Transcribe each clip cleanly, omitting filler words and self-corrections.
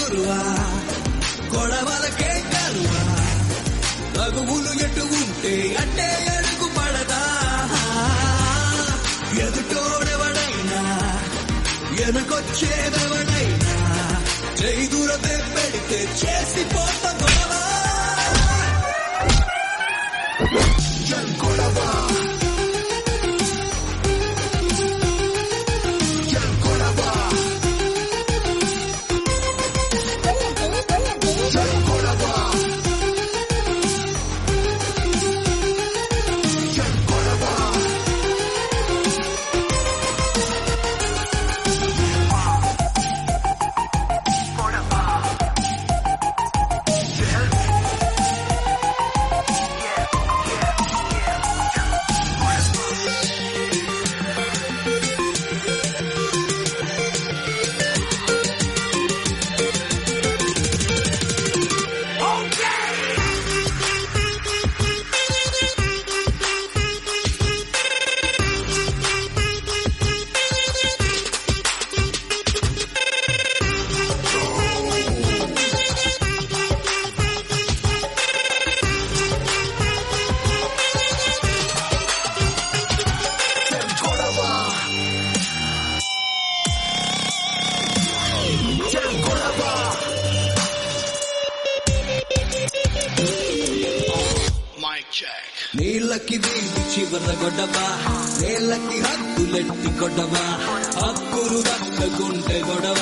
గురువా గొడవలకే కరువా తగువులు ఎటు ఉంటే అంటే అడుగు పడదా ఎదుటోడెవడైనా వెనకొచ్చేదెవడైనా చేదురదే పెడితే చేసిపోత గొడవ నీళ్ళకి వీధి చివర గొడవ నేళ్ళకి హద్దులెట్టి గొడవ హక్కులు దక్కకుంటే గొడవ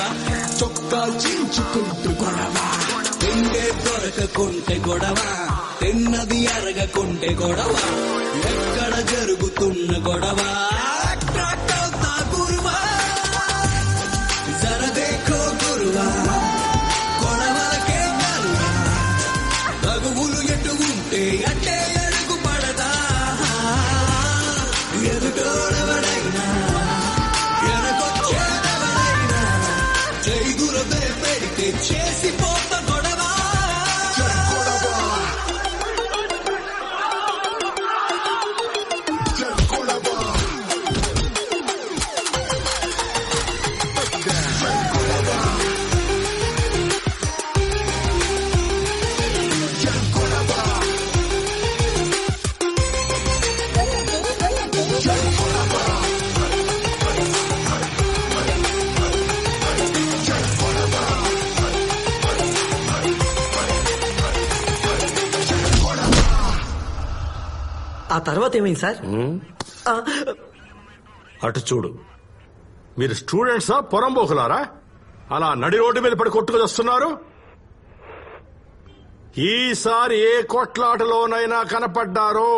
చొక్కాలు చించుకుంటూ గొడవ తిండే దొరకకుంటే గొడవ తిన్నది అరగకుంటే గొడవ ఎక్కడ జరుగుతున్న గొడవ గురువా జరదేకో గురువా గొడవలకే కరువా తగువులు ఎటు ఉంటే అంటే ఎదుటోడెవడైనా వెనకొచ్చేదెవడైనా చేదురదే పెడితే చేసిపోత గొడవ ఆ తర్వాత ఏమైంది సార్? అటు చూడు, మీరు స్టూడెంట్సా పొరంబోకులారా అలా నడి రోడ్డు మీద పడి కొట్టుకు వస్తున్నారు? ఈసారి ఏ కొట్లాటలోనైనా కనపడ్డారో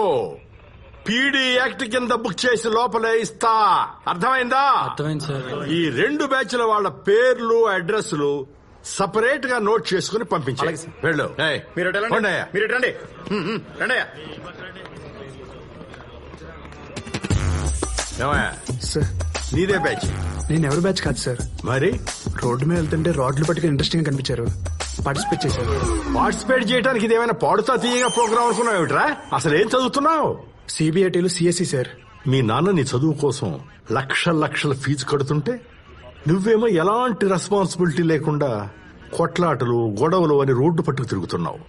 పీడీ యాక్ట్ కింద బుక్ చేసి లోపలే ఇస్తా. అర్థమైందా? అర్థమైంది సార్. ఈ 2 బ్యాచ్ల వాళ్ళ పేర్లు అడ్రస్లు సపరేట్ గా నోట్ చేసుకుని పంపించాలి. వెళ్ళు. నీదే బ్యాచ్? నేను ఎవరు బ్యాచ్ కాదు సార్. మరి రోడ్డు మీద వెళ్తుంటే రాడ్లు పట్టుకుని ఇంట్రెస్టింగ్ కనిపించారు, పార్టిసిపేట్ చేశారు. పార్టిసిపేట్ చేయడానికి ఇదేమైనా పాడుతా తీయగా ప్రోగ్రామ్ అనుకున్నావు ఏమిట్రా? అసలు ఏం చదువుతున్నావు? సిబిఐటీలు సిఎస్సి సార్. మీ నాన్న నీ చదువు కోసం లక్షల ఫీజు కడుతుంటే నువ్వేమో ఎలాంటి రెస్పాన్సిబిలిటీ లేకుండా కొట్లాటలు గొడవలు అని రోడ్డు పట్టుకు తిరుగుతున్నావు.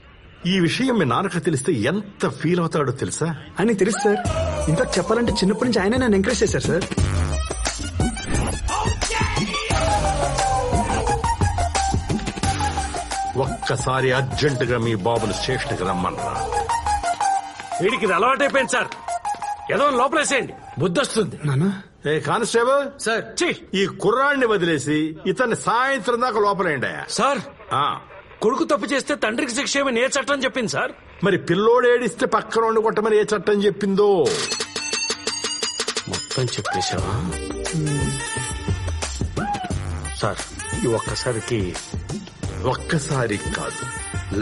ఈ విషయం మీ నాన్నకు తెలిస్తే ఎంత ఫీల్ అవుతాడో తెలుసా? అని తెలుసు సార్. ఇన్ఫాక్ట్ చెప్పాలంటే చిన్నప్పటి నుంచి ఆయన నన్ను ఎంకరేజ్ చేశారు సార్. ఒక్కసారి అర్జెంటుగా మీ బాబుని స్టేషన్కి రమ్మన్నా. వీడికి ఇది అలవాటైపోయింది సార్. ఏదో లోపలేసేయండి, బుద్ధొస్తుంది. ఏ కానిస్టేబుల్ సార్, ఈ కుర్రాడిని వదిలేసి ఇతన్ని సాయంత్రం దాకా లోపలేండి. సార్, కొడుకు తప్పు చేస్తే తండ్రికి శిక్ష ఏమని ఏ చట్టం చెప్పింది సార్? మరి పిల్లోడు ఏడిస్తే పక్కన కొట్టమని ఏ చట్టం చెప్పిందో మొత్తం చెప్పేశావా సార్? ఈ ఒక్కసారి కాదు,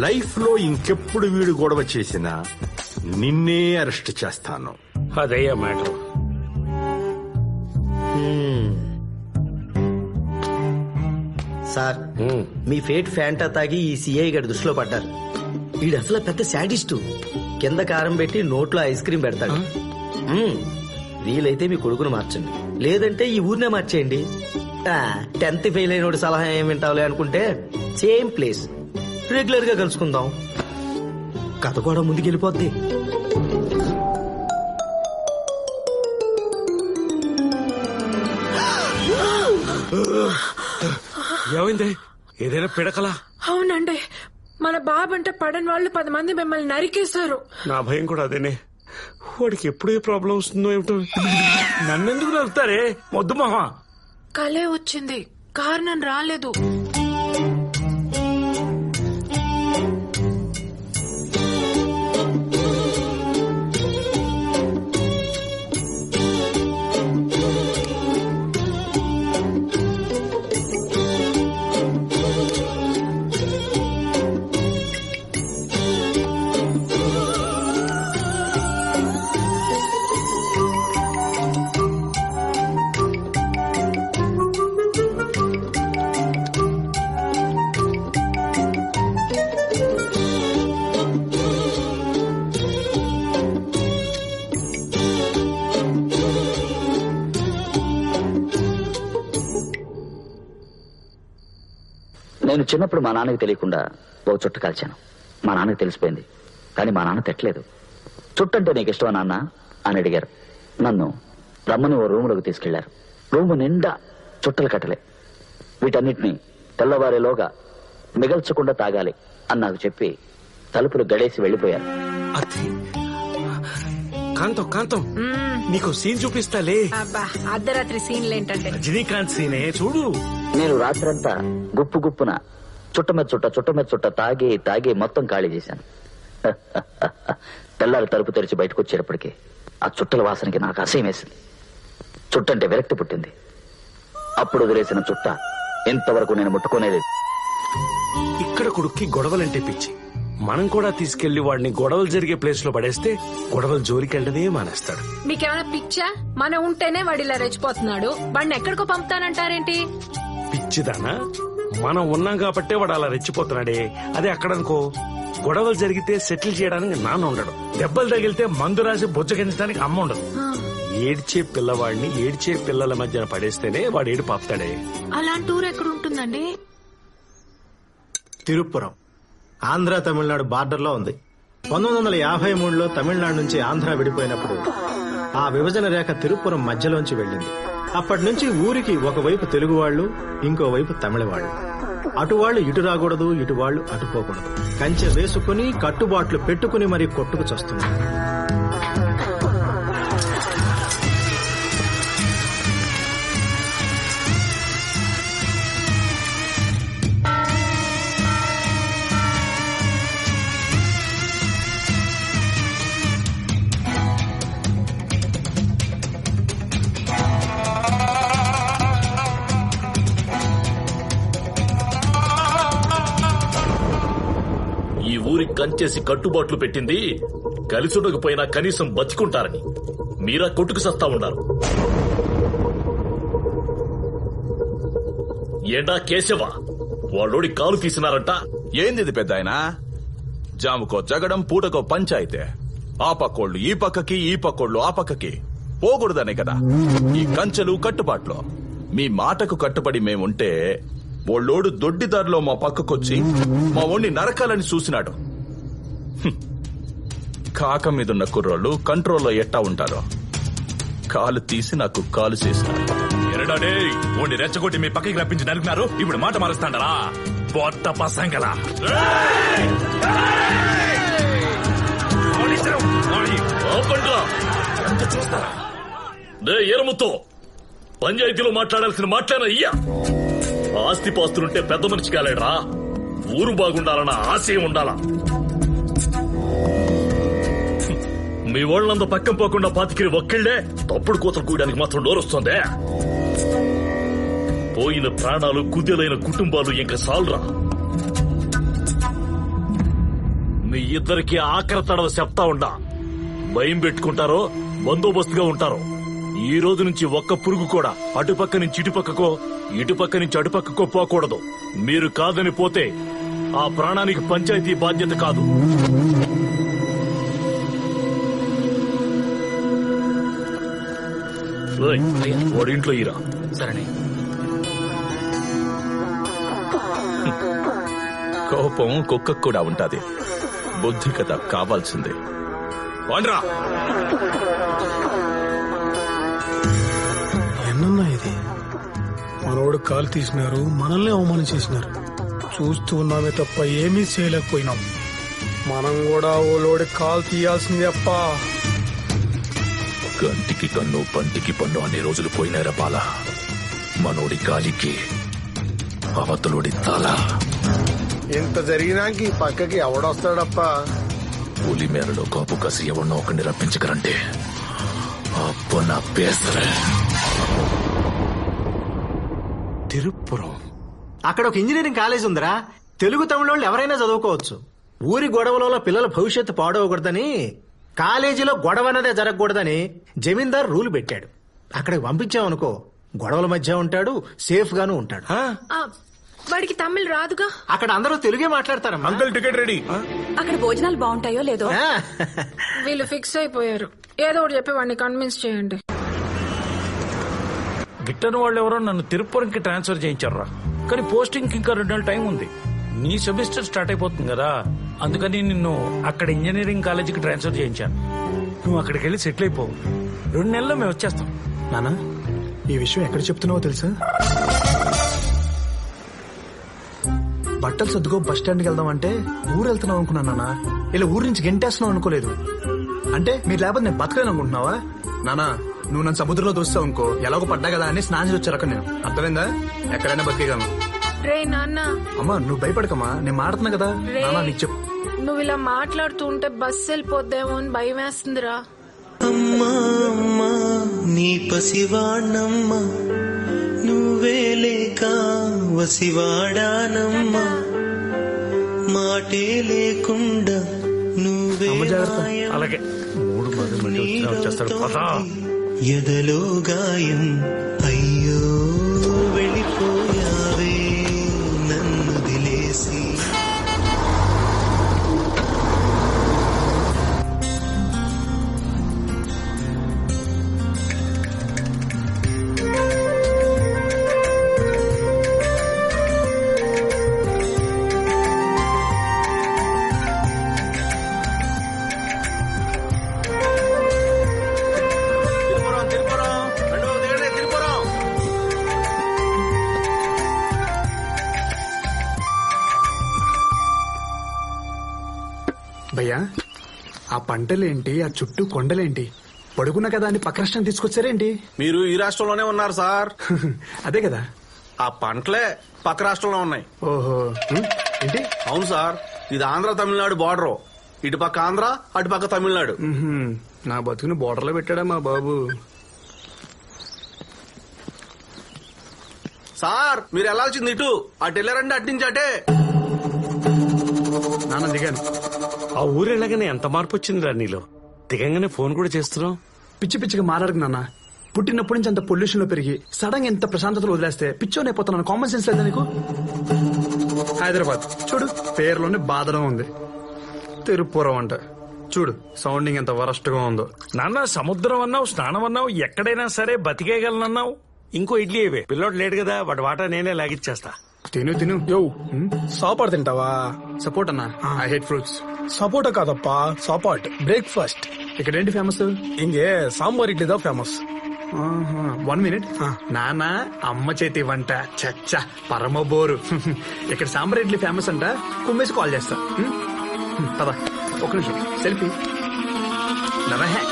లైఫ్ లో ఇంకెప్పుడు వీడు గొడవ చేసినా నిన్నే అరెస్ట్ చేస్తాను. అదయ్యా మ్యాటర్. సార్, మీ ఫేట్ ఫ్యాంటా తాగి ఈ సిఐ గారి దృష్టిలో పడ్డారు. వీడు అసలు పెద్ద శాడిస్టు. కింద కారం పెట్టి నోట్లో ఐస్ క్రీమ్ పెడతాడు. వీలైతే మీ కొడుకును మార్చండి, లేదంటే ఈ ఊరినే మార్చేయండి. 10th ఫెయిల్ అయినోడి సలహా ఏం వింటావులే అనుకుంటే సేమ్ ప్లేస్ రెగ్యులర్ గా కలుసుకుందాం. కథ కూడా ముందుకెళ్ళిపోద్ది. ఏమైంది? ఏదైనా పిడకలా? అవునండి, మన బాబంటే పడని వాళ్ళు 10 మంది మిమ్మల్ని నరికేశారు. నా భయం కూడా అదేనే. వాడికి ఎప్పుడు ఏ ప్రాబ్లం వస్తుందో ఏమిటో. నన్నెందుకు నరుకుతారే మొద్దు మహా? కలే వచ్చింది, కారణం రాలేదు. నేను చిన్నప్పుడు మా నాన్నకి తెలియకుండా ఓ చుట్టు కాల్చాను. మా నాన్నకి తెలిసిపోయింది, కానీ మా నాన్న తిట్టలేదు. చుట్టంటే నీకు ఇష్టమా నాన్న అని అడిగారు. నన్ను రమ్మని ఓ రూములోకి తీసుకెళ్లారు. రూము నిండా చుట్టలు కట్టలే. వీటన్నిటినీ తెల్లవారేలోగా మిగల్చకుండా తాగాలి అని నాకు చెప్పి తలుపులు గడేసి వెళ్లిపోయారు. కాంతం కాంతం, నీకు సీన్ చూపిస్తాలే. అబ్బా, అర్ధరాత్రి సీన్లు ఏంటంటే రజనీకాంత్ సీనే చూడు. నేను రాత్రంతా గుప్పు గుప్పున చుట్ట చుట్ట తాగి తాగి మొత్తం ఖాళీ చేశాను. తెల్లారి తలుపు తెరిచి బయటకు వచ్చేటప్పటికి ఆ చుట్టల వాసనకి నాకు అసహ్యం వేసింది. చుట్టంటే విరక్తి పుట్టింది. అప్పుడు వదిలేసిన చుట్ట ఇంతవరకు నేను ముట్టుకోనేలేదు. ఇక్కడ కొడుక్కి గొడవలంటే పిచ్చి. మనం కూడా తీసుకెళ్లి వాడిని గొడవలు జరిగే ప్లేస్ లో పడేస్తే గొడవలు జోలికెళ్ళడమే మానేస్తాడు. మీకేమైనా పిచ్చా? మనం ఉంటేనే వాడు ఇలా రెచ్చిపోతున్నాడు, వాడిని ఎక్కడికో పంపుతానంటారేంటి? పిచ్చిదానా? మనం ఉన్నాం కాబట్టే వాడు అలా రెచ్చిపోతున్నాడే. అదే అక్కడనుకో, గొడవలు జరిగితే సెటిల్ చేయడానికి నాన్న ఉండడు, దెబ్బలు తగిలితే మందు రాసి బొజ్జగించడానికి అమ్మ ఉండదు. ఏడ్చే పిల్లవాడిని ఏడ్చే పిల్లల మధ్యన పడేస్తేనే వాడు ఏడు పాపుతాడే. అలాంటి ఊరు ఎక్కడ ఉంటుందండి? తిరుపురం, ఆంధ్ర తమిళనాడు బార్డర్లో ఉంది. 1953లో తమిళనాడు నుంచి ఆంధ్ర విడిపోయినప్పుడు ఆ విభజన రేఖ తిరుపురం మధ్యలోంచి వెళ్ళింది. అప్పటి నుంచి ఊరికి ఒకవైపు తెలుగు వాళ్ళు, ఇంకోవైపు తమిళ వాళ్ళు. అటువాళ్లు ఇటు రాకూడదు, ఇటువాళ్లు అటుపోకూడదు. కంచె వేసుకుని కట్టుబాట్లు పెట్టుకుని మరీ కొట్టుకు చస్తున్నారు. కంచేసి కట్టుబాట్లు పెట్టింది కలిసుండకపోయినా కనీసం బతికుంటారని. మీరా కొట్టుకు సస్తా ఉన్నారు. ఏండా కేశవ, వాళ్ళోడి కాలు తీసినారంట. ఏంది పెద్ద ఆయన? జాముకో జగడం, పూటకో పంచాయితే. ఆ పక్కోళ్ళు ఈ పక్కకి, ఈ పక్కోళ్ళు ఆ పక్కకి పోకూడదనే కదా ఈ కంచెలు కట్టుబాట్లు. మీ మాటకు కట్టుబడి మేముంటే ఓళ్ళోడు దొడ్డిదారిలో మా పక్కకొచ్చి మా ఓణ్ణి నరకాలని చూసినాడు. కాక మీదున్న కుర్రోళ్ళు కంట్రోల్లో ఎట్టా ఉంటారో కాలు తీసి నాకు కాలు చేసినారు. ఎరడాడే ఓణ్ణి రెచ్చగొట్టి మీ పక్కకి రప్పించి నరికినారు. ఇప్పుడు మాట మారుస్తాండరా బొత్త పసంగలా. ఎంత చూస్తారా? ఏరముతో పంచాయతీలో మాట్లాడాల్సిన మాట్లాడిన అయ్యా. ఆస్తిపాస్తులుంటే పెద్ద మనిషి కాలేడరా. ఊరు బాగుండాలన్న ఆశయం ఉండాలా. మీ వాళ్ళంతా పక్కన పోకుండా పాతికిరి ఒక్కళ్లే తప్పుడు కూతలు కూయడానికి మాత్రం నోరొస్తుందే. పోయిన ప్రాణాలు, కుదేలైన కుటుంబాలు ఇంకా సాల్రా. మీ ఇద్దరికి ఆఖరి తడవ చెప్తా ఉండా. భయం పెట్టుకుంటారో, బందోబస్తుగా ఉంటారో. ఈ రోజు నుంచి ఒక్క పురుగు కూడా అటుపక్క నుంచి ఇటుపక్కకో, ఇటుపక్క నుంచి అటుపక్కకో పోకూడదు. మీరు కాదని పోతే ఆ ప్రాణానికి పంచాయతీ బాధ్యత కాదు. వాడి ఇంట్లో ఇరా. సరే. కోపం కుక్కకు కూడా ఉంటాది. బుద్ధి కదా కావాల్సిందే. వండ్రా. ఎన్నన్నా ఇది? మనోడు కాలు తీసినారు, మనల్ని అవమానం చేసినారు. చూస్తూ ఉన్నామే తప్ప ఏమీ చేయలేకపోయినాం. మనం కూడా ఓలోడి కాలు తీయాల్సింది అప్ప. కంటికి కన్ను పంటికి పన్ను అనే రోజులు పోయినారా బాల. మనోడి గాలికి అవతలోడి తల. ఇంత జరిగినాక ఈ పక్కకి ఎవడొస్తాడప్ప? పులి మేరలో కాపు కసి ఎవరినో ఒకరిని రప్పించకరంటే అప్ప నా పేసరే. తిరుపురం అక్కడ ఒక ఇంజనీరింగ్ కాలేజ్ ఉందిరా. తెలుగు తమిళ వాళ్ళు ఎవరైనా చదువుకోవచ్చు. ఊరి గొడవలలో పిల్లల భవిష్యత్తు పాడవకూడదని, కాలేజీలో గొడవ అన్నదే జరగకూడదని జమీందార్ రూల్ పెట్టాడు. అక్కడికి పంపించామనుకో, గొడవల మధ్య ఉంటాడు, సేఫ్ గాను ఉంటాడు. వాడికి తమిళ్ రాదుగా. అక్కడ అందరూ తెలుగే మాట్లాడతారమ్మా. Uncle ticket ready. అక్కడ భోజనాలు బాగుంటాయో లేదో. వీళ్ళు ఫిక్స్ అయిపోయారు. ఏదో ఒకటి చెప్పి వాడిని కన్విన్స్ చేయండి. గిట్టని వాళ్ళు ఎవరో నన్ను తిరుపురంకి ట్రాన్స్ఫర్ చేయించారా. కానీ పోస్టింగ్ ఇంకా 2 నెలలు టైం ఉంది. నీ సెమిస్టర్ స్టార్ట్ అయిపోతుంది కదా, అందుకని నిన్ను అక్కడ ఇంజనీరింగ్ కాలేజీకి ట్రాన్స్ఫర్ చేయించాను. నువ్వు అక్కడికి వెళ్ళి సెటిల్ అయిపోవు. 2 నెలల్లో మేము వచ్చేస్తాం. నానా, ఈ విషయం ఎక్కడ చెప్తున్నావో తెలుసా? బట్టలు సర్దుకో బస్ స్టాండ్కి వెళ్దాం అంటే ఊరు వెళ్తున్నావు అనుకున్నాను నాన్న. ఇలా ఊరు నుంచి గెంటేస్తున్నావు అనుకోలేదు. అంటే మీరు లేకపోతే నేను బతకలేను అనుకుంటున్నావా? నానా, నువ్వు నన్ను సముద్రంలో దోస్తావు అనుకో, ఎలాగో పడ్డా కదా అని స్నానం చేసి వచ్చారు అక్కడ. నేను అర్థమైందా? ఎక్కడైనా బతికేయగలను. రే నాన్న. అమ్మా నువ్వు భయపడకమ్మా, నేను మాడుతున్నా కదా. నానా నీకు చెప్పు. నువ్వు ఇలా మాట్లాడుతూ ఉంటే బస్సు వెళ్ళిపోద్దేమో అని భయం వేస్తుందిరా. అమ్మా అమ్మా నీ పసివాణమ్మా, నువ్వే లేక వసివాడానమ్మా, మాటే లేకుండా నువ్వే అలాగే 3 మంది వచ్చేస్తాడు. ఎదలో గాయం అయ్యో వెళ్ళిపోయావే నన్ను దిలేసి. భయ్యా, ఆ పంటలేంటి, ఆ చుట్టూ కొండలేంటి, పడుకున్న కదా అని పక్క రాష్ట్రం తీసుకొచ్చారేంటి? మీరు ఈ రాష్ట్రంలోనే ఉన్నారు సార్. అదే కదా. ఆ పంటలే పక్క రాష్ట్రంలో ఉన్నాయి. ఓహో, ఏంటి? అవును సార్, ఇది ఆంధ్ర తమిళనాడు బార్డర్. ఇటు పక్క ఆంధ్ర, అటు పక్క తమిళనాడు. నా బతుకుని బోర్డర్లో పెట్టాడా మా బాబు. సార్ మీరు వెళ్ళాల్సింది ఇటు, అటు వెళ్ళారండి, అటు నుంచి అటే. నాన్న దిగాను. ఆ ఊరు వెళ్ళగానే ఎంత మార్పు వచ్చిందిరా నీలో. దిగంగానే ఫోన్ కూడా చేస్తున్నావు. పిచ్చి పిచ్చిగా మాట్లాడకు నాన్న. పుట్టినప్పటి నుంచి అంత పొల్యూషన్ లో పెరిగి సడన్ గా ఎంత ప్రశాంతతలో వదిలేస్తే పిచ్చోనైపోతున్నాను. కామన్ సెన్స్ లేదా నీకు? హైదరాబాద్ చూడు, పేరులోనే బాధడం ఉంది. తిరుపురం అంట చూడు, సౌండింగ్ ఎంత వరస్ట్ గా ఉందో. నాన్న సముద్రం అన్నావు, స్నానం అన్నావు, ఎక్కడైనా సరే బతికేయగలనన్నావు. ఇంకో ఇడ్లీ ఇవే. పిల్లోడు లేడు కదా, వాటి వాటా నేనే లాగిచ్చేస్తా. తిను తిను. యో సాపాటు తింటావా? సపోర్ట్ అన్నా, ఐ హేట్ ఫ్రూట్స్. సపోటా కాదప్పా, సాపాట్. బ్రేక్ఫాస్ట్ ఇక్కడ ఏంటి ఫేమస్? ఇంకే సాంబార్ ఇడ్లీదా ఫేమస్. 1 మినిట్. నాన్న అమ్మ చేతి వంట చచ్చా పరమ బోరు. ఇక్కడ సాంబార్ ఇడ్లీ ఫేమస్ అంట, కుమ్మేసి కాల్ చేస్తా. పదా, ఒక నిమిషం సెల్ఫీ. నమహే.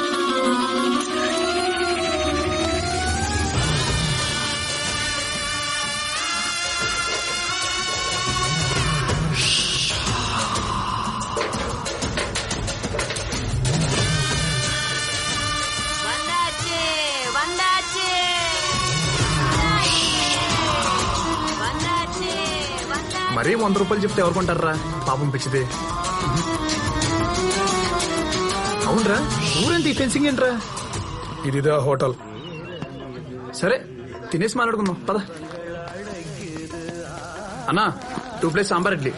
మరీ 100 రూపాయలు చెప్తే ఎవరు కొంటారా పాపం పిచ్చిది. అవునరా, ఊరంతా ఈ ఫెన్సింగ్ ఏంట్రా? ఇదిదా హోటల్. సరే తినేసి మాట్లాడుకుందాం పద. అన్నా 2 ప్లేట్స్ సాంబార్ ఇడ్లీ.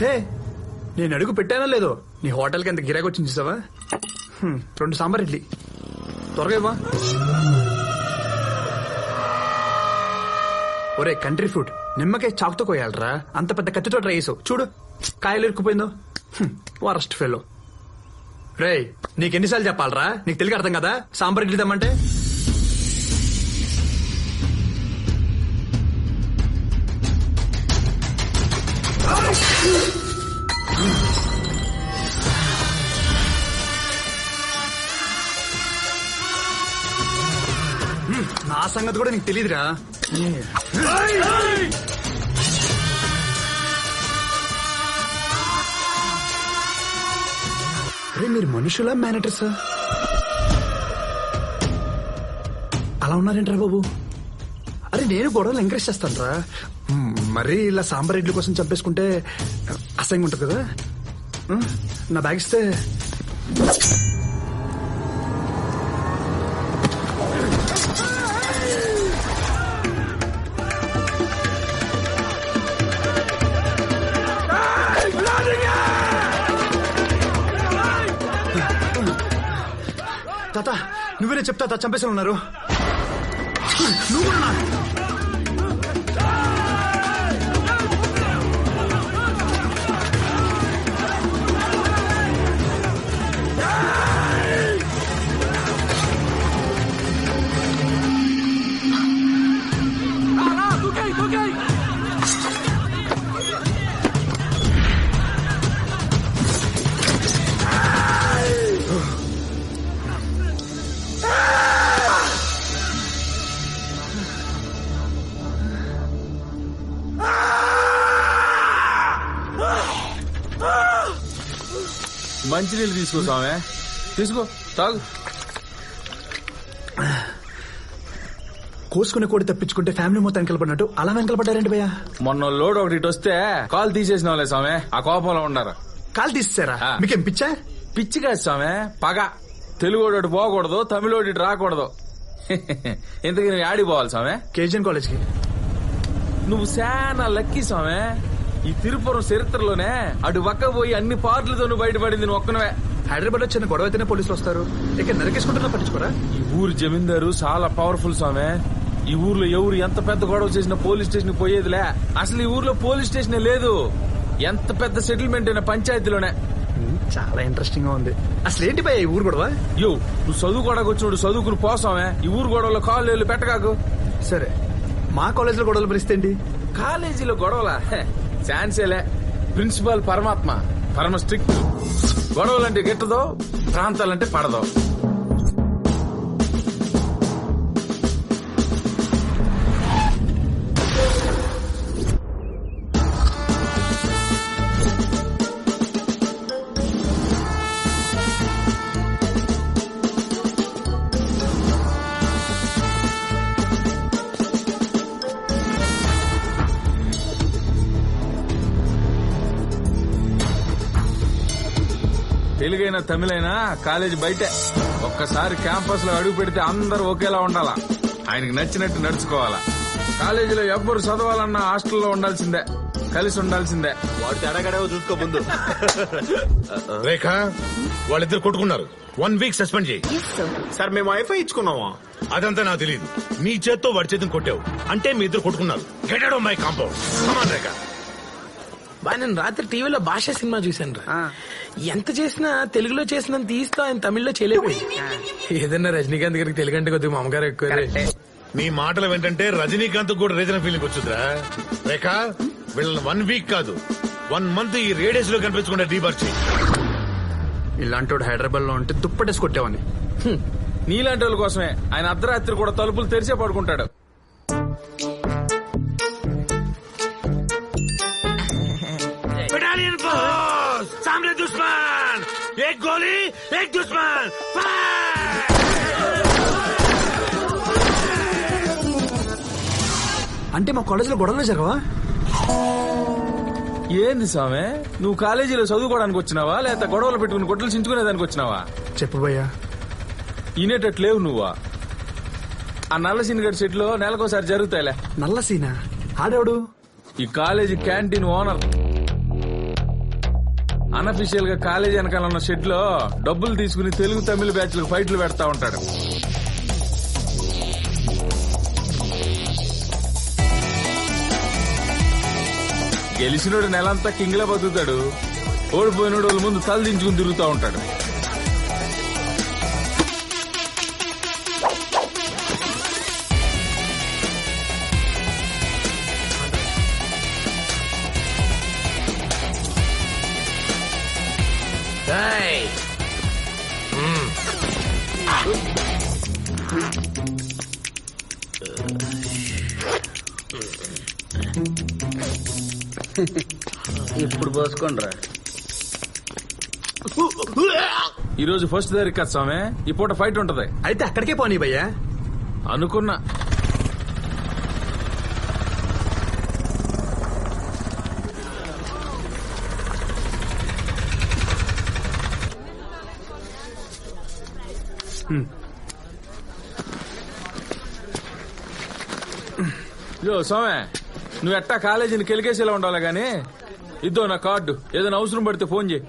హే నేను అడుగు పెట్టానో లేదో నీ హోటల్కి ఎంత గిరాకి వచ్చింది చూసావా 2 సాంబార్ ఇడ్లీ త్వరగా ఇవ్వా. ఒరే కంట్రీ ఫుడ్ నిమ్మకాయ చాకుతో కోయాలరా, అంత పెద్ద కత్తితో ట్రై చేసావు చూడు కాయలు ఇరుక్కుపోయిందో. Worst fellow. రే నీకెన్నిసార్లు చెప్పాలరా, నీకు తెలుగు అర్థం కదా సాంబార్ ఇడ్లీ తెమ్మంటే. నా సంగతి కూడా నీకు తెలీదురా. అరే మీరు మనుషులా మేనేటర్సా? అలా ఉన్నారేంట్రా బాబు? అరే నేను గొడవలు ఎంకరేజ్ చేస్తాను రా, మరీ ఇలా సాంబార్ ఇడ్లీ కోసం చంపేసుకుంటే అసహ్యంగా ఉంటుంది కదా. నా బ్యాగ్ ఇస్తే. తాత నువ్వేనే చెప్తా తా చంపేసి ఉన్నారు. నువ్వు కూడా మంచినీళ్ళు తీసుకో స్వామి, తీసుకో తాగు. కోసుకునే కోడి తప్పించుకుంటే ఫ్యామిలీ మొత్తం వెనకలపడినట్టు అలా వెనకలపడ్డారండి భయ్యా. మొన్న లోడ్ ఒకటి ఇటు వస్తే కాలు తీసేసిన వాళ్ళే స్వామి, ఆ కోపంలో ఉన్నారు. కాలు తీసేసారా? మీకేం పిచ్చా? పిచ్చి కాదు స్వామి, పగ. తెలుగోడు పోకూడదు, తమిళోడు ఇటు రాకూడదు. ఇంతకీ నువ్వు ఆడికి పోవాలి స్వామి? కేజీఎన్ కాలేజ్ కి. నువ్వు శానా లక్కీ స్వామి. ఈ తిరుపురం చరిత్రలోనే అటు పక్క పోయి అన్ని పార్టీలతో నువ్వు బయటపడింది నువ్వు ఒక్కనవే. హైదరాబాద్ లో చిన్న గొడవ అయితేనే పోలీసులు వస్తారు, ఇక్కడ నరికేసుకుంటున్నా పట్టించుకోరా. ఈ ఊరు జమీందారు చాలా పవర్ఫుల్ స్వామి. ఈ ఊర్లో ఎవరు ఎంత పెద్ద గొడవ చేసినా పోలీస్ స్టేషన్ పోయేదిలే. అసలు ఈ ఊర్లో పోలీస్ స్టేషన్ లేదు, ఎంత పెద్ద సెటిల్మెంట్ అయినా పంచాయతీలోనే. చాలా ఇంట్రెస్టింగ్ గా ఉంది. అసలు ఏంటి భయ్యా ఈ ఊరు గొడవ? యో నువ్వు చదువుకోవడానికి వచ్చినప్పుడు చదువుకుని పోసామే, ఈ ఊరు గొడవలో కాళ్ళు పెట్టగాకు. సరే మా కాలేజీలో గొడవలు పరిస్థితి. కాలేజీలో గొడవలా? ఛాన్సేలే. ప్రిన్సిపాల్ పరమాత్మ, పరమ స్ట్రిక్ట్. గొడవలంటే గిట్టదో, ప్రాంతాలంటే పడదో. తెలుగైనా తమిళైనా కాలేజీ బయటే. ఒక్కసారి క్యాంపస్ లో అడుగు పెడితే అందరూ ఒకేలా ఉండాలా, ఆయనకి నచ్చినట్టు నడుచుకోవాలా. కాలేజీలో ఎవ్వరు చదవాలన్నా హాస్టల్లో ఉండాల్సిందే, కలిసి ఉండాల్సిందే. వాడు తేడాగడవ చూసుకో ముందు. రేఖ వాళ్ళిద్దరు కొట్టుకున్నారు, 1 వీక్ సస్పెండ్ చేయి. సార్ మేము వైఫై ఇచ్చుకున్నావా? అదంతా నాకు తెలియదు. నీ చేత్తో వాడి చేతిని కొట్టావు అంటే మీ ఇద్దరు కొట్టుకున్నారు. Get out of my compound. Come on Rekha. నేను రాత్రి టీవీలో భాష సినిమా చూశాను రా. ఎంత చేసినా తెలుగులో చేసినంత తీస్తా ఆయన తమిళ్లో చేయలేకపోయి. ఏదన్నా రజనీకాంత్ గారికి తెలుగు అంటే కొద్దిగా మామగారు ఎక్కువ. నీ మాటలు ఏంటంటే రజనీకాంత్ కూడా రీజనల్ ఫీలింగ్ వచ్చిందిరా. రేఖ వీళ్ళని 1 వీక్ కాదు 1 మంత్ ఈ రేడియస్ లో కనిపించకుండా డీబార్ చేయి. ఇలాంటి హైదరాబాద్ లో ఉంటే దుప్పటేసి కొట్టేవాని. నీలాంటి వాళ్ళ కోసమే ఆయన అర్ధరాత్రి కూడా తలుపులు తెరిచే పడుకుంటాడు. बटालियन फोर्स सामने दुश्मन, एक गोली एक दुश्मन, फायर! అంటే మా కాలేజీలో గొడవలు జరగవా? ఏంది స్వామి, నువ్వు కాలేజీలో చదువుకోవడానికి వచ్చినావా లేక గొడవలు పెట్టుకుని గొడ్డలు చించుకునేదానికి వచ్చినావా? చెప్పు భయ్యా. ఈనేటట్లేవు నువ్వా. ఆ నల్ల సీనిగడ్ సెట్ లో నెలకోసారి జరుగుతాయిలే. నల్ల సీనా? ఆడేవాడు? ఈ కాలేజీ క్యాంటీన్ ఓనర్. అన్అఫీషియల్ గా కాలేజీ వెనకాల ఉన్న షెడ్ లో డబ్బులు తీసుకుని తెలుగు తమిళ బ్యాచ్లకు ఫైట్లు పెడతా ఉంటాడు. గెలిచినోడు నెలంతా కింగ్లా బతుకుతాడు, ఓడిపోయినోడు వాళ్ళ ముందు తల దించుకుని తిరుగుతూ ఉంటాడు. ఇప్పుడు పోసుకోండిరా. ఈ రోజు ఫస్ట్ తారీఖు కదా స్వామి, ఈ పూట ఫైట్ ఉంటది. అయితే అక్కడికే పోనీ భయ్యా. అనుకున్నా. ఇదో స్వామి, నువ్వు ఎట్టా కాలేజీని కెలికేసేలా ఉండాలి గానీ, ఇద్దో నా కార్డు, ఏదైనా అవసరం పడితే ఫోన్ చేయి.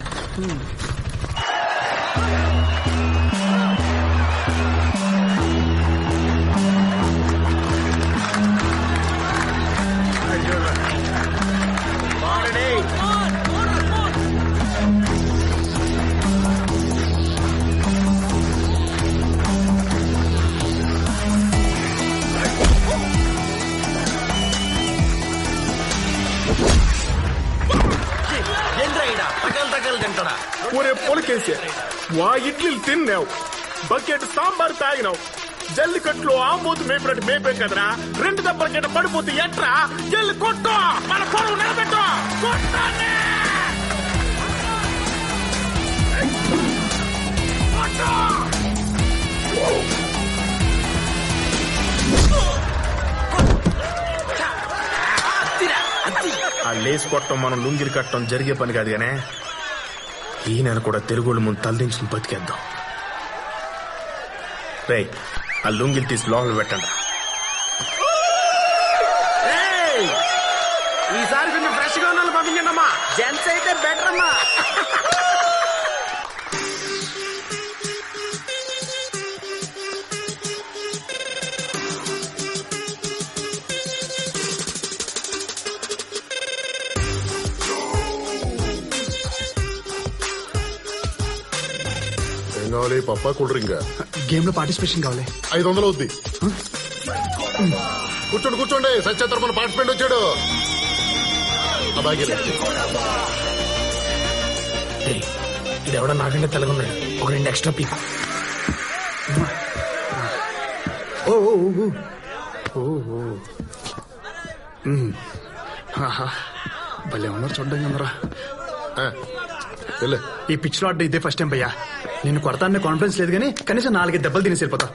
ఒరే పొలికేసే, వా ఇడ్లీలు తిన్నావు, బకెట్ సాంబార్ తాగినావు, జల్లికట్లో ఆంబోతు మేపినట్టు మేపే కదరా. 2 దెబ్బలకైనా పడిపోతే ఎట్రా? జల్లి కొట్టు, మన పొడవు నిలబెట్టు. కొట్టానే ఆ లేస్ కొట్టం మనం లుంగిలు కట్టడం జరిగే పని కాదు గానే, ఈయన కూడా తెలుగుళ్ళ ముందు తలదించుకుని బతికేద్దాం. రే, ఆ లుంగిలు తీసి లోపల పెట్టండి. ఈసారి కొంచెం ఫ్రెష్ గా ఉన్న పంపించండి అమ్మా. జెంట్స్ అయితే బెటర్ అమ్మా. కావాలి పప్పా కూల్ డ్రింక్ గేమ్ లో పార్టిసిపేషన్ కావాలి. 500 అవుద్ది. కూర్చోండి కూర్చోండి, సత్య తరపున పార్టిసిపెంట్ వచ్చాడు. ఇది ఎవడో నాకంటే తెలగొన్నాడు, ఒక 2 ఎక్స్ట్రా పీక్. భలే ఉన్నారు చూడ్డానికి అందరా. ఈ పిచ్ లో ఇదే ఫస్ట్ టైం భయ్యా. నేను కొడతానే కాన్ఫిడెన్స్ లేదు కానీ కనీసం 4 దెబ్బలు తినేసి వెళ్ళిపోతా.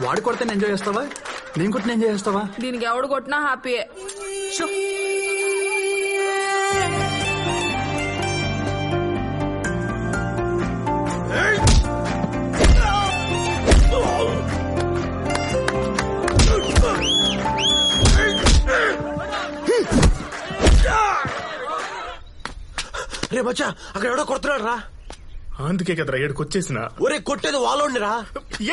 వాడు కొడితే ఎంజాయ్ చేస్తావా, నేను కొట్టిన ఎంజాయ్ చేస్తావా? దీనికి ఎవడు కొట్టినా హ్యాపీయే. రే బచ్చా, అక్కడ ఎవడో కొడుతున్నాడు రా. అందుకే కదరా ఏడుకు వచ్చేసిన. ఒరే కొట్టేది వాళ్ళోండి రా.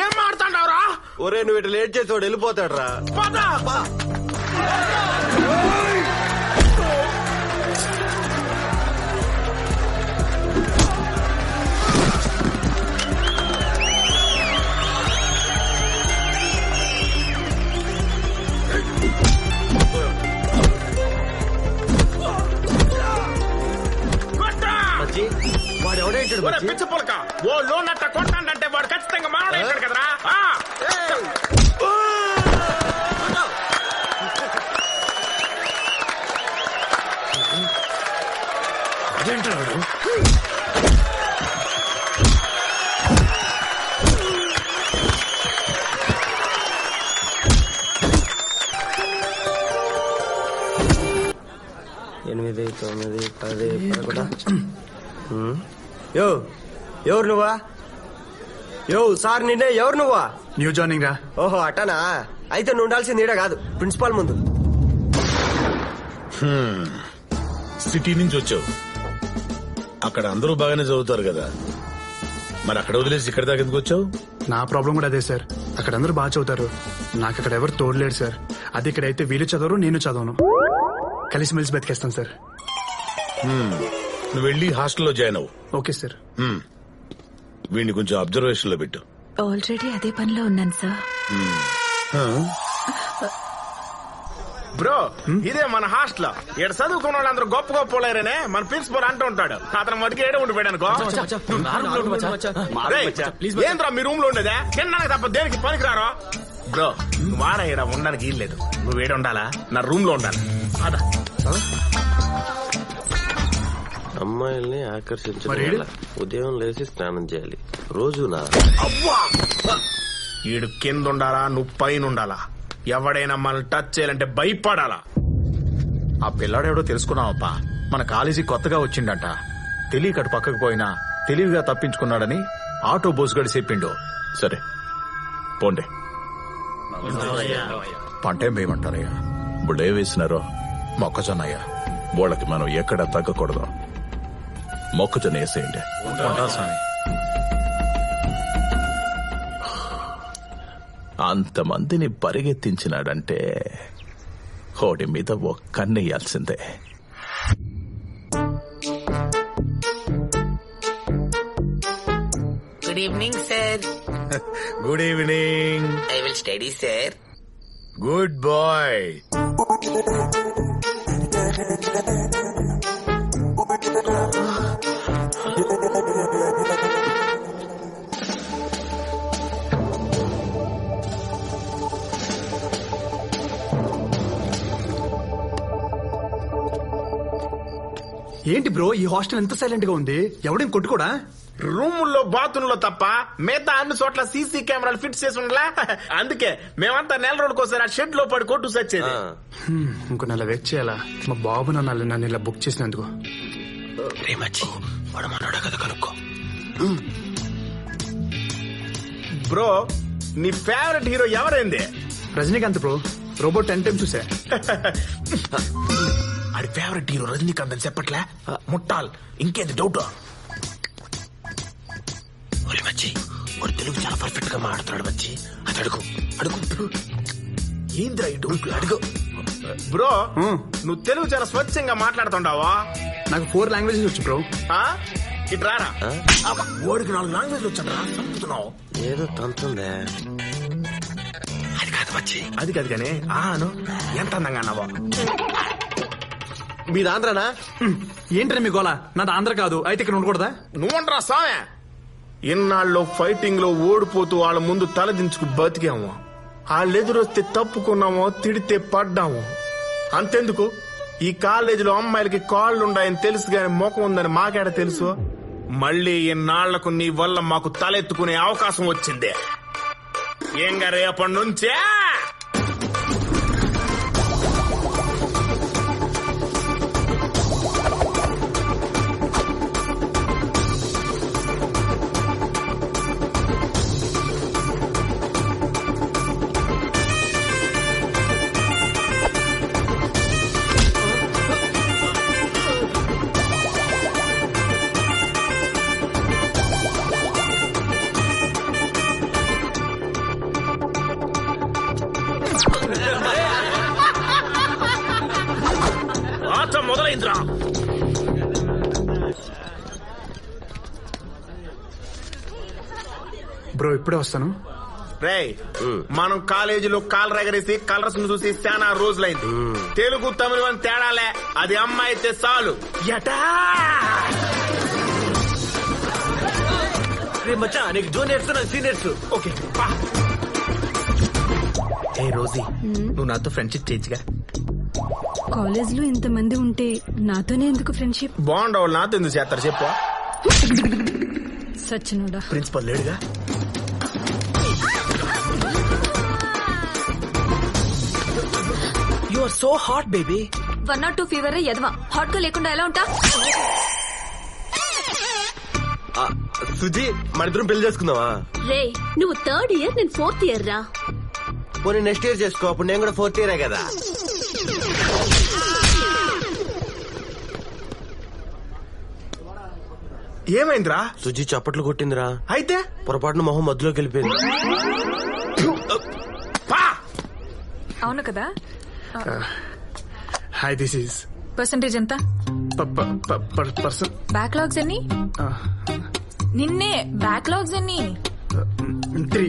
ఏం మాడుతాండవరా? ఒరే నువ్వు ఇటు లేట్ చేసి వాడు వెళ్ళిపోతాడు రా. పిచ్చి పులక ఓ లోన్ అట్ట కొట్టాడంటే వాడు ఖచ్చితంగా మాట్లాడాడు కదరా. అదేంటాడు 8, 9, 10, 11. యో ఎవరు నువ్వా? యో సార్ నిన్నే, ఎవరు నువ్వా? న్యూ జాయినింగ్ రా. ఓహో అట్టనా? అయితే నువ్వు ఉండాల్సింది ఈడ కాదు, ప్రిన్సిపాల్ ముందు. సిటీ నుంచి వచ్చావు, అక్కడ అందరూ బాగానే చదువుతారు కదా, మరి అక్కడ వదిలేసి ఇక్కడ దాకా ఎందుకు వచ్చావు? నా ప్రాబ్లం కూడా అదే సార్. అక్కడ అందరూ బాగా చదువుతారు, నాకు అక్కడ ఎవరు తోడలేడు సార్. అది ఇక్కడైతే వీళ్ళు చదవరు, నేను చదవను. కలిసిమెలిసి బతికేస్తాను సార్. నువ్వు వెళ్ళి హాస్టల్లో జాయిన్ అవ్వు. Okay sir. వీడిని కొంచెం అబ్జర్వేషన్ లో పెట్టు. ఆల్రెడీ అదే పనిలో ఉన్నాను సార్. బ్రో ఇదే మన హాస్టల్. ఇక్కడ చదువుకున్న వాళ్ళందరూ గొప్ప గొప్ప వాళ్ళనే మన ప్రిన్సిపల్ అంటూ ఉంటాడు. అతను మటుకు ఏడే ఉండిపోయాడు అనుకో. ఏంద్రా మీ రూమ్ లో ఉండేదా? తిన్నాక తప్ప దేనికి పనికిరారో. బ్రో నువ్వు ఆడ ఈడ ఉండడానికి ఏం లేదు, నువ్వు ఏడ ఉండాలా? నా రూమ్ లో ఉండాలి. అదా అమ్మాయిల్ని ఆకర్షించాలి, ఉదయం లేచి స్నానం చేయాలి రోజునా. అవ్వా ఈడు కింద ఉండాలా, నువ్వు పైన ఉండాలా? ఎవడైనా మనల్ని టచ్ చేయాలంటే భయపడాలా? ఆ పిల్లాడెవడో తెలుసుకున్నావప్పా. మన కాలేజీ కొత్తగా వచ్చిండంట. తెలియక అటు పక్కకు పోయినా తెలివిగా తప్పించుకున్నాడని ఆటో బోసుగడి చెప్పిండు. సరే పోండి. పంటేం వేయమంటారయ్యా? ఇప్పుడు ఏ వేసినారో? మొక్కజొన్నయ్యా. వాళ్ళకి మనం ఎక్కడ తగ్గకూడదు, మొక్కజొన్న వేసేయండి. అంతమందిని పరిగెత్తించినాడంటే హోడి మీద ఒక్కన్నేయాల్సిందే. Good evening sir. Good evening. I will study sir. Good boy. ఏంటి బ్రో ఈ హాస్టల్ ఎంత సైలెంట్ గా ఉంది? ఎవడేం కొట్టుకోడా? రూముల్లో బాత్రూంలో తప్ప మిగతా అన్ని చోట్ల సీసీ కెమెరాలు ఫిట్ చేసి ఉండలా. అందుకే మేమంతా నెల రోజుకోసారి ఆ షెడ్ లో పడి కొట్టు సచ్చేది. ఇంకో నెల వెయిట్ చేయాలా? మా బాబు నన్ను ఇలా బుక్ చేసినందుకు. బ్రో నీ ఫేవరెట్ హీరో ఎవరైంది? రజనీకాంత్ బ్రో. రోబోట్ 10 times చూసా. అది ఫేవరెట్ హీరో రజనీకాంత్ అని చెప్పట్లే ముట్టాల్. ఇంకేంది డౌట్? మచ్చి వాడు తెలుగు చాలా పర్ఫెక్ట్ గా మాట్లాడుతున్నాడు. మచ్చి అది అడుగు అడుగు. ఏంద్రా ఈ డౌట్? అడుగు బ్రో. నువ్వు తెలుగు చాలా స్వచ్ఛంగా మాట్లాడుతుండావా? నాకు 4 languages వచ్చు బ్రో. ఇటు రారా. ఓడికి 4 languages వచ్చారా? చంపుతున్నావు. ఏదో తంతుందే. అది కాదు మచ్చి, అది కాదు కానీ ఎంత అందంగా అన్నావా? మీది ఆంధ్రనా? ఏంటనే మీ గోళ? నాది ఆంధ్ర కాదు, అయితే ఇక్కడ ఉండకూడదా? నువ్వుంటరా సామె. ఇన్నాళ్ళు ఫైటింగ్ లో ఓడిపోతూ వాళ్ళ ముందు తలదించుకు బతికాము. వాళ్ళు ఎదురొస్తే తప్పుకున్నామో, తిడితే పడ్డాము. అంతెందుకు ఈ కాలేజీలో అమ్మాయిలకి కాళ్ళుండాయని తెలుసు గాని ముఖం ఉందని మాకేడ తెలుసు? మళ్ళీ ఇన్నాళ్లకు నీ వల్ల మాకు తలెత్తుకునే అవకాశం వచ్చింది. ఏంగా రేపటి నుంచే మొదలైందిరా. బ్రో ఇప్పుడే వస్తాను. రే మనం కాలేజీలో కాలు రగరేసి కలర్స్ ను చూసి చాలా రోజులైంది. తెలుగు తమిళ అని తేడాలే, అది అమ్మాయి అయితే చాలు. ఎటా మచ్చా నీకు జూనియర్స్ నాకు సీనియర్స్. ఓకే ఏ రోజీ, నువ్వు నాతో ఫ్రెండ్షిప్ చేయొచ్చుగా. కాలేజ్ లో ఇంతమంది ఉంటే నాతోనే ఎందుకు ఫ్రెండ్షిప్? బాగుండవు నాతో ఎందుకు చేస్తారు చెప్పు. సచ్చినోడా. ప్రిన్సిపల్ లేడుగా. You are so hot baby. 102 fever ఎదవా. హాట్ గా లేకుండా ఎలా ఉంటా? సుజీ మన ఇద్దరం పెళ్లి చేసుకుందావా? రే నువ్వు 3rd ఇయర్, నేను 4th ఇయర్ రా. పోనీ నెక్స్ట్ ఇయర్ చేసుకో, అప్పుడు నేను కూడా 4th ఇయరే కదా. ఏమైందిరా? సుజీ చప్పట్లు కొట్టిందిరా. అయితే పొరపాటున మొహం మధ్యలోకి వెళ్ళిపోయింది. అవును కదా. హాయ్, దిస్ ఈస్ పర్సంటేజ్ ఎంత? పర్సన్. బ్యాక్లాగ్స్ ఎన్ని? నిన్నే బ్యాక్లాగ్స్ ఎన్ని? 3.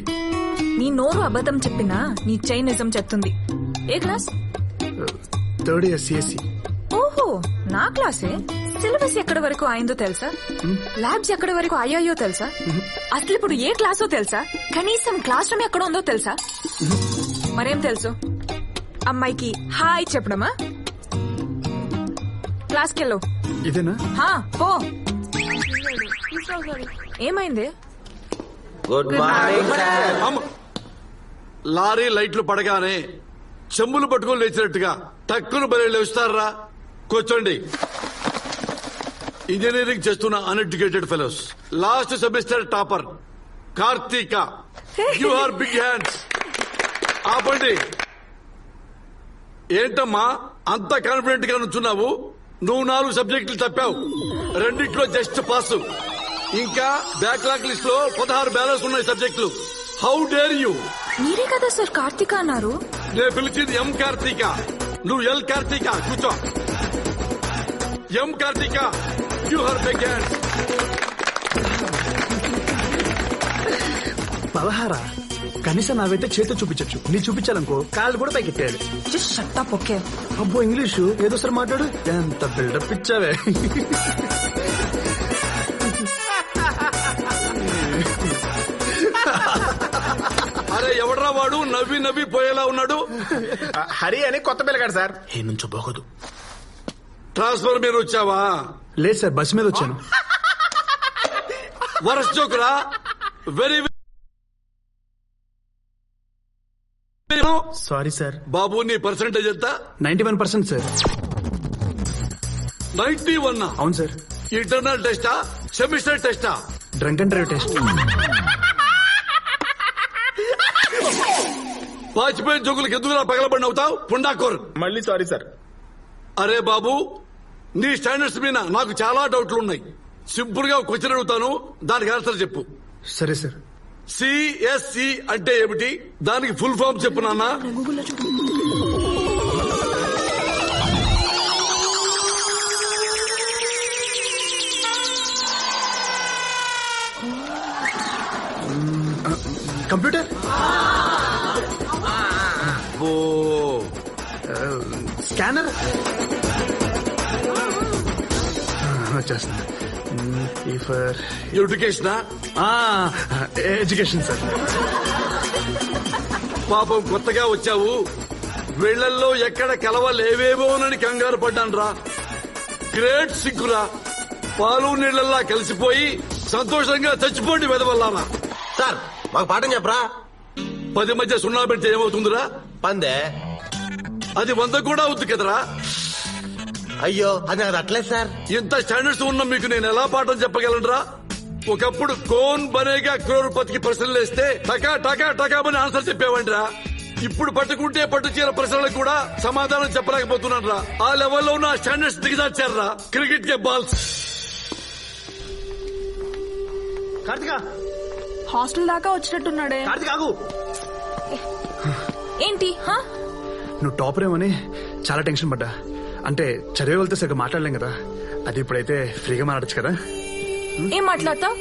నీ నోరు అబద్ధం చెప్పినా నీ చెయ్యి నిజం చెప్తుంది. ఏ క్లాస్? 3rd year CSC. ఓహో, నా క్లాసే. సిలబస్ ఎక్కడి వరకు అయిందో తెలుసా? ల్యాబ్స్ ఎక్కడి వరకు అయ్యాయో తెలుసా? అసలు ఇప్పుడు ఏ క్లాసో తెలుసా? కనీసం క్లాస్ రూమ్ ఎక్కడ ఉందో తెలుసా? మరేం తెలుసు? అమ్మాయికి హాయ్ చెప్పడమా? క్లాస్కి వెళ్ళు. ఇదేనా? పో. ఏమైంది? Good morning sir. లారీ లైట్లు పడగానే చెంబులు పట్టుకొని లేచినట్టుగా టక్కును బలి లేస్తారా? కూర్చోండి. ఇంజనీరింగ్ చేస్తున్న uneducated fellows, last semester topper Karthika, you are big hands. ఆపండి. ఏంటమ్మా అంత కాన్ఫిడెంట్ గా నుంచున్నావు? నువ్వు 4 సబ్జెక్టులు తప్పావు, 2 జస్ట్ పాస్. ఇంకా బ్యాక్లాగ్ లిస్ట్ లో 16 బ్యాలెన్స్ ఉన్నాయి సబ్జెక్టులు. How dare you? మీరే కదా సార్ కార్తీక అన్నారు. నేను పిలిచింది ఎం కార్తీక, నువ్వు ఎల్ కార్తీక. కూర్చో. M Karthika, you are big hands. 16? కనీసం నావైతే చేతితో చూపించచ్చు. నీ చూపించాలనుకో కాళ్ళు కూడా పైకెట్టాడు. Just shut up. ఓకే. అబ్బో ఇంగ్లీషు ఏదో సార్ మాట్లాడు. ఎంత బిల్డప్ ఇచ్చావే. అరే ఎవడ్రా వాడు నవ్వి నవ్వి పోయేలా ఉన్నాడు? హరి అని కొత్త పిల్లగాడు సార్. ఏ నుంచో బాగోదు. ట్రాన్స్ఫర్ మీద వచ్చావా? లేదు సార్, బస్ మీద వచ్చాను. వరస్ జోకురా. Very sorry sir. బాబు నీ పర్సెంటేజ్ ఎంత? 91% సార్. 91? అవును సార్. ఇంటర్నల్ టెస్టా, సెమిస్టర్ టెస్టా? Drunk and drive test. Vajpayee జోకులకు ఎందుకులా పగలబడి అవుతావు? పుండాకోర్. మళ్ళీ సారీ సార్. అరే బాబు, నీ స్టాండర్డ్స్ మీద నాకు చాలా డౌట్లు ఉన్నాయి. సింపుల్ గా క్వశ్చన్ అడుగుతాను, దానికి ఆన్సర్ చెప్పు. సరే సార్. సిఎస్సి అంటే ఏమిటి? దానికి ఫుల్ ఫామ్ చెప్పు నాన్న. కంప్యూటర్. స్కానర్. వచ్చేస్తుంది. ఎడ్యుకేషనా? Education sir. పాపం కొత్తగా వచ్చావు, వీళ్లల్లో ఎక్కడ కలవలేవేమోనని కంగారు పడ్డాను రా. గ్రేట్ సిగ్గురా. పాలు నీళ్లల్లా కలిసిపోయి సంతోషంగా చచ్చిపోండి వెదవల్లారా. సార్ మాకు పాఠం చెప్పరా? 10 మధ్య 0 పెడితే ఏమవుతుందిరా? పందే. అది 100 కూడా అవుతుంది కదరా. అయ్యో అది నాకు అట్లేదు సార్. ఇంత స్టాండర్డ్స్ ఉన్న మీకు నేను ఎలా పాఠం చెప్పగలనరా? ఒకప్పుడు కోన్ బనేగా క్రోర్పతికి ప్రశ్నలు వేస్తే టకా టకా టకామని ఆన్సర్ చెప్పేవండిరా. ఇప్పుడు పట్టుకుంటే పట్టు చీర ప్రశ్నలకు కూడా సమాధానం చెప్పలేకపోతున్నాను రా. ఆ లెవెల్లో ఉన్న స్టాండర్డ్స్ దిగజార్చారా. క్రికెట్ కే బాల్స్. కార్తిక హాస్టల్ దాకా వచ్చినట్టున్నాడే. కార్తిక ఆగు. ఏంటి? నువ్వు టాపర్ ఏమని చాలా టెన్షన్ పడ్డా. అంటే చదివే వెళ్తే సరిగ్గా మాట్లాడలేం కదా. అది ఇప్పుడైతే ఫ్రీగా మాట్లాడచ్చు కదా. ఏం మాట్లాడతావు?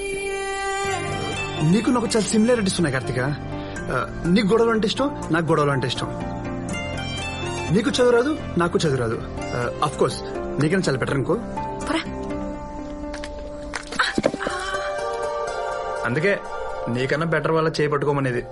నీకు నాకు చాలా సిమిలారిటీస్ ఉన్నాయి కార్తిక. నీకు గొడవలు అంటే ఇష్టం, నాకు గొడవలు అంటే ఇష్టం. నీకు చదువు రాదు, నాకు చదువు రాదు. అఫ్ కోర్స్ నీకైనా చాలా బెటర్ అనుకో. అందుకే నీకన్నా బెటర్ వాళ్ళ చేపట్టుకోమనేది.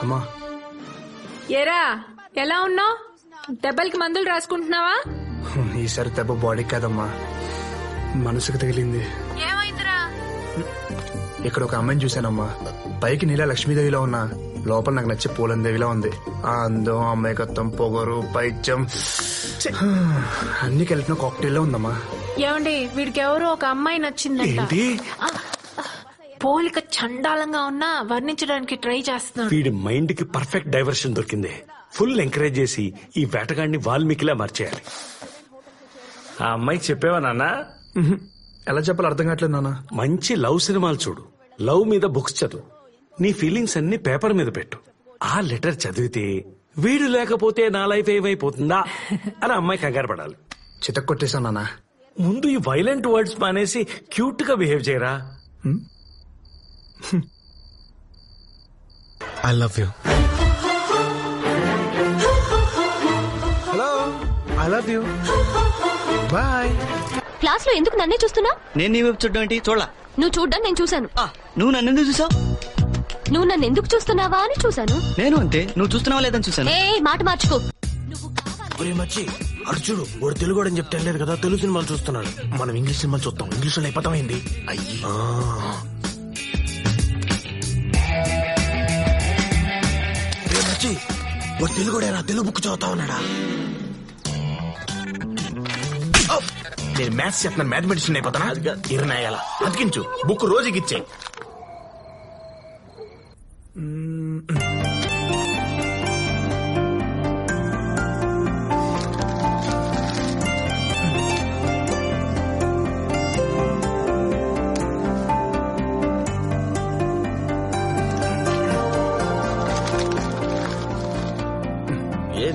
అమ్మా ఏరా ఎలా ఉన్నావు? దెబ్బలకి మందులు రాసుకుంటున్నావా? ఈసారి దెబ్బ బాడీ కాదమ్మా, మనసుకు తగిలింది. ఏమైందిరా? ఇక్కడ ఒక అమ్మాయిని చూశానమ్మా. పైకి నీలా లక్ష్మీదేవిలో ఉన్నా లోపల నాకు నచ్చే పూలందేవిలా ఉంది. ఆ అందం, అమ్మాయికత్వం, పొగరు, పైత్యం అన్ని కలిపిన కాక్టైల్లో ఉందమ్మా. ఏమండి వీడికి ఎవరో ఒక అమ్మాయి నచ్చిందంట. పోలిక చండాలంగా ఉన్నా వర్ణించడానికి ట్రై చేస్తున్నాడు. వీడి మైండ్ కి పర్ఫెక్ట్ డైవర్షన్ దొరికింది. ఫుల్ ఎంకరేజ్ చేసి ఈ వేటగాడిని వాల్మీకిలా మార్చేయాలి. ఆ అమ్మాయికి చెప్పేవా నాన్న? ఎలా చెప్పాలో అర్థం కావట్లేదు నాన్న. మంచి లవ్ సినిమాలు చూడు, లవ్ మీద బుక్స్ చదువు, నీ ఫీలింగ్స్ అన్ని పేపర్ మీద పెట్టు. ఆ లెటర్ చదివితే వీడు లేకపోతే నా లైఫ్ ఏమైపోతుందా అని అమ్మాయి కంగారు పడాలి. చితక్ కొట్టేశాను నాన్న. ముందు ఈ వైలెంట్ వర్డ్స్ మానేసి క్యూట్ గా బిహేవ్ చేయరా. I love you. Hello, I love you. Bye. Class లో ఎందుకు నన్నే చూస్తున్నా? నేను నీ వైపు చూడడం ఏంటి? చూడలా. నువ్వు చూడ్డం నేను చూశాను. నువ్వు నన్ను ఎందుకు చూసావు? నువ్వు నన్ను ఎందుకు చూస్తున్నావా అని చూశాను. నేను అంతే, నువ్వు చూస్తున్నావా లేదని చూసాను. ఏ మాట మార్చుకో. మచ్చి అడు చూడు, వాడు తెలుగు అని చెప్తే లేదు కదా, తెలుగు సినిమాలు చూస్తున్నాడు. మనం ఇంగ్లీష్ సినిమాలు చూస్తాం, ఇంగ్లీష్ లో అయిపోతామైంది. అయ్యి మచ్చి వాడు తెలుగు తెలుగు బుక్ చదువుతా ఉన్నాడా? నేను మ్యాథ్స్ చెప్తున్నాను, మ్యాథమెటిషియన్ అయిపోతానా? ఇరనాయాల అతికించు, బుక్ రోజుకి ఇచ్చే.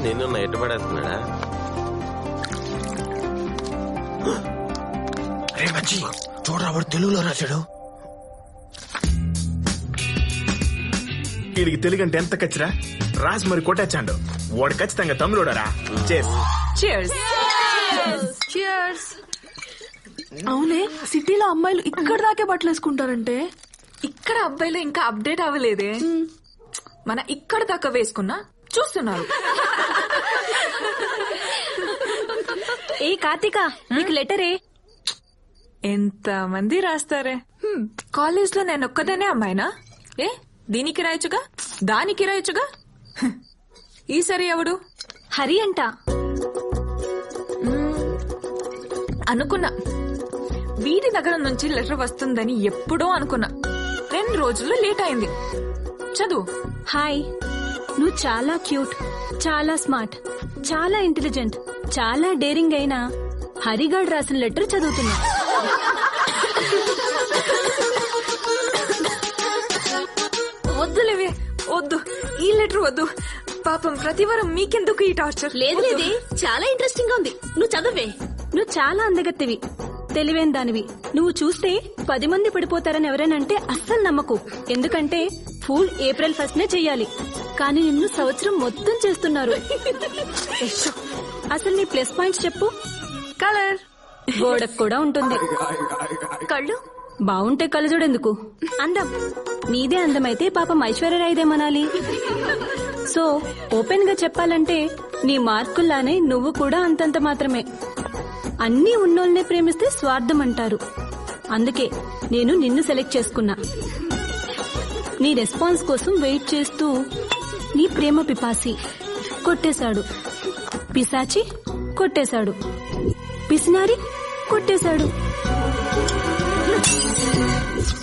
నిన్ను ఎట్టుపడేస్తున్నాడా? రే మచ్చి చూడరా, వాడు తెలుగులో రాశాడు. వీడికి తెలుగు అంటే ఎంత కచ్చిరా, రాసి మరి కొట్టేచ్చాడు. వాడు ఖచ్చితంగా తమిళోడరా. అవునే, సిటీలో అమ్మాయిలు ఇక్కడ దాకే బట్టలు వేసుకుంటారంటే ఇక్కడ అబ్బాయిలు ఇంకా అప్డేట్ అవ్వలేదే. మన ఇక్కడ దాకా వేసుకున్నా చూస్తున్నారు. ఏ కార్తిక, నీకు లెటరే. ఎంత మంది రాస్తారే. కాలేజ్ లో నేను ఒక్కదానే అమ్మాయినా? ఏ దీనికి రాయొచ్చుగా, దానికి రాయొచ్చుగా. ఈసారి ఎవడు? హరి అంట. అనుకున్నా వీడి దగ్గర నుంచి లెటర్ వస్తుందని ఎప్పుడో అనుకున్నా. 2 రోజుల్లో లేట్ అయింది. చదువు. హాయ్, నువ్వు చాలా క్యూట్, చాలా స్మార్ట్, చాలా ఇంటెలిజెంట్, చాలా డేరింగ్ అయినా హరిగాడ్ రాసిన లెటర్ చదువుతున్నా. వద్దులేవే, వద్దు, ఈ లెటర్ వద్దు. పాపం ప్రతివారం మీకెందుకు ఈ టార్చర్? లేదు లేదే, చాలా ఇంట్రెస్టింగ్ గా ఉంది. నువ్వు చదవే. నువ్వు చాలా అందగత్తివి, తెలివైన దానివి. నువ్వు చూస్తే 10 మంది పడిపోతారని ఎవరైనంటే అస్సలు నమ్మకు. ఎందుకంటే ఫూల్ April 1st చెయ్యాలి, కానీ నిన్ను సంవత్సరం మొత్తం చేస్తున్నారు. అసలు నీ ప్లస్ పాయింట్స్ చెప్పు. కలర్ గోడకు కూడా ఉంటుంది. కళ్ళు బాగుంటే కళ్ళజోడెందుకు? అందం నీదే అందమైతే పాపం ఐశ్వర్యరాయిదేమనాలి. సో ఓపెన్ గా చెప్పాలంటే నీ మార్కుల్లానే నువ్వు కూడా అంతంత మాత్రమే. అన్నీ ఉన్నోల్నే ప్రేమిస్తే స్వార్థం అంటారు. అందుకే నేను నిన్ను సెలెక్ట్ చేసుకున్నా. నీ రెస్పాన్స్ కోసం వెయిట్ చేస్తూ నీ ప్రేమ పిపాసి కొట్టేశాడు, పిశాచి కొట్టేశాడు, పిసినారి కొట్టేశాడు.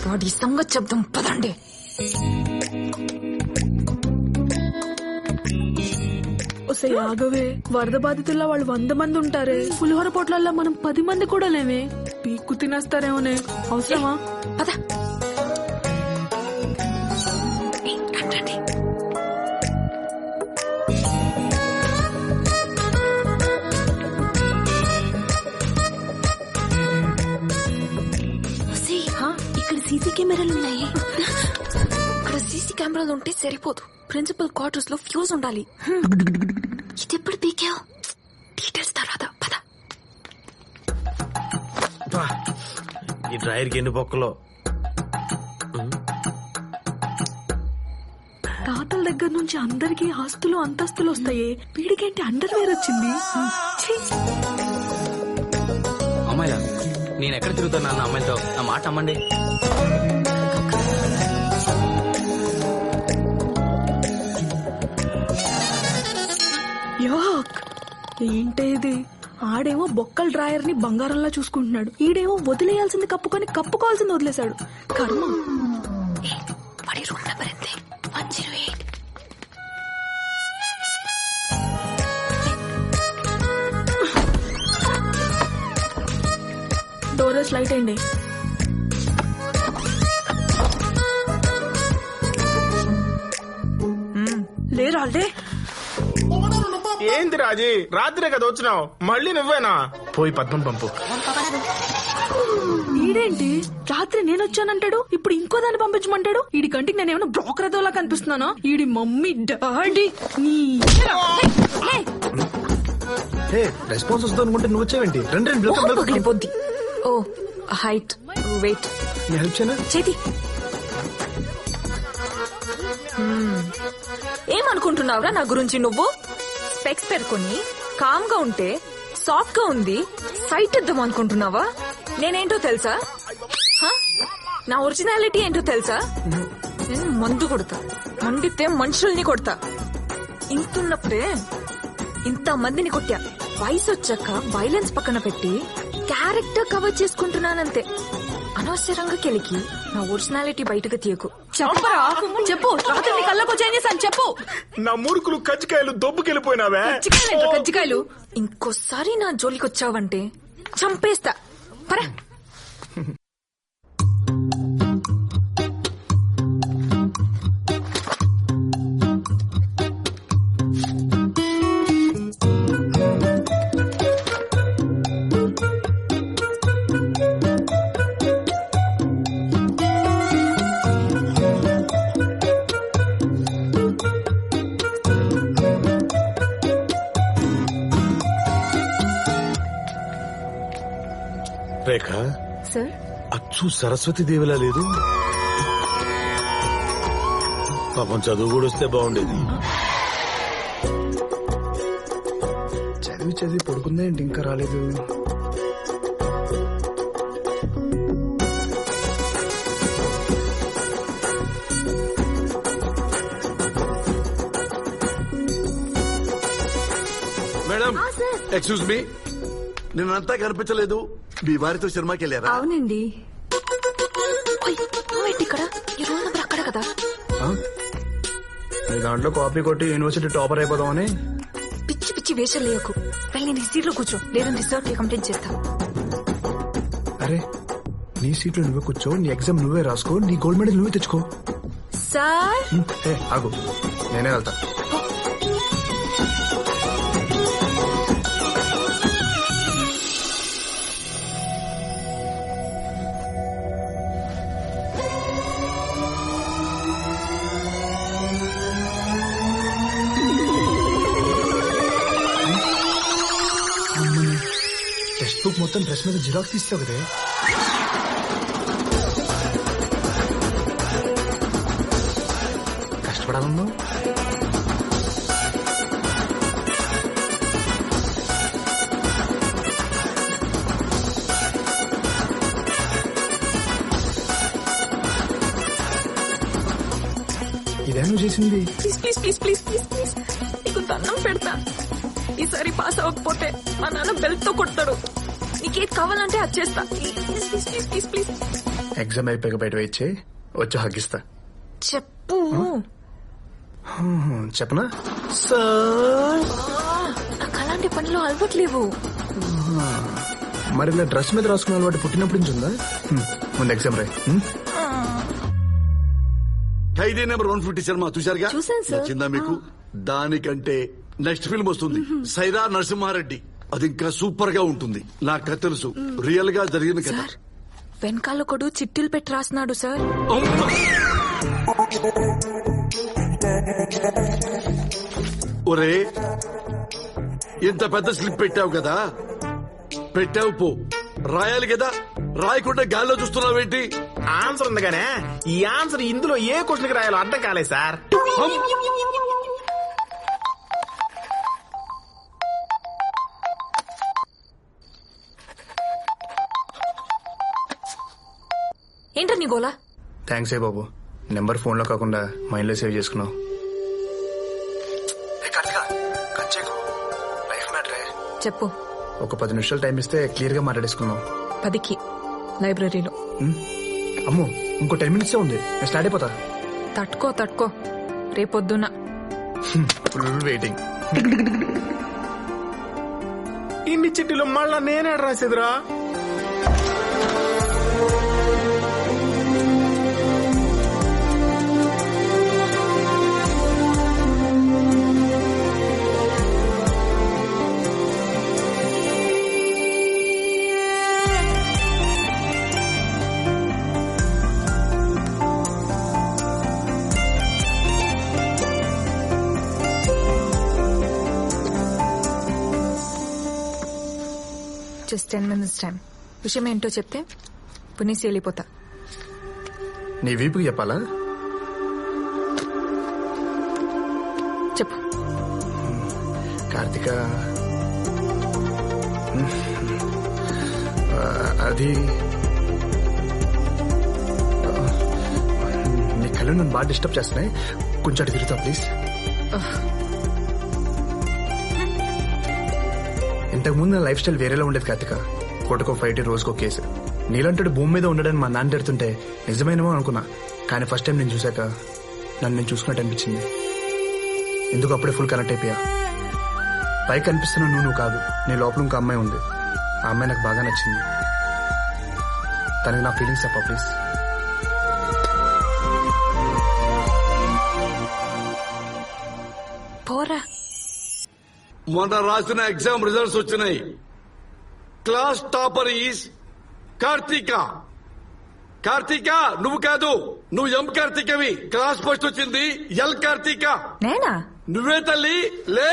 వాడి సంగతి చెప్దాం పదండి. ఆగవే, వరద బాధితుల్లో వాళ్ళు 100 మంది ఉంటారే. పులిహోర పొట్లల్లో మనం 10 మంది కూడా లేవే. పీక్కు తినేస్తారేమోనే. అవసరమా? పద. ఇక్కడ సీసీ కెమెరాలు ఉన్నాయి. ఇక్కడ సీసీ కెమెరాలు ఉంటే సరిపోదు, ప్రిన్సిపల్ క్వార్టర్స్ లో ఫ్యూజ్ ఉండాలి. ఇది ఎప్పుడు పీకావు? డీటెయిల్స్ తర్వాత పద. ఈ డ్రైవర్కి ఎన్ని బొక్కలో. తాతల దగ్గర నుంచి అందరికి ఆస్తులు అంతస్తులు వస్తాయి. వీడికేంటి అండర్వేర్ వచ్చింది? అమ్మాయిలా నేను ఎక్కడ తిరుగుతాను అన్న అమ్మాయిలతో? నా మాట అమ్మండి. ఏంటే ఇది? ఆడేమో బొక్కల డ్రాయర్ ని బంగారంలా చూసుకుంటున్నాడు, ఈడేమో వదిలేయాల్సింది కప్పుకొని కప్పుకోవాల్సింది వదిలేశాడు. కర్మ. వాడి రూమ్ నెంబర్ ఎంత? 108. డోరేస్ లైట్ అయింది. లేరాలే. ఏంది రాజీ, రాత్రే కదా వచ్చినావు, మళ్ళీ నువ్వేనా? పోయి పద్మం పంపు. ఈడేంటి రాత్రి నేనొచ్చానంటాడు, ఇప్పుడు ఇంకో దాన్ని పంపించమంటాడు. ఈడి కంటికి నేనేమన్నా బ్రోకర్ అదోలా కనిపిస్తున్నానా? ఈడి మమ్మీ డాడీ రెస్పాన్స్ వస్తుంది అనుకుంటే నువ్వు వచ్చావేంటి? పగిలిపోద్ది. ఓ హైట్, వెయిట్. హెల్ప్ చేయనా? చేతి. ఏమనుకుంటున్నావురా నా గురించి నువ్వు? స్పెక్స్ పెట్టుకుని కామ్ గా ఉంటే సాఫ్ట్ గా ఉంది సైట్ ఇద్దాం అనుకుంటున్నావా? నేనేంటో తెలుసా? నా ఒరిజినాలిటీ ఏంటో తెలుసా? నేను మందు కొడతా, మండితే మనుషుల్ని కొడతా. ఇంతున్నప్పుడే ఇంత మందిని కొట్టా. వయసు వచ్చాక వైలెన్స్ పక్కన పెట్టి క్యారెక్టర్ కవర్ చేసుకుంటున్నానంతే. అనవసరంగా కెలికి నా ఒరిజినాలిటీ బయటకు తీయకు. చెప్పరా, చెప్పు. రాత్రి కళ్ళకు చేంజ్ చేశాను, చెప్పు. నా మురుకులు కజ్జికాయలు దొబ్బుకెళ్ళిపోయినావే. కజ్జికాయలు ఇంకోసారి నా జోలికి వచ్చావంటే చంపేస్తా. పరా. రేఖ, సార్, అచ్చు సరస్వతి దేవిలా లేదు. పాపం చదువు కూడా వస్తే బాగుండేది. చదివి చదివి పడుకుందే ఏంటి ఇంకా రాలేదు? మేడం, ఎక్స్క్యూజ్ మీ, నిన్నంతా కనిపించలేదు. మీ వారితో సినిమాకి వెళ్ళారా? అవునండి. ఇక్కడ ఈ రూమ్ నెంబర్ అక్కడ కదా. నీ దాంట్లో కాపీ కొట్టి యూనివర్సిటీ టాపర్ అయిపోదామని. పిచ్చి పిచ్చి వేషాలు లేకు. వెళ్ళి నీ సీట్ లో కూర్చో, లేదని రిజల్ట్ కంప్లైంట్ చేస్తా. అరే, నీ సీట్ లో నువ్వే కూర్చో, నీ ఎగ్జామ్ నువ్వే రాసుకో, నీ గోల్డ్ మెడల్ నువ్వే తెచ్చుకో. సార్ ఆగు, నేనే వెళ్తా. టెక్స్ట్ బుక్ మొత్తం డ్రెస్ మీద జిరాక్స్ తీస్తావు కదే. కష్టపడాలన్నావు. ఇదే నువ్వు చేసింది. Please please please please please please నీకు దండం పెడతా. ఈసారి పాస్ అవ్వకపోతే మా నాన్న బెల్ట్ తో కొడతాడు. నీకేది కావాలంటే అది చేస్తా. Please please please please. Exam అయిపోయాక బయట వచ్చి హగ్గిస్తా. చెప్పు. చెప్పనా? నాకు అలాంటి పనులు అలవట్లేవు. మరి ఇలా డ్రెస్ మీద రాసుకునే అలవాటు పుట్టినప్పటి నుంచి ఉందా? ముందు ఎగ్జామ్ రాయి. ఖైదీ నెంబర్ 150 సినిమా చూశారుగా? చూశాను సార్. నచ్చిందా మీకు? దానికంటే నెక్స్ట్ ఫిల్మ్ వస్తుంది, సైరా నరసింహారెడ్డి. అది ఇంకా సూపర్ గా ఉంటుంది. నాకు తెలుసు, రియల్ గా జరిగింది కదా. వెనకాల ఒకడు చిట్టీలు పెట్టి రాస్తున్నాడు సార్. ఒరే, ఇంత పెద్ద స్లిప్ పెట్టావు కదా, పెట్టావు పో, రాయాలి కదా. రాయకుండా గాల్లో చూస్తున్నావేంటి? ఆన్సర్ ఉంది కానీ ఈ ఆన్సర్ ఇందులో ఏ క్వశ్చన్ కి రాయాలో అర్థం కాలేదు సార్. ఏంటో నీ గోలా? థ్యాంక్స్ ఏ బాబు, నెంబర్ ఫోన్ లో కాకుండా మైండ్ లో సేవ్ చేసుకున్నావు. చెప్పు. ఒక 10 నిమిషాలు టైం ఇస్తే క్లియర్ గా మాట్లాడేసుకున్నావు. 10కి లైబ్రరీలో. అమ్మో, ఇంకో 10 మినిట్స్ ఉంది, నేను స్టార్ట్ అయిపోతా. తట్టుకో రేపొద్దున. Full waiting. ఇన్ని చిట్టీలు మళ్ళా నేనే రాసేదిరా. Just 10 minutes time. విషయం ఏంటో చెప్తే పునీసి వెళ్ళిపోతా. నీ వీపుకి చెప్పాలా? చెప్పు. కార్తిక, అది నీ కళ్ళు నన్ను బాగా డిస్టర్బ్ చేస్తున్నాయి, కొంచెం అటు తిరుగుతా ప్లీజ్. ఇంతకు ముందు నా లైఫ్ స్టైల్ వేరేలా ఉండేది కార్తిక. పూటకో ఫైట్, రోజుకో కేసు. నీలంటాడు భూమి మీద ఉండడని మా నాన్న తిడుతుంటే నిజమైనమో అనుకున్నా. కానీ ఫస్ట్ టైం నేను చూశాక నన్ను నేను చూసుకున్నట్టు అనిపించింది. ఎందుకు అప్పుడే ఫుల్ కనెక్ట్ అయిపోయా. పైకి కనిపిస్తున్నా నువ్వు కాదు, నీ లోపల ఇంకో అమ్మాయి ఉంది. ఆ అమ్మాయి నాకు బాగా నచ్చింది. తనకి నా ఫీలింగ్స్ చెప్పా ప్లీజ్. పోరా. మొన్న రాసిన ఎగ్జామ్ రిజల్ట్స్ వచ్చినాయి. Class topper is Karthika. Karthika నువ్వు కాదు, నువ్వు ఎం కార్తీకవి. క్లాస్ ఫస్ట్ వచ్చింది ఎల్ కార్తీక. నేనా? నువ్వే తల్లి, లే.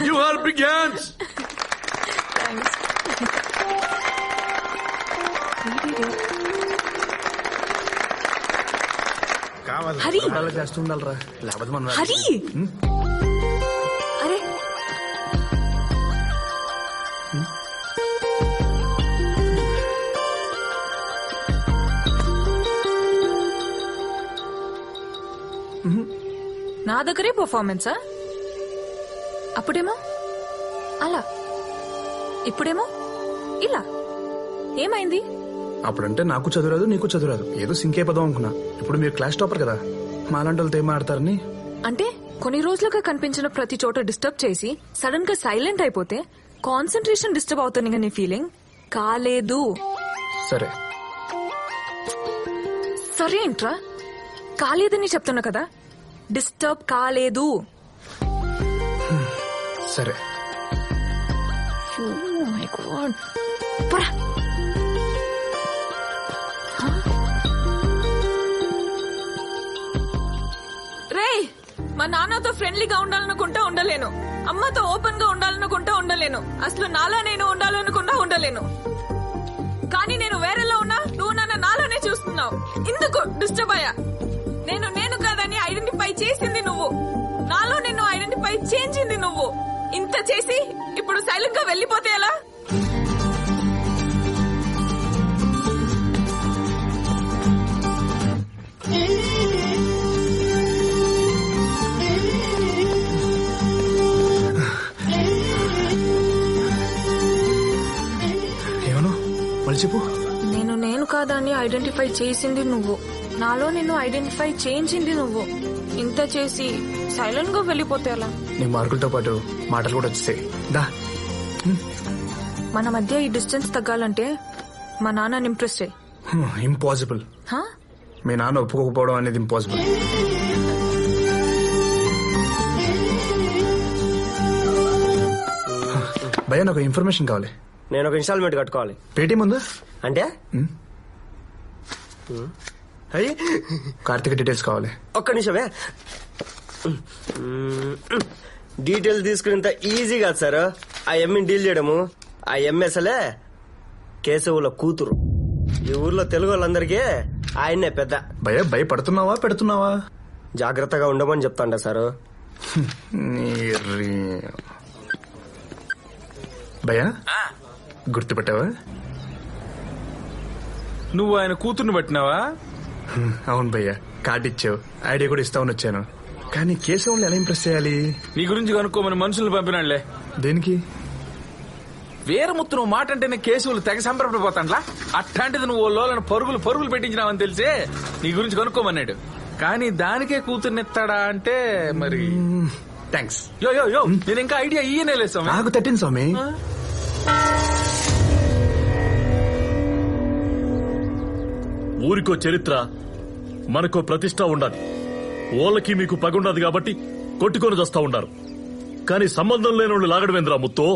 Give her big hands. Hari, చేస్తుండాలరా, లేకపోతే మనం హరి. అరే నా దగ్గరే పర్ఫార్మెన్సా? అప్పుడేమో అలా, ఇప్పుడేమో ఇలా. ఏమైంది? అప్పుడంటే నాకు చదువురాదు, నీకు చదువురాదు, ఏదో సింకే పదం అనుకున్నా. ఇప్పుడు మీరు క్లాస్ టాపర్ కదా, మాలాంటి వాళ్ళతో ఏం ఆడతారని. అంటే కొన్ని రోజులుగా కనిపించిన ప్రతి చోట డిస్టర్బ్ చేసి సడన్ గా సైలెంట్ అయిపోతే కాన్సన్ట్రేషన్ డిస్టర్బ్ అవుతుంది నీ ఫీలింగ్ కాలేదు. సరే సరే ఏంట్రా, కాలేదని చెప్తున్నా కదా. డిస్టర్బ్ కాలేదు. సరే. Oh my God. పోరా. రేయ్, మా నాన్నతో ఫ్రెండ్లీగా ఉండాలనుకుంటా ఉండలేను, అమ్మతో ఓపెన్ గా ఉండాలనుకుంటా ఉండలేను, అసలు నాలా నేను ఉండాలనుకుంటా ఉండలేను. కానీ నేను వేరేలా ఉన్నా, నువ్వు నన్ను నాలోనే చూస్తున్నావు. ఇందుకు డిస్టర్బ్ అయ్యా. నేను కాదని ఐడెంటిఫై చేసింది నువ్వు, నాలో నిన్ను ఐడెంటిఫై చేయించింది నువ్వు. ఇంత చేసి ఇప్పుడు సైలెంట్ గా వెళ్ళిపోతే ఎలా? ఏమను మళ్ళీ చెప్పు. నేను కాదని ఐడెంటిఫై చేసింది నువ్వు, నాలో నిన్ను ఐడెంటిఫై చేయించింది నువ్వు. ఇంత చేసి సైలెంట్ గా వెళ్ళిపోతే ఎలా? నీ మార్కులతో పాటు మాటలు కూడా వచ్చేసాయి. దా. మన మధ్య ఈ డిస్టెన్స్ తగ్గాలంటే మా నాన్నని ఇంప్రెస్ చేయి. ఇంపాసిబుల్. మీ నాన్న ఒప్పుకోకపోవడం అనేది ఇంపాసిబుల్. భయ్యా నాకు ఇన్ఫర్మేషన్ కావాలి. నేను ఒక ఇన్స్టాల్మెంట్ కట్టుకోవాలి. పేటీఎం ఉందా? అంటే అయ్యి కార్తిక్ డీటెయిల్స్ కావాలి. ఒక్క నిమిషమే. డీటెయిల్స్ తీసుకునేంత ఈజీ కాదు సార్ ఆ ఎమ్మిని డీల్ చేయడము. ఆ ఎంఎస్ఎలే కేశవుల కూతురు. ఈ ఊర్లో తెలుగు వాళ్ళందరికీ ఆయన్నే పెద్ద. భయపడుతున్నావా పెడుతున్నావా? జాగ్రత్తగా ఉండమని చెప్తాండ సార్. భయ్యా గుర్తుపెట్టావా? నువ్వు ఆయన కూతుర్ని పట్టినావా? అవును భయ్యా, కార్డు ఇచ్చావు, ఐడియా కూడా ఇస్తామని వచ్చాను. కానీ కేశవుల్ని ఎలా ఇంప్రెస్ చేయాలి? నీ గురించి కనుక్కోమని మనుషుల్ని పంపినాళ్లే. దేనికి? వీరముత్తు నువ్వు మాట అంటేనే కేశవులు తెగ సంబరపడిపోతాండ్లా. అట్లాంటిది నువ్వు లోలను పరుగులు పెట్టించినావని తెలిసే నీ గురించి కనుక్కోమన్నాడు. కానీ దానికే కూతుర్నెత్తాడా అంటే మరి థ్యాంక్స్. యో నేను ఇంకా ఐడియా ఇయ్యనే లేదు స్వామి. నాకు తట్టింది స్వామి. ఊరికో చరిత్ర, మనకో ప్రతిష్ట ఉండాలి. ఓళ్ళకి మీకు పగుండదు కాబట్టి కొట్టుకొని వస్తా ఉండారు. కానీ సంబంధం లేనోళ్ళు లాగడమేంద్రా ముత్తు?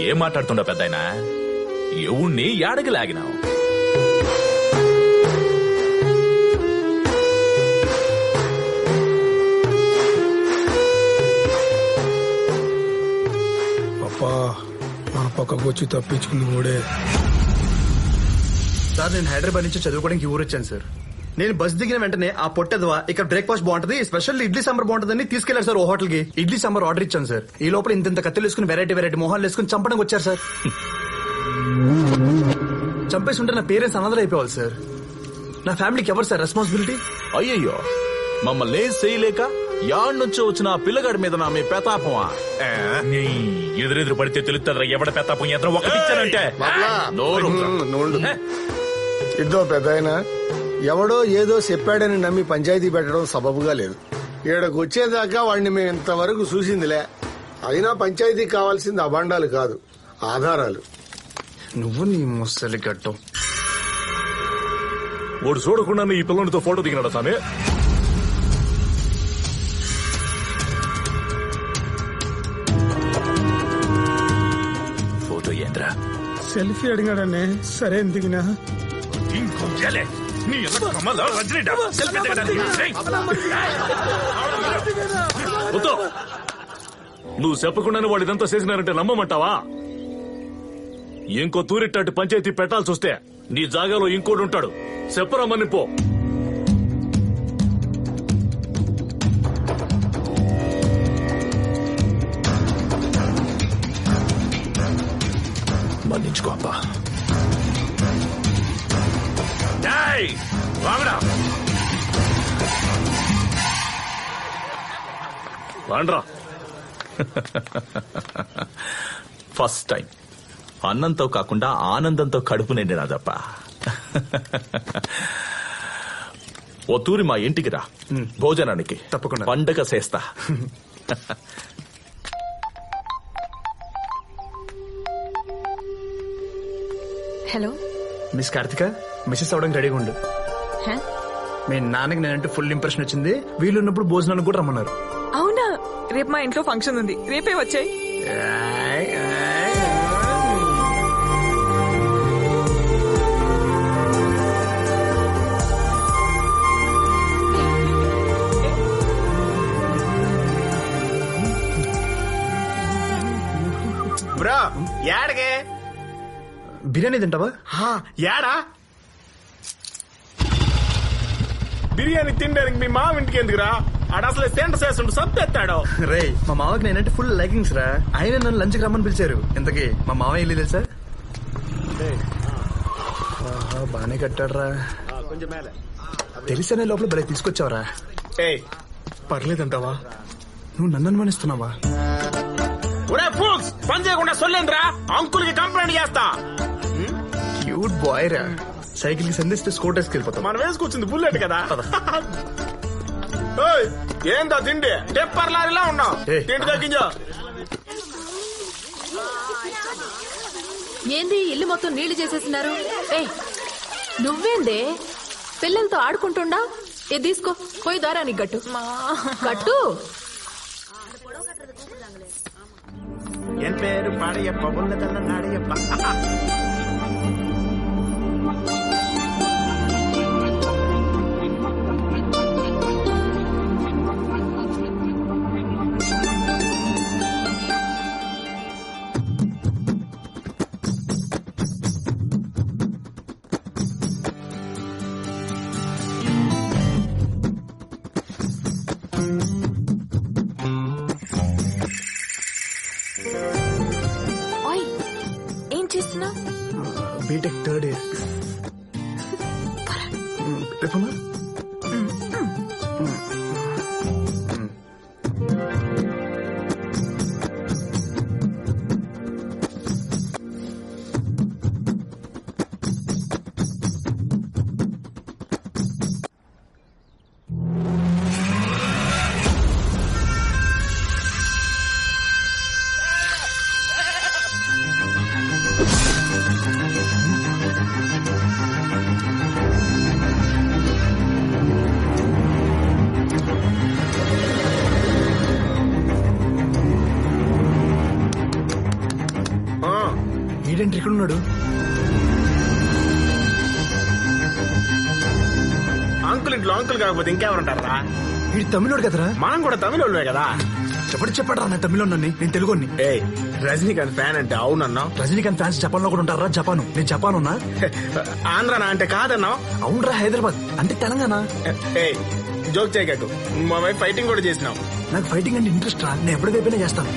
ఏం మాట్లాడుతుండ పెద్దాయనా? ఎవణ్ణి యాడకి లాగినావు? అప్పా మన పక్కకు వచ్చి తప్పించుకుంది కూడా. సార్ నేను హైదరాబాద్ నుంచి చదువుకోవడానికి ఊరు వచ్చాను సార్. నేను బస్ దిగిన వెంటనే ఆ పొట్టెదవా ఇక్కడ బ్రేక్ఫాస్ట్ బాగుంటది, స్పెషల్ ఇడ్లీ సాంబార్ బాగుంటుందని తీసుకెళ్లారు సార్ ఓ హోటల్ కి. ఇడ్లీ సాంబార్ ఆర్డర్ ఇచ్చాను సార్. ఈ లోపల ఇంత కత్తులు వేసుకుని వెరైటీ మొహాలు వేసుకుని చంపడానికి వచ్చారు సార్. చంపేసి ఉంటే నా పేరెంట్స్ అనాథలు అయిపోవాలి సార్. నా ఫ్యామిలీకి ఎవరు సార్ రెస్పాన్సిబిలిటీ? అయ్యయ్యో, మమ్మల్ని ఏం చేయలేక యాడ్ నుంచి వచ్చిన ఆ పిల్లగాడి మీద నా మీ పెతాపమా? ఎదురెదురు పడితే తెలుస్తుందిరా ఎవడ పెతాపం ఎదురు ఒకటిచ్చానంటే. ఇద్దో పెద్దాయన, ఎవడో ఏదో చెప్పాడని నమ్మి పంచాయతీ పెట్టడం సబబుగా లేదు. ఈడకు వచ్చేదాకా వాడిని మేము ఇంతవరకు చూసిందిలే. అయినా పంచాయతీకి కావాల్సింది అభాండాలు కాదు, ఆధారాలు. నువ్వు నీ ముసలి గట్టం. వాడు చూడకుండా ఈ పిల్లనితో ఫోటో దిగినాడు సామే. ఫోటో ఏంద్రా? సెల్ఫీ అడిగాడనే. సరే దిగినా. నువ్వు చెప్పకుండానే వాడు ఇదంతా చేసినారంటే నమ్మమంటావా? ఇంకో తూరిట్టాటి పంచాయతీ పెట్టాల్సి వస్తే నీ జాగాలో ఇంకోటి ఉంటాడు. చెప్పరామని పో. మన్నించుకో అబ్బా. వాండ్రా. ఫస్ట్ టైం అన్నంతో కాకుండా ఆనందంతో కడుపు నిండినాదప్ప. ఓ తూరి మా ఇంటికి రా, భోజనానికి. తప్పకుండా. పండగ చేస్తా. హలో మిస్ కార్తిక, మిస్సెస్ అవడానికి రెడీగా ఉండు. మీ నాన్నకి నేనంటే ఫుల్ ఇంప్రెషన్ వచ్చింది. వీళ్ళు ఉన్నప్పుడు భోజనానికి కూడా రమ్మన్నారు. అవునా? రేపు మా ఇంట్లో ఫంక్షన్ ఉంది, రేపే వచ్చాయి. బ్రో యాడకే? బిర్యానీ తింటావా? యాడా? బిర్యానీ తినడానికి మీ మామ ఇంటికి ఎందుకురా? ఆడ అసలు సెంటర్ చేస్తుండు, సబ్బెత్తాడు. రే, మా మామకి నేనంటే ఫుల్ లైకింగ్స్ రా. ఆయన నన్ను లంచ్కి రమ్మని పిలిచారు. ఇంతకీ మా మామ వెళ్ళి తెలుసా? బానే కట్టాడ్రా. తెలిసనే లోపల భలే తీసుకొచ్చావరా. పర్లేదంటావా? నువ్వు నన్ను అనుమానిస్తున్నావా? పని చేయకుండా సొల్లేంద్రా, అంకుల్ కి కంప్లైంట్ చేస్తా. క్యూట్ బాయ్ రా. సైకిల్ కి సంధిస్తే స్కూటర్స్కి వెళ్ళిపోతాం. మనం వేసుకొచ్చింది బుల్లెట్ కదా. ఏందా తిండి టెప్పర్ లారీలా ఉన్నావు తిండి తగ్గించా. ఏంది ఇల్లు మొత్తం నీళ్లు చేసేసినారు? నువ్వేందే పిల్లలతో ఆడుకుంటుండా? ఇది తీసుకో పోయి దారానికి గట్టు గట్టు. ఎన్ పేరు పాడయ్యప్ప ఉన్నదన్న నాడయ్యప్ప. ఏం చేస్తున్నావు? BTech third year. రేపమ్మా ఈడేంటి ఇక్కడ ఉన్నాడు? అంకుల్ ఇంట్లో అంకుల్ కాకపోతే ఇంకెవరుంటారా? వీడు తమిళోడు కదరా? మనం కూడా తమిళోళ్ళే కదా. ఎవరు చెప్పాడు రా తమిళోడిని? నేను తెలుగుని. రజనీకాంత్ ఫ్యాన్ అంటే అవునన్నా. రజనీకాంత్ ఫ్యాన్స్ జపాన్ లో కూడా ఉంటారా? జపాను. నేను జపాన్ ఉన్నా. ఆంధ్రనా అంటే కాదన్నా. అవునరా హైదరాబాద్ అంటే తెలంగాణ. జోక్ చేయగట్టు మా వైపు ఫైటింగ్ కూడా చేసినావు. నాకు ఫైటింగ్ అంటే ఇంట్రెస్ట్ రా. నేను ఎప్పటికైపోయినా చేస్తాను.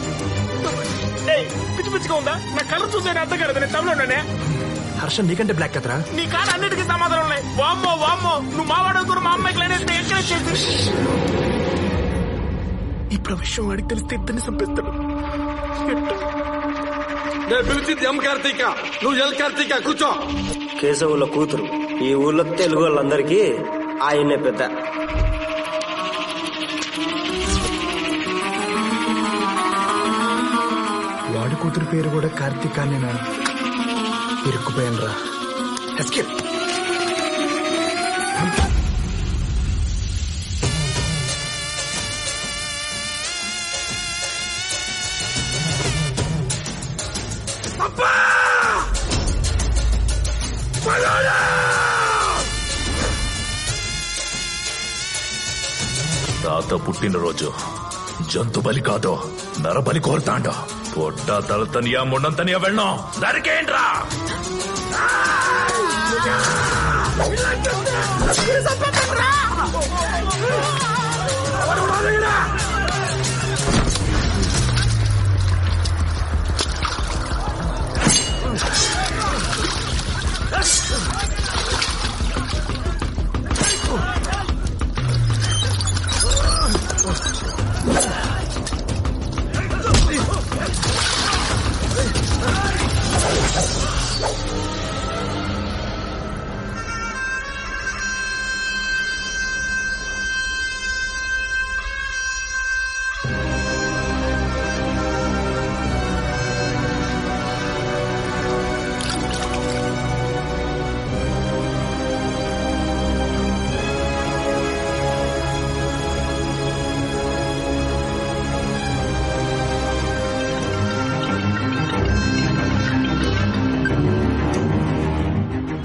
పిచ్చి పిచ్చిగా ఉందా? నా కలర్ చూసే అర్థం కదా. నేను తమిళోనే. హర్ష నీకంటే బ్లాక్ కదరా? నీ కాడ అన్నిటికీ సమాధానం ఉన్నాయి. వామ్మో వామ్మో నువ్వు మావాడవుతున్నా మా అమ్మాయికి లేనేస్తే ఎంకరేజ్ చేసి. ఇప్పుడు విషయం వాడికి తెలిస్తే ఇద్దరిని చంపేస్తాడు. నేను పిలిచింది ఎం కార్తీక, నువ్వు ఎల్ కార్తీక. కూర్చో. కేశవుల కూతురు. ఈ ఊర్లో తెలుగు వాళ్ళందరికీ ఆయనే పెద్ద. వాడి కూతురు పేరు కూడా కార్తీక. నేను ఇరుక్కుపోయాను రా. ఎస్కేప్. తాత పుట్టినరోజు జంతు బలి కాదో నరబలి కోరుతాండో. పొట్ట తలతనియా మొండంతనియా వెళ్ళం నరికేంట్రా.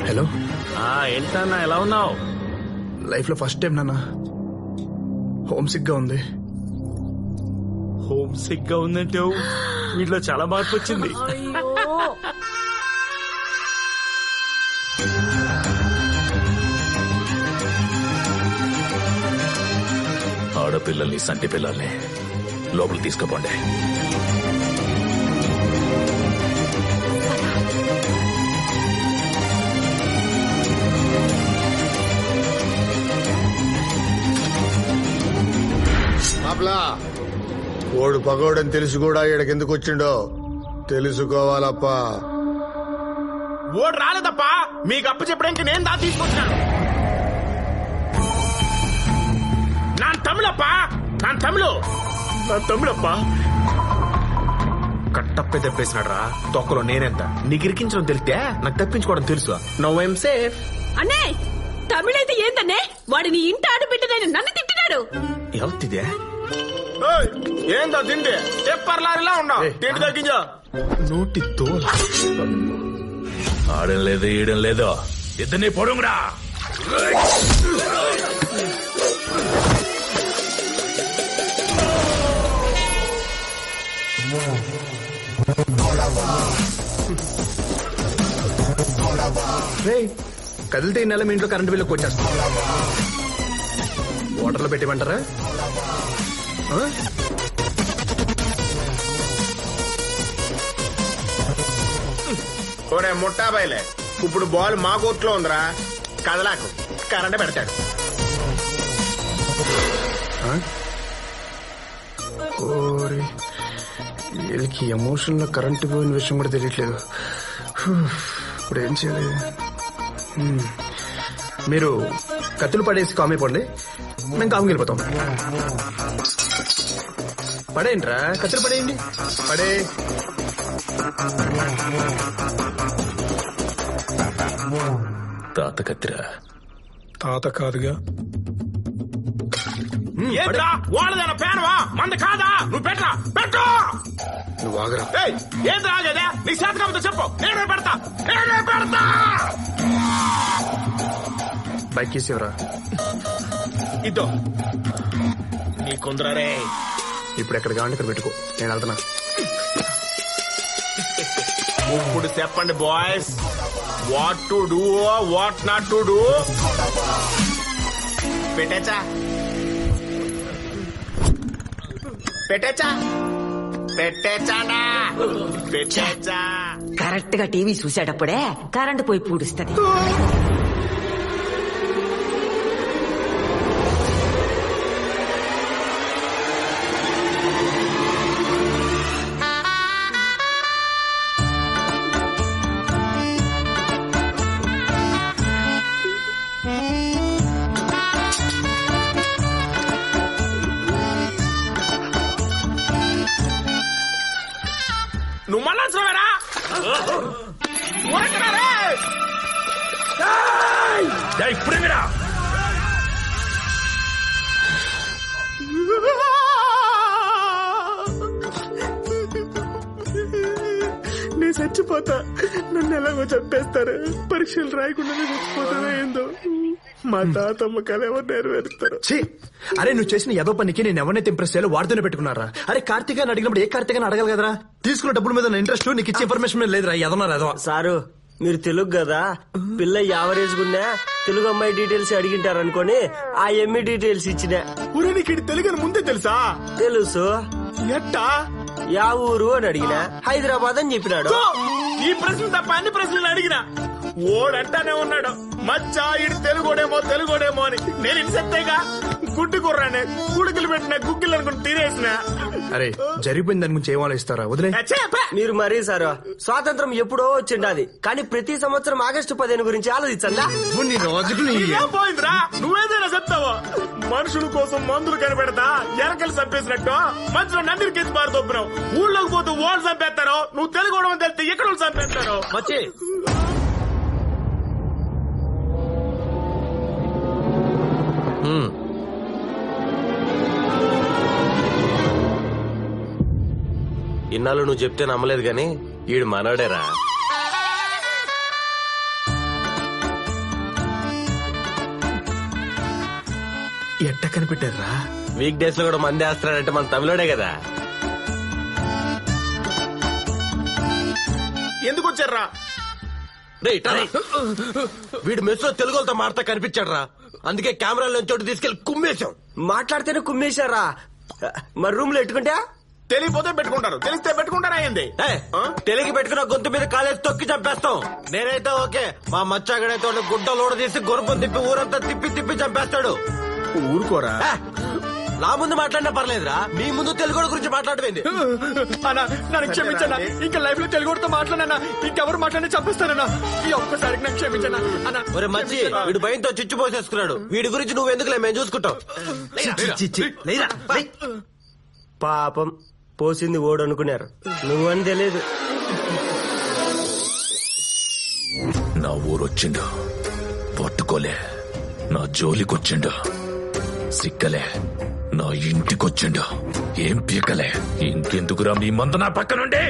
హలో. ఏంటన్నా ఎలా ఉన్నావు? లైఫ్ లో ఫస్ట్ టైం నాన్న హోమ్ సిక్ గా ఉంది. హోమ్ సిక్ గా ఉందంటే వీటిలో చాలా మార్పు వచ్చింది. ఆడపిల్లల్ని సంటి పిల్లల్ని లోపలికి తీసుకుపోండి. ఓడు పగోడని తెలిసి కూడా ఈడకెందుకు వచ్చిండో తెలుసుకోవాలప్పా. ఓడు రాలేదప్పా. మీకు అప్పు చెప్పడానికి నేను దా తీసుకొచ్చాను. నా నాన్ తమిళప్పా నాన్ తమిళప్పా కట్టప్పే తప్పేసినాడు రా తొక్కలో నేనెంత నీకు ఇరికించడం తెలితే నాకు తప్పించుకోవడం తెలుసు నవ్వేం సేఫ్ అన్నే తమిళైతే ఏందన్నే వాడు నీ ఇంటి ఆడబిడ్డనైనా నన్ను తిట్టినాడు. ఎవరిదే ఏందో తిండి చెప్పర్లారిలా ఉన్నావు తిండి తగ్గించా నోటి తోల ఆడం లేదు ఈయడం లేదు ఇద్దరిని పొడుగురా. కదిలితే ఈ నెల మీ ఇంట్లో కరెంటు బిల్లుకి వచ్చేస్తాం. వాటర్లో పెట్టిమంటారా? ఒరే ముట్టాబాయిలే ఇప్పుడు బాల్ మా కోర్టులో ఉందిరా కదలాకు కరెంట్ పెడతాడు. వీళ్ళకి ఎమోషన్ లో కరెంటు పోయిన విషయం కూడా తెలియట్లేదు. ఇప్పుడు ఏం చేయాలి? మీరు కత్తులు పడేసి కామైపోండి, మేము కాముకి వెళ్ళిపోతాం. పడేయండిరా, కత్తులు పడేయండి. పడే తాత కత్తిరా. తాత కాదుగా. వాళ్ళదేనా పేనవా మంద కాదా? నువ్వు పెట్టరా పెట్టు. నువ్వు ఆగరా. ఏం రాగదే నీ చేత కాకపోతే చెప్పు నేనే పెడతా బైక్ తీసేవరా. ఇద్దో నీ కుందరే. ఇప్పుడు ఎక్కడ కావాలంటే ఇక్కడ పెట్టుకో, నేను వెళ్తున్నా. ఇప్పుడు చెప్పండి boys, what to do what not to do. పెట్టేచ్చా కరెక్ట్ గా టీవీ చూసేటప్పుడే కరెంటు పోయి పూడుస్తుంది. నువ్వు మళ్ళా ఇప్పుడే నేను చచ్చిపోతా, నన్ను ఎలాగో చంపేస్తారు, పరీక్షలు రాయకుండా చచ్చిపోతానో ఏందో. మా తాతమ్మ కళ ఎవరు నెరవేరుతారు. అరే నువ్వు చేసిన ఏదో పనికి నేను ఎవరినైతే ఇంప్రెస్ చేయాలో వాడితోనే పెట్టుకున్నారా? అరే కార్తీక్ అని అడిగినప్పుడు ఏ కార్తీక్ అని అడగాలి కదరా? తీసుకున్న డబ్బుల మీద ఇంట్రెస్ట్, నీకు ఇచ్చే ఇన్ఫర్మేషన్ మీద లేదురా. ఎదవా సారు మీరు తెలుగు కదా, పిల్ల యావరేజ్ గున్నా తెలుగు అమ్మాయి డీటెయిల్స్ అడిగింటారు అనుకోని ఆ ఎమ్మి డీటెయిల్స్ ఇచ్చిన. నీకు తెలుగు అని ముందే తెలుసా? తెలుసు. ఎట్టా? యా ఊరు అని అడిగినా హైదరాబాద్ అని చెప్పినాడు. ఈ ప్రశ్న తప్ప అన్ని ప్రశ్నలు అడిగినా ఓడంటానే ఉన్నాడు. మచ్చా ఇడు తెలుగోడేమో అని. నేను ఇన్సెత్తేగా గుడ్డు కుర్రానే గుడికలు పెట్టిన గుగ్గిలు అనుకుని తినేసిన. అరే జరిగిపోయింది దాని గురించి ఏం ఆలోచిస్తారా? వదిలే. మీరు మరీ సార్ స్వాతంత్రం ఎప్పుడో వచ్చిండాది, కానీ ప్రతి సంవత్సరం ఆగస్టు 15 గురించి ఆలోచించండా? ఏం పోయిందిరా? నువ్వేదైనా చెప్తావో. మనుషుల కోసం మందులు కనిపెడతా ఎరకలు చంపేసినట్టు మధ్యలో నందిని కెచ్చి పారు తొప్పినావు. ఊళ్ళోకి పోతూ వాళ్ళు చంపేస్తారు, నువ్వు తెలుగు తెలిస్తే ఎక్కడ చంపేస్తారు. మచ్చి ఇన్నాళ్ళు నువ్వు చెప్తే నమ్మలేదు గాని ఈడు మనోడేరా. ఎట్ట కనిపెట్టారా? వీక్ డేస్ లో కూడా మంది వేస్తున్నాడంటే మన తమిళోడే కదా. ఎందుకు వచ్చారా? వీడు మెస్ లో తెలుగు వాళ్ళతో మాడతా కనిపించాడు రా, అందుకే కెమెరాలో చోటు తీసుకెళ్లి కుమ్మేశాం. మాట్లాడితేనే కుమ్మేశారా? మరి రూమ్ లో ఎట్టుకుంటా? తెలియపోతే పెట్టుకుంటారు, తెలిస్తే పెట్టుకుంటారా? అయింది తెలుగు పెట్టుకున్న గొంతు మీద కాలేజ్ తొక్కి చంపేస్తాం. నేనైతే ఓకే, మా మచ్చాగడైతే గుడ్డ లోడ తీసి గొర్రెం తిప్పి ఊరంతా తిప్పి చంపేస్తాడు. ఊరుకోరా. నా ముందు మాట్లాడినా పర్లేదురా, మీ ముందు తెలుగు గురించి మాట్లాడవేంది? అన్నా నన్ను క్షమించన్నా, ఇంకా లైఫ్ లో తెలుగుతో మాట్లాడనా, ఇంకెవరు మాట్లాడి చంపిస్తానన్నా. ఈ ఒక్కసారికి నాకు క్షమించన్నా అన్నా. ఒరే మచ్చి, వీడు భయంతో చిచ్చు పోసేసుకున్నాడు. వీడి గురించి నువ్వు ఎందుకులే, మేము చూసుకుంటాం. పాపం పోసింది ఓడు అనుకున్నారు, నువ్వని తెలియదు. నా ఊరొచ్చిండు, పట్టుకోలే. నా జోలికొచ్చిండు, సిక్కలే. నా ఇంటికొచ్చిండు, ఏం పీకలే. ఇంకెందుకురా మీ మందు నా పక్క నుండి?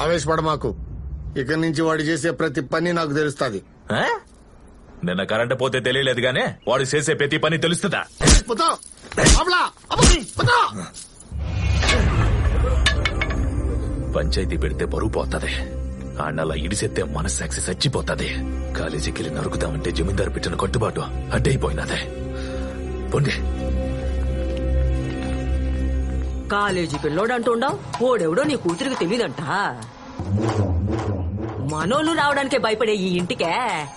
ఆవేశపడ మాకు. ఇక్కడి నుంచి వాడు చేసే ప్రతి పని నాకు తెలుస్తుంది. నిన్న కరెంట్ పోతే తెలియలేదు గానే వాడు చేసే ప్రతి పని తెలుస్తుందా? పంచాయతీ పెడితే బరువు పోతుంది, అన్నలా ఇడిసెత్తే మనస్సాక్షి చచ్చిపోతుంది. కాలేజీకి వెళ్ళి నరుకుదామంటే జమీందారు పెట్టిన కట్టుబాటు అడ్డైపోయినదే. పొండి. కాలేజీ పిల్లోడు అంటుండవు, ఓడెవడో నీ కూతురికి తెలియదంట. మనోళ్ళు రావడానికే భయపడే ఈ ఇంటికే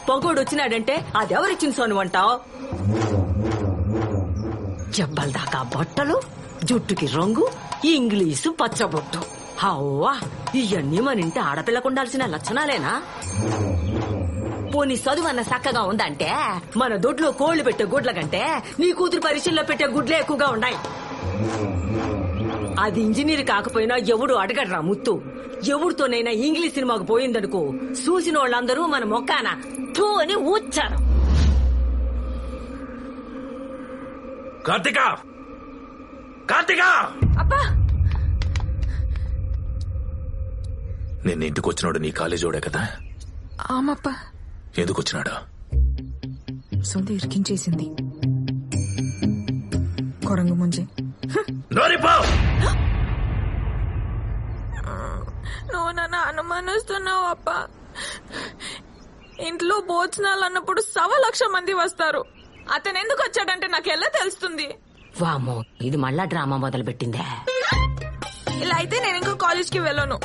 పొగోడు వచ్చినాడంటే అదెవరిచ్చిన సోను అంటావు? జబ్బల దాకా బట్టలు, జుట్టుకి రంగు, ఇంగ్లీషు పచ్చబొట్టు. అవ్వా, ఇవన్నీ మన ఇంటి ఆడపిల్లకు ఉండాల్సిన లక్షణాలేనా? పోనీ చదువు అన్న చక్కగా ఉందంటే మన దొడ్లో కోళ్లు పెట్టే గుడ్ల కంటే నీ కూతురు పరీక్షల్లో పెట్టే గుడ్లే ఎక్కువగా ఉన్నాయి. అది ఇంజనీర్ కాకపోయినా ఎవడు అడగడరా ముత్తు. ఎవరితోనైనా ఇంగ్లీష్ సినిమాకు పోయిందనుకో, చూసిన వాళ్ళందరూ మన మొక్కాన థూ అని ఊచ్చారు. కార్తిక, కార్తిక! అబ్బా, నేను ఇంటికి వచ్చినాడు నీ కాలేజోడే కదా? ఆమప్ప. ఎందుకు వచ్చినాడు? సొంత ఇరికించేసింది కొరంగు ముంజే. నువ్వు నన్ను అనుమానిస్తున్నావు అప్ప. ఇంట్లో భోజనాలు అన్నప్పుడు 1,00,000 మంది వస్తారు. అతను ఎందుకు వచ్చాడంటే నాకు ఎలా తెలుస్తుంది? వామో, ఇది మళ్ళా డ్రామా మొదలు పెట్టిందే. ఇలా అయితే నేను ఇంకో కాలేజ్కి వెళ్ళను.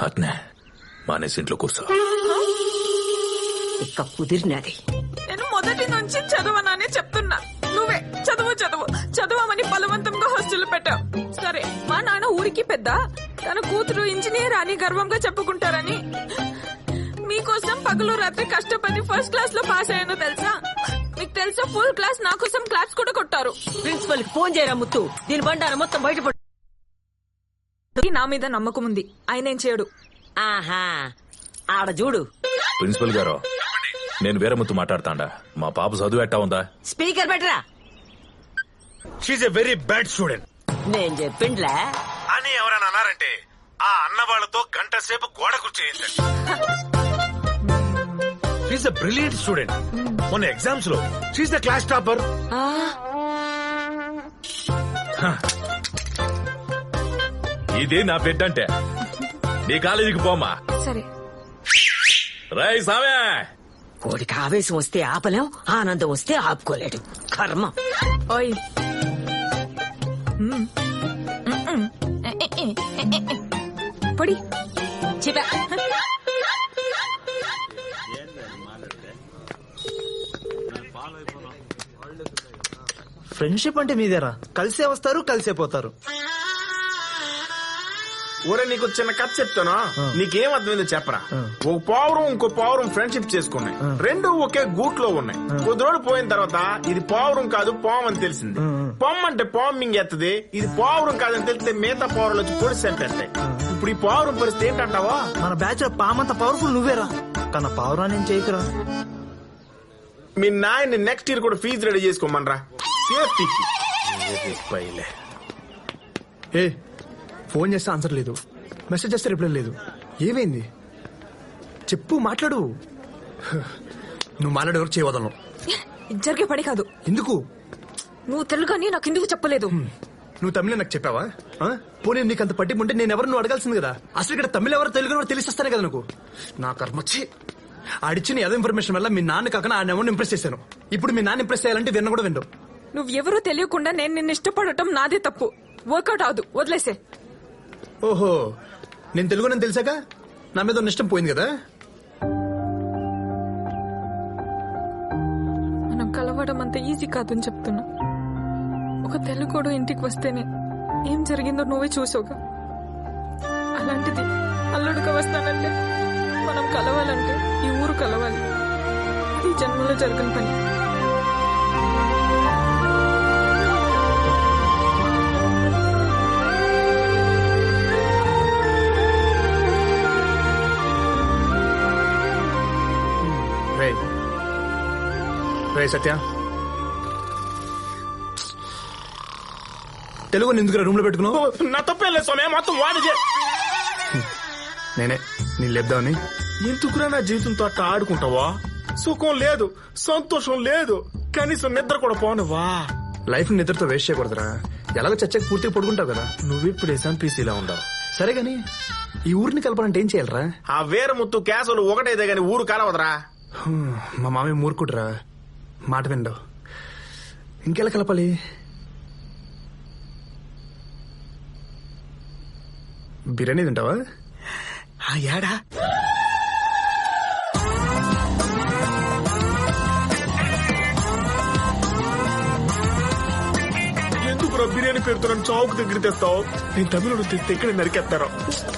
అట్నే మానేసి ఇంట్లో కూర్చో. ఇక కుదిరినది. నేను మొదటి నుంచి చదవనని చెప్తున్నా. నువ్వే చదువు చదువు చదవమని బలవంతంగా హాస్టల్ పెట్టావు. సరే, మా నాన్న ఊరికి పెద్ద, తన కూతురు ఇంజనీర్ అని గర్వంగా చెప్పుకుంటారని మీకోసం పగలు రాత్రి కష్టపడి ఫస్ట్ క్లాస్ లో పాస్ అయ్యాను తెలుసా? మీకు తెలుసా, ఫుల్ క్లాస్ నా కోసం క్లాస్ కూడా కొట్టారు. ప్రిన్సిపల్ కి ఫోన్ చేయరా ముత్తు, దీని బండారం మొత్తం బయటపడు. నా మీద నమ్మకం ఉంది, ఆయన ఏం చేయడు. ఆహా, ఆడ చూడు. ప్రిన్సిపల్ గారు, నేను వీరముత్తు మాట్లాడతాండా. మా పాప చదువు ఎట్టా ఉందా? స్పీకర్ పెట్టరా. She a very bad student. నేను చెప్పిండ్లే అని ఎవరైనా అన్నారంటే ఆ అన్న వాళ్ళతో గంట సేపు గోడ కూర్చేయండి. She's a brilliant student. మొన్న ఎగ్జామ్స్ లో షీఈ్ ద క్లాస్ టాపర్. ఇది నా బిడ్డ అంటే. నీ కాలేజీకి పోమా. సరే. రై సామే, కోడికి ఆవేశం వస్తే ఆపలేం, ఆనందం వస్తే ఆపుకోలేడు. కర్మ. ఓయ్, పొడి చెప్పా. ఫ్రెండ్షిప్ అంటే మీదేరా, కలిసే వస్తారు కలిసే పోతారు. ఊరే నీకు చిన్న కథ చెప్తాను, నీకేం అర్థమైందో చెప్పరా. ఒక పావురం ఇంకో పావురం ఫ్రెండ్షిప్ చేసుకున్నాయి. రెండు ఒకే గూట్లో ఉన్నాయి. కొద్ది రోజులు పోయిన తర్వాత ఇది పావురం కాదు పాము అని తెలిసింది. పాము అంటే పాము మింగేత్తది, ఇది పావురం కాదని తెలిస్తే మిగతా పావురాలు వచ్చి పొడి సెంటాయి. ఇప్పుడు ఈ పావురం పరిస్థితి ఏంటంటావా? మన బ్యాచ్ లో పామంత పవర్ఫుల్ నువ్వేరా, కానీ పావురాన్ని ఏం చేయకురా. మీ నాయన్ని నెక్స్ట్ ఇయర్ కూడా ఫీజు రెడీ చేసుకోమనరా. ఏ ఫోన్ చేస్తే ఆన్సర్ లేదు, మెసేజ్ చేస్తే రిప్లై లేదు. ఏమైంది చెప్పు, మాట్లాడు. నువ్వు మాట్లాడే వరకు చేయవదలను. జరిగే పని కాదు. ఎందుకు? నువ్వు తెలుగు అని నాకు ఎందుకు చెప్పలేదు? నువ్వు తమిళ నాకు చెప్పావా? పోనీ నీకు అంత పట్టింపు ఉంటే నేను ఎవరు నువ్వు అడగాల్సింది కదా. అసలు ఇక్కడ తమిళ ఎవరు తెలుగు ఎవరు తెలిసిస్తానే కదా నాకు. నా కర్మచ్చి ఆడిచ్చిన ఏదో ఇన్ఫర్మేషన్ వల్ల మీ నాన్న కాక ఆయన ఎవరిని ఇంప్రెస్ చేశాను. ఇప్పుడు మీ నాన్న ఇంప్రెస్ చేయాలంటే విన్న కూడా విండు. నువ్వు ఎవరో తెలియకుండా నేను నిన్ను ఇష్టపడటం నాదే తప్పు. వర్కౌట్ అవదు, వదిలేసే. ఓహో, నేను తెలుగు నేను తెలిసాక నా మీద ఉన్న ఇష్టం పోయింది కదా. కలవడం అంత ఈజీ కాదని చెప్తున్నా. ఒక తెలుగోడు ఇంటికి వస్తేనే ఏం జరిగిందో నువ్వే చూసావుగా. అలాంటిది అల్లుడుగా వస్తానంటే, మనం కలవాలంటే ఈ ఊరు కలవాలి. ఈ జన్మలో జరగని పని. రే సత్య, తెలుగు ఎందుకు రూమ్ లో పెట్టుకున్నావు? నా తప్పేం లేదు స్వామి, మొత్తం వాడిదే. నేనే నేను లేపుదామని. ఎందుకురా నా జీవితంతో అట్లా ఆడుకుంటావా? సుఖం లేదు, సంతోషం లేదు, కనీసం నిద్ర కూడా పోనివా? Life నిద్రతో waste చేయకూడదురా. ఎలాగో చచ్చకి పూర్తిగా పడుకుంటావు కదా. నువ్విప్పుడే సంపీసీలా ఉండవు. సరే గాని ఈ ఊరిని కలపాలంటే ఏం చేయాలరా? ఆ వీరముత్తు కేసులు ఒకటైతే గాని ఊరు కలవదురా. మా మామయ్య మూర్ఖుడురా, మాట విండవు. ఇంకెలా కలపాలి? బిర్యానీ తింటావా? ఏడా ఎందుకురా బిర్యానీ పేరుతో నన్ను చౌక్ దగ్గర తెస్తావు? నేను తమిళ తెస్తే ఇక్కడ నరికేస్తారో.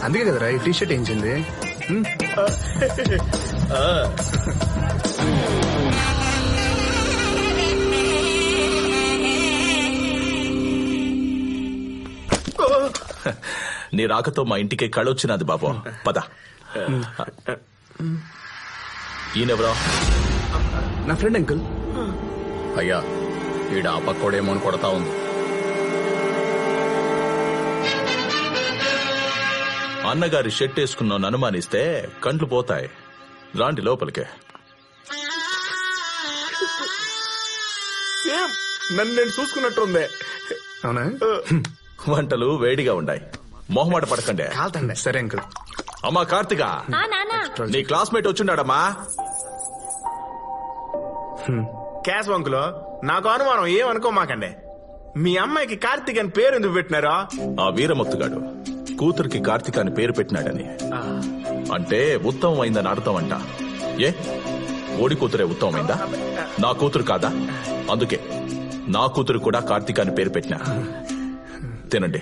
అందుకే కదరా ఈ టీ షర్ట్ ఏంచింది. నీ రాకతో మా ఇంటికి కళొచ్చినది బాబు. పద. ఈయనెవరో? నా ఫ్రెండ్ అంకుల్. అయ్యా ఈడ ఆ పక్కోడేమో అని కొడతా ఉంది. అన్నగారి షర్ట్ వేసుకున్నాను అనుమానిస్తే కంట్లు పోతాయి. రాండి లోపలికే. నన్ను నేను చూసుకున్నట్టుంది. అవునా? వంటలు వేడిగా ఉన్నాయి, మొహమాట పడకండి. సరే అంకుల్. అమ్మా కార్తిక, నీ క్లాస్మేట్ వచ్చిండాడమ్మా. క్యాష్ వంకులో నాకు అనుమానం, ఏమనుకోమాకండి. మీ అమ్మాయికి కార్తీక్ అని పేరు ఎందుకు పెట్టినారా? ఆ వీరముత్తుగాడు కూతురికి కార్తిక అని పేరు పెట్టినాడని. అంటే ఉత్తమమైందని అర్థం అంట. ఏ ఓడి కూతురే ఉత్తమమైందా? నా కూతురు కాదా? అందుకే నా కూతురు కూడా కార్తిక అని పేరు పెట్టినా. తినండి.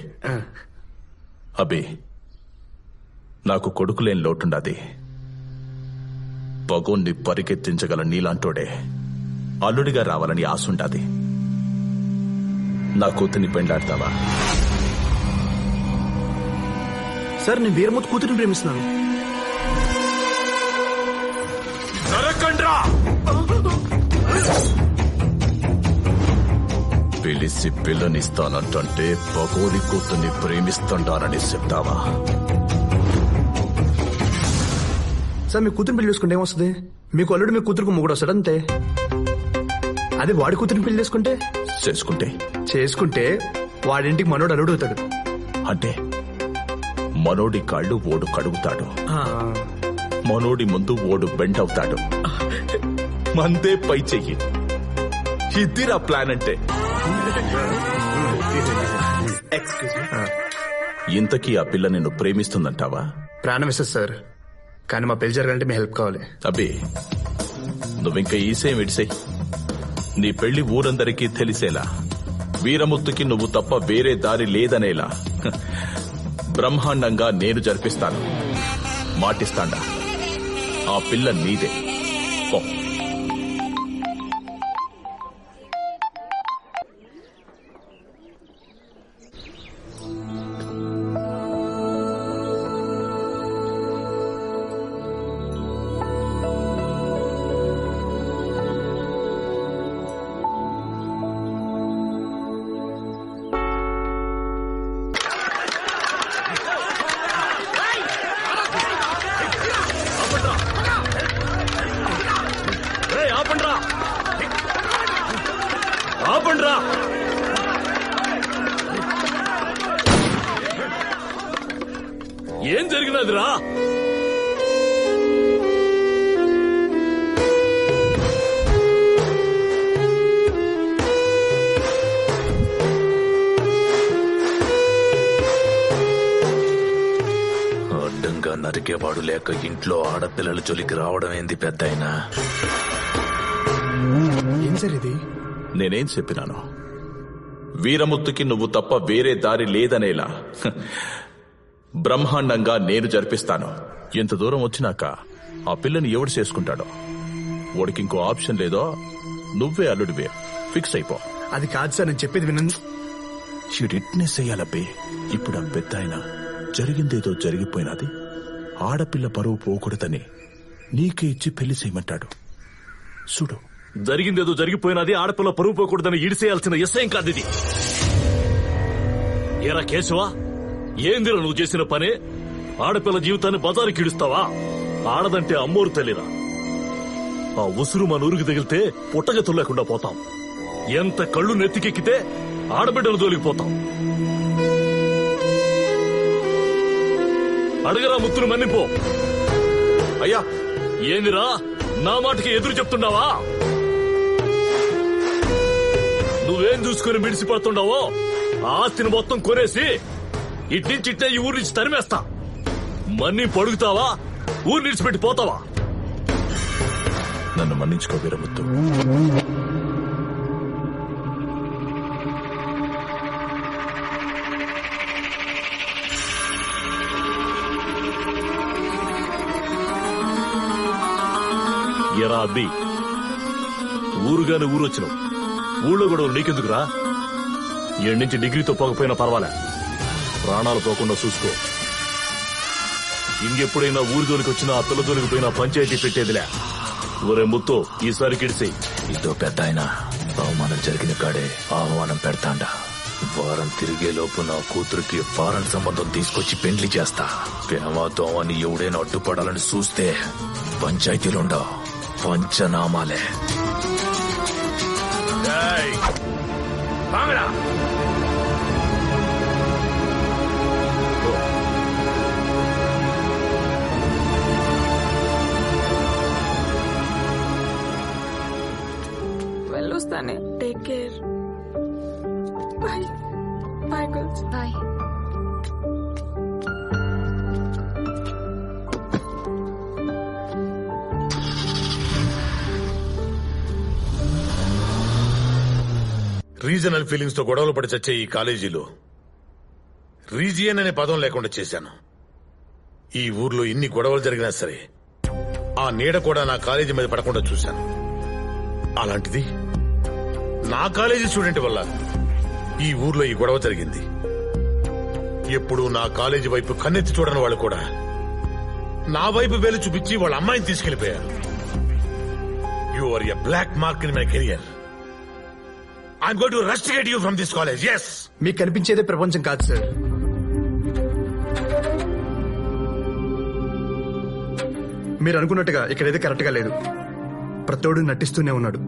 అబి, నాకు కొడుకులేని లోటుండాది. పగోన్ని పరిగెత్తించగల నీలాంటోడే అల్లుడిగా రావాలని ఆశుండాది. నా కూతుర్ని పెండ్లాడతావా? సార్ నేను వీరమూర్తి కూతురిని ప్రేమిస్తున్నాను. నరకండ్రా! పిలిచి పిల్లనిస్తానంటే పగోని కూతుర్ని ప్రేమిస్తుంటానని చెప్తావా? సార్ మీ కూతురిని పెళ్లి చేసుకుంటే ఏమొస్తుంది? మీకు అల్లుడు మీ కూతురుకు మొగుడు వస్తాడు అంతే. అదే వాడి కూతురిని పెళ్లి చేసుకుంటే వాడింటికి మనోడు అల్లుడు అవుతాడు. అంటే మనోడి కాళ్ళు ఓడు కడుగుతాడు, మనోడి ముందు ఓడు బెండ్ అవుతాడు. మందే పై చెయ్యి. ఇదిరా ప్లాన్ అంటే. ఇంతకీ ఆ పిల్ల నిన్ను ప్రేమిస్తుందంటావా? ప్రాణం ఇస్తుంది సార్, కానీ మా పెళ్లి జరగాలంటే మీ హెల్ప్ కావాలి. అబ్బే, నువ్వింక ఈసేం విడిసేయ్. నీ పెళ్లి ఊరందరికీ తెలిసేలా, వీరముత్తుకి నువ్వు తప్ప వేరే దారి లేదనేలా బ్రహ్మాండంగా నేను జరిపిస్తాను. మాటిస్తాండా. ఆ పిల్ల నీదే. పో. ఆపండ్రా! ఏం జరిగినదిరా? అడ్డంగా నరికేవాడు లేక ఇంట్లో ఆడపిల్లల జోలికి రావడం ఏంది పెద్దయినా? ఏం సార్ ఇది? నేనేం చెప్పినాను? వీరముత్తుకి నువ్వు తప్ప వేరే దారి లేదనేలా బ్రహ్మాండంగా నేను జరిపిస్తాను. ఎంత దూరం వచ్చినాక ఆ పిల్లని ఎవడు చేసుకుంటాడో వాడికి ఇంకో ఆప్షన్ లేదో నువ్వే అల్లుడివే. ఫిక్స్ అయిపో. అది కాదు సార్, నేను చెప్పేది వినండి. షిడిట్నెస్ అయ్యాలబ్బే. ఇప్పుడు ఆ పెద్ద ఆయన జరిగిందేదో జరిగిపోయినది, ఆడపిల్ల పరువు పోకూడదని నీకే ఇచ్చి పెళ్లి చేయమంటాడు. చూడు, జరిగిందేదో జరిగిపోయినది, ఆడపిల్ల పరువు పోకూడదని ఈడిసేయాల్సిన ఎస్ఐం కాదు ఇది. ఏరా కేశవా, ఏందిరా నువ్వు చేసిన పనే? ఆడపిల్ల జీవితాన్ని బజారుకి ఇడుస్తావా? ఆడదంటే అమ్మోరు తల్లిరా. ఆ ఉసురు మన ఊరికి తగిలితే పుట్టగతులు లేకుండా పోతాం. ఎంత కళ్ళు నెత్తికెక్కితే ఆడబిడ్డలు దొలికిపోతాం. అడగరా ముత్తును మన్నిపో. అయ్యా, ఏందిరా నా మాటకి ఎదురు చెప్తున్నావా? నువ్వేం చూసుకుని మిడిసిపడుతుండవో ఆ ఆస్తిని మొత్తం కొనేసి ఇట్నించిట్టే ఈ ఊరి నుంచి తరిమేస్తా. మన్ని పడుగుతావా, ఊరు నిడిచిపెట్టి పోతావా? నన్ను మన్నించుకో వీరముత్తు. ఎరా అబ్బి, ఊరుగానే ఊరొచ్చినావు, ఊళ్ళో కూడా నీకెందుకురా? ఏడు నుంచి డిగ్రీతో పోకపోయినా పర్వాలే, ప్రాణాలు పోకుండా చూసుకో. ఇంకెప్పుడైనా ఊరి జోలికి వచ్చినా ఆ పిల్ల జోలికి పోయినా పంచాయతీ పెట్టేదిలే. ఊరే ముత్తు, ఈసారి కిడిసి. ఇదో పెద్ద ఆయన అవమానం జరిగిన కాడే ఆహ్వానం పెడతాండా. వారం తిరిగే లోపు నా కూతురికి ఫారెన్ సంబంధం తీసుకొచ్చి పెండ్లి చేస్తా. ప్రేమతో అని ఎవడైనా అడ్డుపడాలని చూస్తే పంచాయతీలుండవు, పంచనామాలే. వెళ్ళొస్తానే. Take care. Bye bye girls. Bye. Regional feelings తో గొడవలు పడి చచ్చే ఈ కాలేజీలో రీజియన్ అనే పదం లేకుండా చేశాను. ఈ ఊర్లో ఇన్ని గొడవలు జరిగినా సరే ఆ నీడ కూడా నా కాలేజీ మీద పడకుండా చూశాను. అలాంటిది నా కాలేజీ స్టూడెంట్ వల్ల ఈ ఊర్లో ఈ గొడవ జరిగింది. ఎప్పుడు నా కాలేజీ వైపు కన్నెత్తి చూడని వాళ్ళు కూడా నా వైపు వేలు చూపించి వాళ్ళ అమ్మాయిని తీసుకెళ్లిపోయారు. You are a black mark in my career. I'm going to rusticate you from this college, yes. మీకు కనిపించేదే ప్రపంచం కాదు సార్. మీరు అనుకున్నట్టుగా ఇక్కడైతే కరెక్ట్ గా లేదు. ప్రతోడు నటిస్తూనే ఉన్నాడు.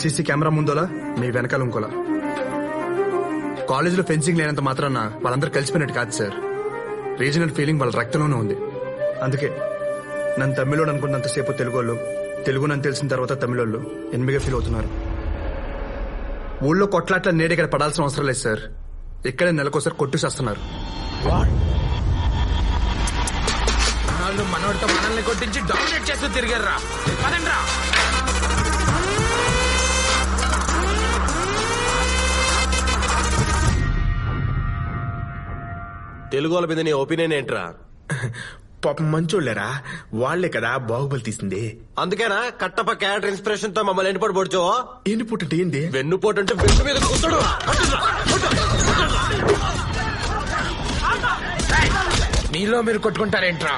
సీసీ కెమెరా ముందోలా, మీ వెనకాల ఇంకోలా. కాలేజీలో ఫెన్సింగ్ లేనంత మాత్రాన వాళ్ళందరూ కలిసిపోయినట్టు కాదు సార్. రీజనల్ ఫీలింగ్ వాళ్ళ రక్తంలోనే ఉంది. అందుకే నన్ను తమిళోడు అనుకున్నంతసేపు తెలుగోళ్ళు, తెలుగు నన్ను తెలిసిన తర్వాత తమిళోళ్ళు ఎనిమిదిగా ఫీల్ అవుతున్నారు. ఊళ్ళో కొట్లాట్ల నేడు ఇక్కడ పడాల్సిన అవసరం లేదు సార్. ఇక్కడే నెలకోసారి కొట్టుసేస్తున్నారు. మనోడితో మనల్ని కొట్టించి డామినేట్ చేస్తూ తిరిగారా. పదండ్రా. తెలుగు వాళ్ళ మీద నీ ఒపీనియన్ ఏంట్రా? పాపం మంచోళ్ళరా, వాళ్లే కదా బాహుబలి తీసింది. అందుకేనా కట్టప్ప క్యారెక్టర్ ఇన్స్పిరేషన్ తో మమ్మల్ని ఎండిపోటు పొడిచో? ఎండిపోటు అంటే ఏంది? వెన్నుపోటు అంటే వెన్ను మీద కూర్చోడు. మీలో మీరు కొట్టుకుంటారేంట్రా?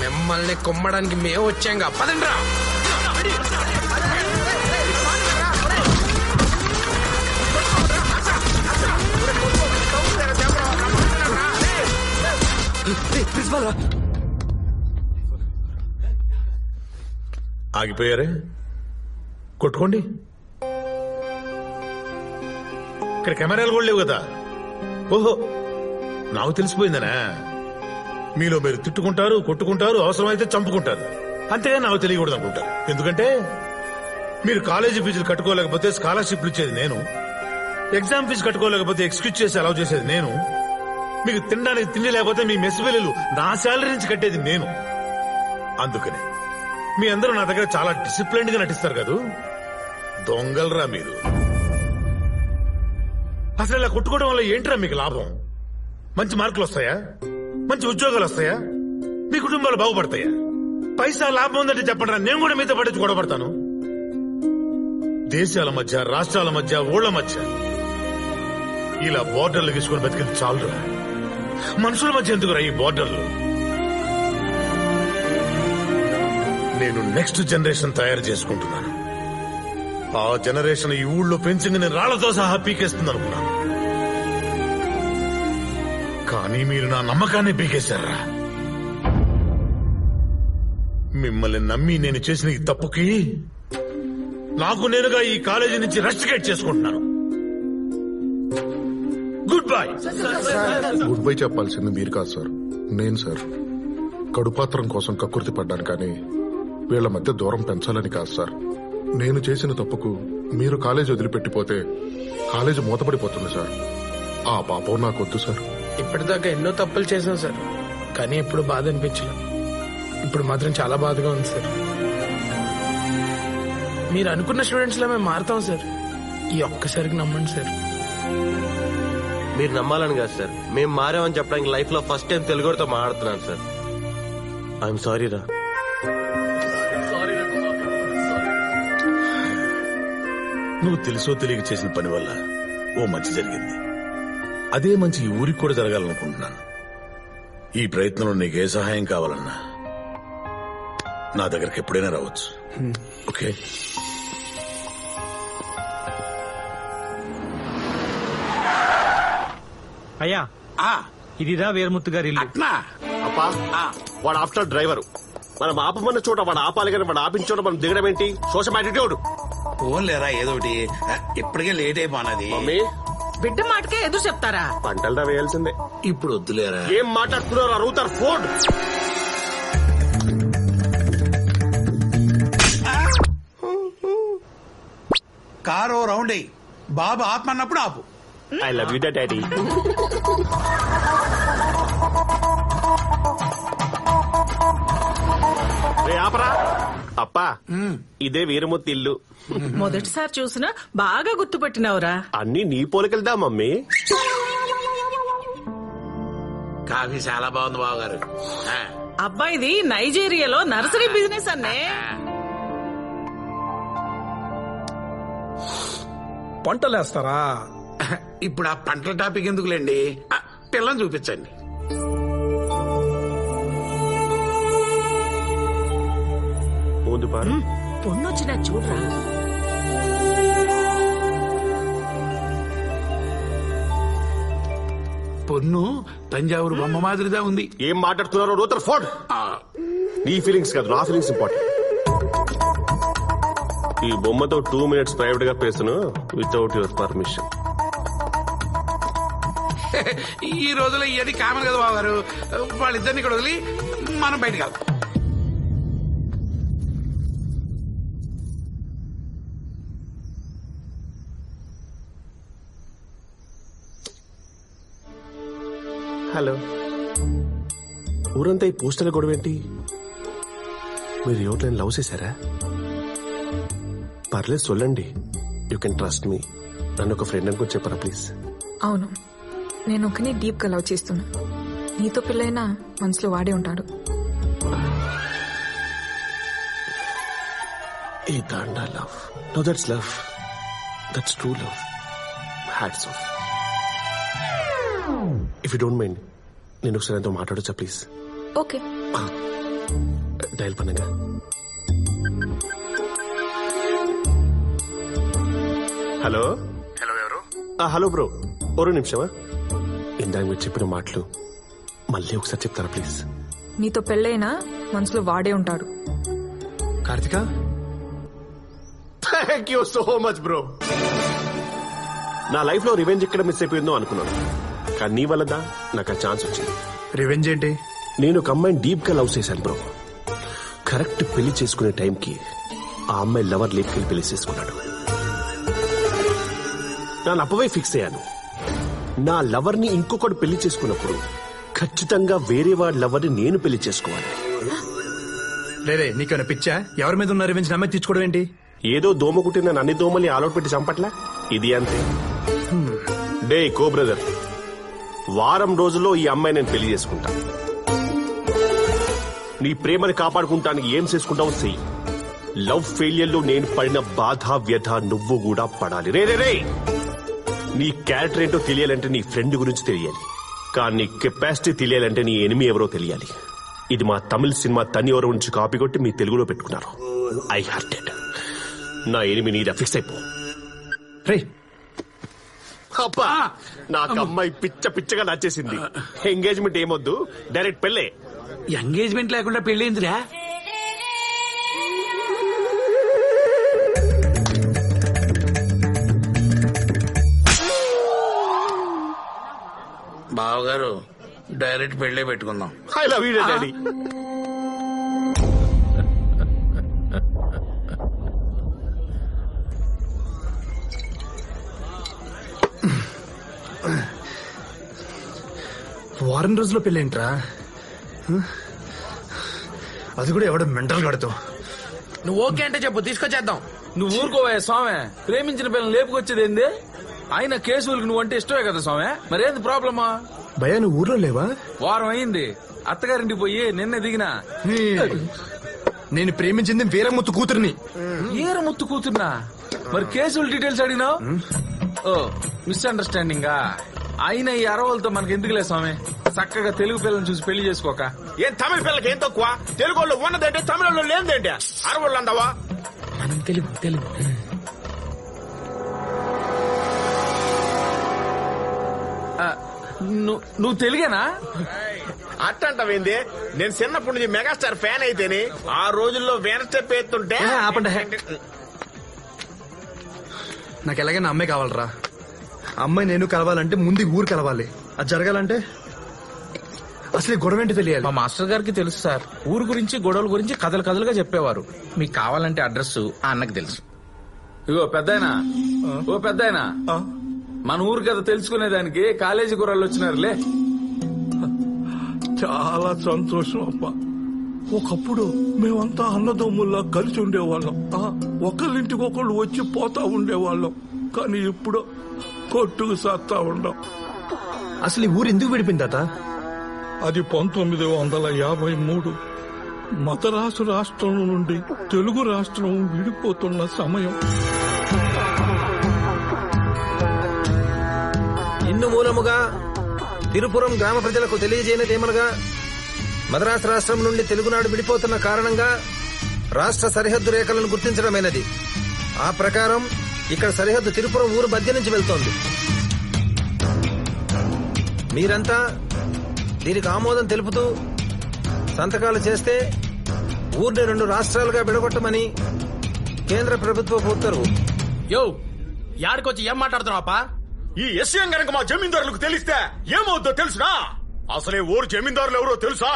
మిమ్మల్ని కొమ్మడానికి మేము వచ్చాంగా. పదండ్రా. ఆగిపోయారే, కొట్టుకోండి. ఇక్కడ కెమెరాలు కూడా లేవు కదా. ఓహో, నాకు తెలిసిపోయిందనా? మీలో మీరు తిట్టుకుంటారు, కొట్టుకుంటారు, అవసరమైతే చంపుకుంటారు. అంతేగా నాకు తెలియకూడదు అనుకుంటారు. ఎందుకంటే మీరు కాలేజీ ఫీజులు కట్టుకోలేకపోతే స్కాలర్షిప్లు ఇచ్చేది నేను, ఎగ్జామ్ ఫీజు కట్టుకోలేకపోతే ఎక్స్క్యూజ్ చేసి అలౌ చేసేది నేను, మీకు తినడానికి తిండి లేకపోతే మీ మెస్ బిల్లులు నా శాలరీ నుంచి కట్టేది నేను. అందుకని మీ అందరూ నా దగ్గర చాలా డిసిప్లైన్డ్ గా నటిస్తారు కదా. దొంగలరా మీరు. అసలు ఇలా కొట్టుకోవడం వల్ల ఏంట్రా మీకు లాభం? మంచి మార్కులు వస్తాయా? మంచి ఉద్యోగాలు వస్తాయా? మీ కుటుంబాలు బాగుపడతాయా? పైసా లాభం ఉందంటే చెప్పండి, నేను కూడా మీతో పడించి గొడవపడతాను. దేశాల మధ్య, రాష్ట్రాల మధ్య, ఊళ్ళ మధ్య ఇలా బోర్డర్లు తీసుకుని బతికింది చాలురా. మనుషుల మధ్య ఎందుకురా ఈ బోర్డర్లు? నేను నెక్స్ట్ జనరేషన్ తయారు చేసుకుంటున్నాను. ఆ జనరేషన్ ఈ ఊళ్ళో పెంచింగ్ నేను రాళ్లతో సహా పీకేస్తుంది అనుకున్నాను. కానీ మీరు నా నమ్మకాన్ని పీకేశారా? మిమ్మల్ని నమ్మి నేను చేసిన ఈ తప్పుకి నాకు నేనుగా ఈ కాలేజీ నుంచి రెస్టికేట్ చేసుకుంటున్నాను. Good bye. గుడ్ బై చెప్పాల్సింది మీరు కాదు సార్, నేను సార్. కడుపాత్రం కోసం కక్కుర్తి పడ్డాను కానీ వీళ్ల మధ్య దూరం పెంచాలని కాదు సార్. నేను చేసిన తప్పుకు మీరు కాలేజీ వదిలిపెట్టిపోతే కాలేజీ మూతపడిపోతుంది సార్. ఆ పాపం నాకొద్దు సార్. ఇప్పటిదాకా ఎన్నో తప్పులు చేశాం సార్, కానీ ఎప్పుడు బాధ అనిపించలేదు. ఇప్పుడు మాత్రం చాలా బాధగా ఉంది సార్. మీరు అనుకున్న స్టూడెంట్స్ లా మేము మారుతాం సార్. ఈ ఒక్కసారికి నమ్మండి సార్. మీరు నమ్మాలని కాదు సార్, మేము మారామని చెప్పడానికి లైఫ్ లో ఫస్ట్ టైం తెలుగుతో మాట్లాడుతున్నాను సార్. ఐఎమ్ సారీ రా. నువ్వు తెలుసో తెలియక చేసిన పని వల్ల ఓ మంచి జరిగింది. అదే మంచి ఈ ఊరికి కూడా జరగాలనుకుంటున్నాను. ఈ ప్రయత్నంలో నీకు ఏ సహాయం కావాలన్నా నా దగ్గరికి ఎప్పుడైనా రావచ్చు. ఓకే? అయ్యా, ఇదిదా వీరముత్తు గారి ఇల్లు. అప్పా, వాడు ఆఫ్టర్ డ్రైవరు. మనం ఆపమన్న చోట వాడు ఆపాలి, కానీ వాడు ఆపిన చోట మనం దిగడం ఏంటి? Social attitude. ఫోన్ లేరా ఏదోటి, ఇప్పటికే లేట్ అయిపోనది. మమ్మీ, బిడ్డ మాటకే ఎదురు చెప్తారా? పంటలు వేయాల్సిందే. ఇప్పుడు వద్దులేరా. ఏం మాట్లాడుతున్నారు? రూతర్ ఫోన్. కారు రౌండ్ అయ్యి బాబు ఆపమన్నప్పుడు ఆపు. I love you daddy. ఆపరా. అప్పా, ఇదే వీరమూర్తి ఇల్లు. మొదటిసారి చూసినా బాగా గుర్తుపెట్టినవురా. అన్ని నీ పోలికలుదా మమ్మీ. కాఫీ చాలా బాగుంది బావగారు. అబ్బాయిది నైజీరియాలో నర్సరీ బిజినెస్ అన్నే. పంటలేస్తారా? ఇప్పుడు ఆ పంటల టాపిక్ ఎందుకులేండి, పిల్లని చూపించండి. పొన్నొచ్చిన చూడరా. పొన్ను తంజావూరు బొమ్మ మాదిరిగా ఉంది. ఏం మాట్లాడుతున్నారు? రూతర్ ఫోన్. నీ ఫీలింగ్స్ కాదు, నా ఫీలింగ్స్ ఇంపార్టెంట్. ఈ బొమ్మతో 2 minutes ప్రైవేట్ గా పేస్తును వితౌట్ యువర్ పర్మిషన్. ఈ రోజులో ఇది కామన్ కదా బావగారు. వాళ్ళిద్దరిని ఇక్కడ వదిలి మనం బయటకు వెళ్తాం. హలో, ఊరంతా ఈ పోస్టర్ల గొడవ ఏంటి? మీరు ఎవరిని లవ్ చేశారా? పర్లేదు సొల్లండి. You can trust me. నన్ను ఒక ఫ్రెండ్ అనుకుని చెప్పరా ప్లీజ్. అవును, నేను ఒకని డీప్ గా లవ్ చేస్తున్నా. నీతో పెళ్ళైనా మనసులో వాడే ఉంటాడు. ఏ దాండా love. No that's love. That's true love. Hats off. If you don't mind, నేను ఒకసారి ఎంతో మాట్లాడొచ్చా ప్లీజ్? ఓకే. డయల్ பண்ணுங்க. హలో. హలో, ఎవరు? హలో బ్రో, ఒక నిమిషమా. ఇందాక మీరు చెప్పిన మాటలు మళ్ళీ ఒకసారి చెప్తారా ప్లీజ్? నీతో పెళ్ళైనా మనసులో వాడే ఉంటాడు. Karthika, thank you so much bro. నా లైఫ్ లో రివెంజ్ ఎక్కడ మిస్ అయిపోయిందో అనుకున్నాను, కానీ నీ వల్లదా నాకు ఆ ఛాన్స్ వచ్చింది. రివెంజ్ ఏంటి? నేను ఒక అమ్మాయిని డీప్ గా లవ్ చేశాను బ్రో. కరెక్ట్ పెళ్లి చేసుకునే టైంకి ఆ అమ్మాయి లవర్ లేపుకెళ్ళి పెళ్లి చేసుకున్నాడు. నేను అప్పవే ఫిక్స్ అయ్యాను, నా లవర్ ని ఇంకొకటి పెళ్లి చేసుకున్నప్పుడు ఖచ్చితంగా వేరే వాడి లవర్ ని నేను పెళ్లి చేసుకోవాలి. లేదే, నీకేమైనా పిచ్చా? ఎవరి మీద ఉన్న రివెంజ్ నమ్మే తీర్చుకోవడం ఏంటి? ఏదో దోమ కుట్టిందని అన్ని దోమల్ని ఆలోట్ పెట్టి చంపట్లా ఇది అంతే. డే కో బ్రదర్, వారం రోజుల్లో ఈ అమ్మాయి నేను పెళ్లి చేసుకుంటా. నీ ప్రేమని కాపాడుకుంటానికి ఏం చేసుకుంటావు చెయ్యి. లవ్ ఫెయిలియర్ లో నేను పడిన బాధ వ్యధ నువ్వు కూడా పడాలి. రే రే రే, నీ క్యారెక్టర్ ఏంటో తెలియాలంటే నీ ఫ్రెండ్ గురించి తెలియాలి, కానీ నీ కెపాసిటీ తెలియాలంటే నీ ఎనిమి ఎవరో తెలియాలి. ఇది మా తమిళ సినిమా తన్ని ఎవరో నుంచి కాపీ కొట్టి మీ తెలుగులో పెట్టుకున్నారు. I hearted. నా ఎనిమి నీదా, ఫిక్స్ అయిపో. రే అబ్బా, నాకు అమ్మాయి పిచ్చ పిచ్చగా నచ్చేసింది. ఎంగేజ్మెంట్ ఏమొద్దు, డైరెక్ట్ పెళ్ళే. ఎంగేజ్మెంట్ లేకుండా పెళ్ళేందిరా? బావగారు, డైరెక్ట్ పెళ్ళే పెట్టుకుందాం. I love you daddy. వారం రోజుల్లో పెళ్ళేంట్రా? అది కూడా ఎవడో మెంటల్ గడుతూ. నువ్వు ఓకే అంటే చెప్పు, తీసుకొచ్చేద్దాం. నువ్వు ఊరుకోవా స్వామి, ప్రేమించిన పిల్లలు లేపుకొచ్చేది ఏంది? ఆయన కేసులకు నువ్వు అంటే ఇష్టమే కదా స్వామి, మరేంది ప్రాబ్లమా? భయ్యా నువ్వు ఊర్లో లేవా? వారం అయింది, అత్తగారింటికి పోయి నిన్నే దిగినా. నేను ప్రేమించింది వీరముత్తు కూతురిని. వీరముత్తు కూతురునా? మరి కేసుల డీటెయిల్స్ అడిగినావు? ఓ మిస్అండర్స్టాండింగా. అయినా ఈ అరవలతో మనకి ఎందుకులే స్వామి, చక్కగా తెలుగు పిల్లల్ని చూసి పెళ్లి చేసుకోక. ఏం తమిళ పిల్లలకి ఏం తక్కువ? తెలుగు వాళ్ళు ఉన్నదంటే తమిళ వాళ్ళు లేదంటే అరవళ్ళు అందావా? మనం తెలుగు తెలుగు నువ్వు తెలుగేనా? అట్టంటవేంది? నేను చిన్నప్పటి నుంచి మెగాస్టార్ ఫ్యాన్ అయితేనే ఆ రోజుల్లో వేన స్టెప్ ఎత్తుంటే. నాకు ఎలాగైనా అమ్మాయి కావాలరా. అమ్మాయి నేను కలవాలంటే ముందు ఊరు కలవాలి. అది జరగాలంటే అసలు గొడవ ఏంటి తెలియాలి. మా మాస్టర్ గారికి తెలుసు సార్, ఊరు గురించి గొడవల గురించి కథలు కథలుగా చెప్పేవారు. మీకు కావాలంటే అడ్రస్ ఆ అన్నకు తెలుసు. ఇగో పెద్దాయనా, ఓ పెద్దాయనా, మన ఊరు కథ తెలుసుకునేదానికి కాలేజీ కుర్రాళ్ళు వచ్చినారులే. చాలా సంతోషం అబ్బా. ఒకప్పుడు మేమంతా అన్నదమ్ముల్లా కలిసి ఉండేవాళ్ళం. ఒకళ్ళింటికి ఒకళ్ళు వచ్చి పోతా ఉండేవాళ్ళం. కానీ ఇప్పుడు కొట్టుకు సత్తా ఉండం. అసలు ఈ ఊరు ఎందుకు విడిపోయింది తాత? అది 1953 మద్రాసు రాష్ట్రం నుండి తెలుగు రాష్ట్రం విడిపోతున్న సమయం. ఇందు మూలముగా తిరుపురం గ్రామ ప్రజలకు తెలియజేయనిదేమనగా, మద్రాసు రాష్ట్రం నుండి తెలుగునాడు విడిపోతున్న కారణంగా రాష్ట్ర సరిహద్దు రేఖలను గుర్తించడమైనది. ఆ ప్రకారం ఇక్కడ సరిహద్దు తిరుపురం ఊరు మధ్య నుంచి వెళ్తోంది. మీరంతా దీనికి ఆమోదం తెలుపుతూ సంతకాలు చేస్తే ఊరిని 2 రాష్ట్రాలుగా విడగొట్టమని కేంద్ర ప్రభుత్వ ఉత్తర్వు. యో యాడికొచ్చి ఏం మాట్లాడుతున్నావా? ఈ విషయం గనక మా జమీందారులకు తెలిస్తే ఏమవుద్దో తెలుసునా? అసలే ఊరు జమీందారులు ఎవరో తెలుసా?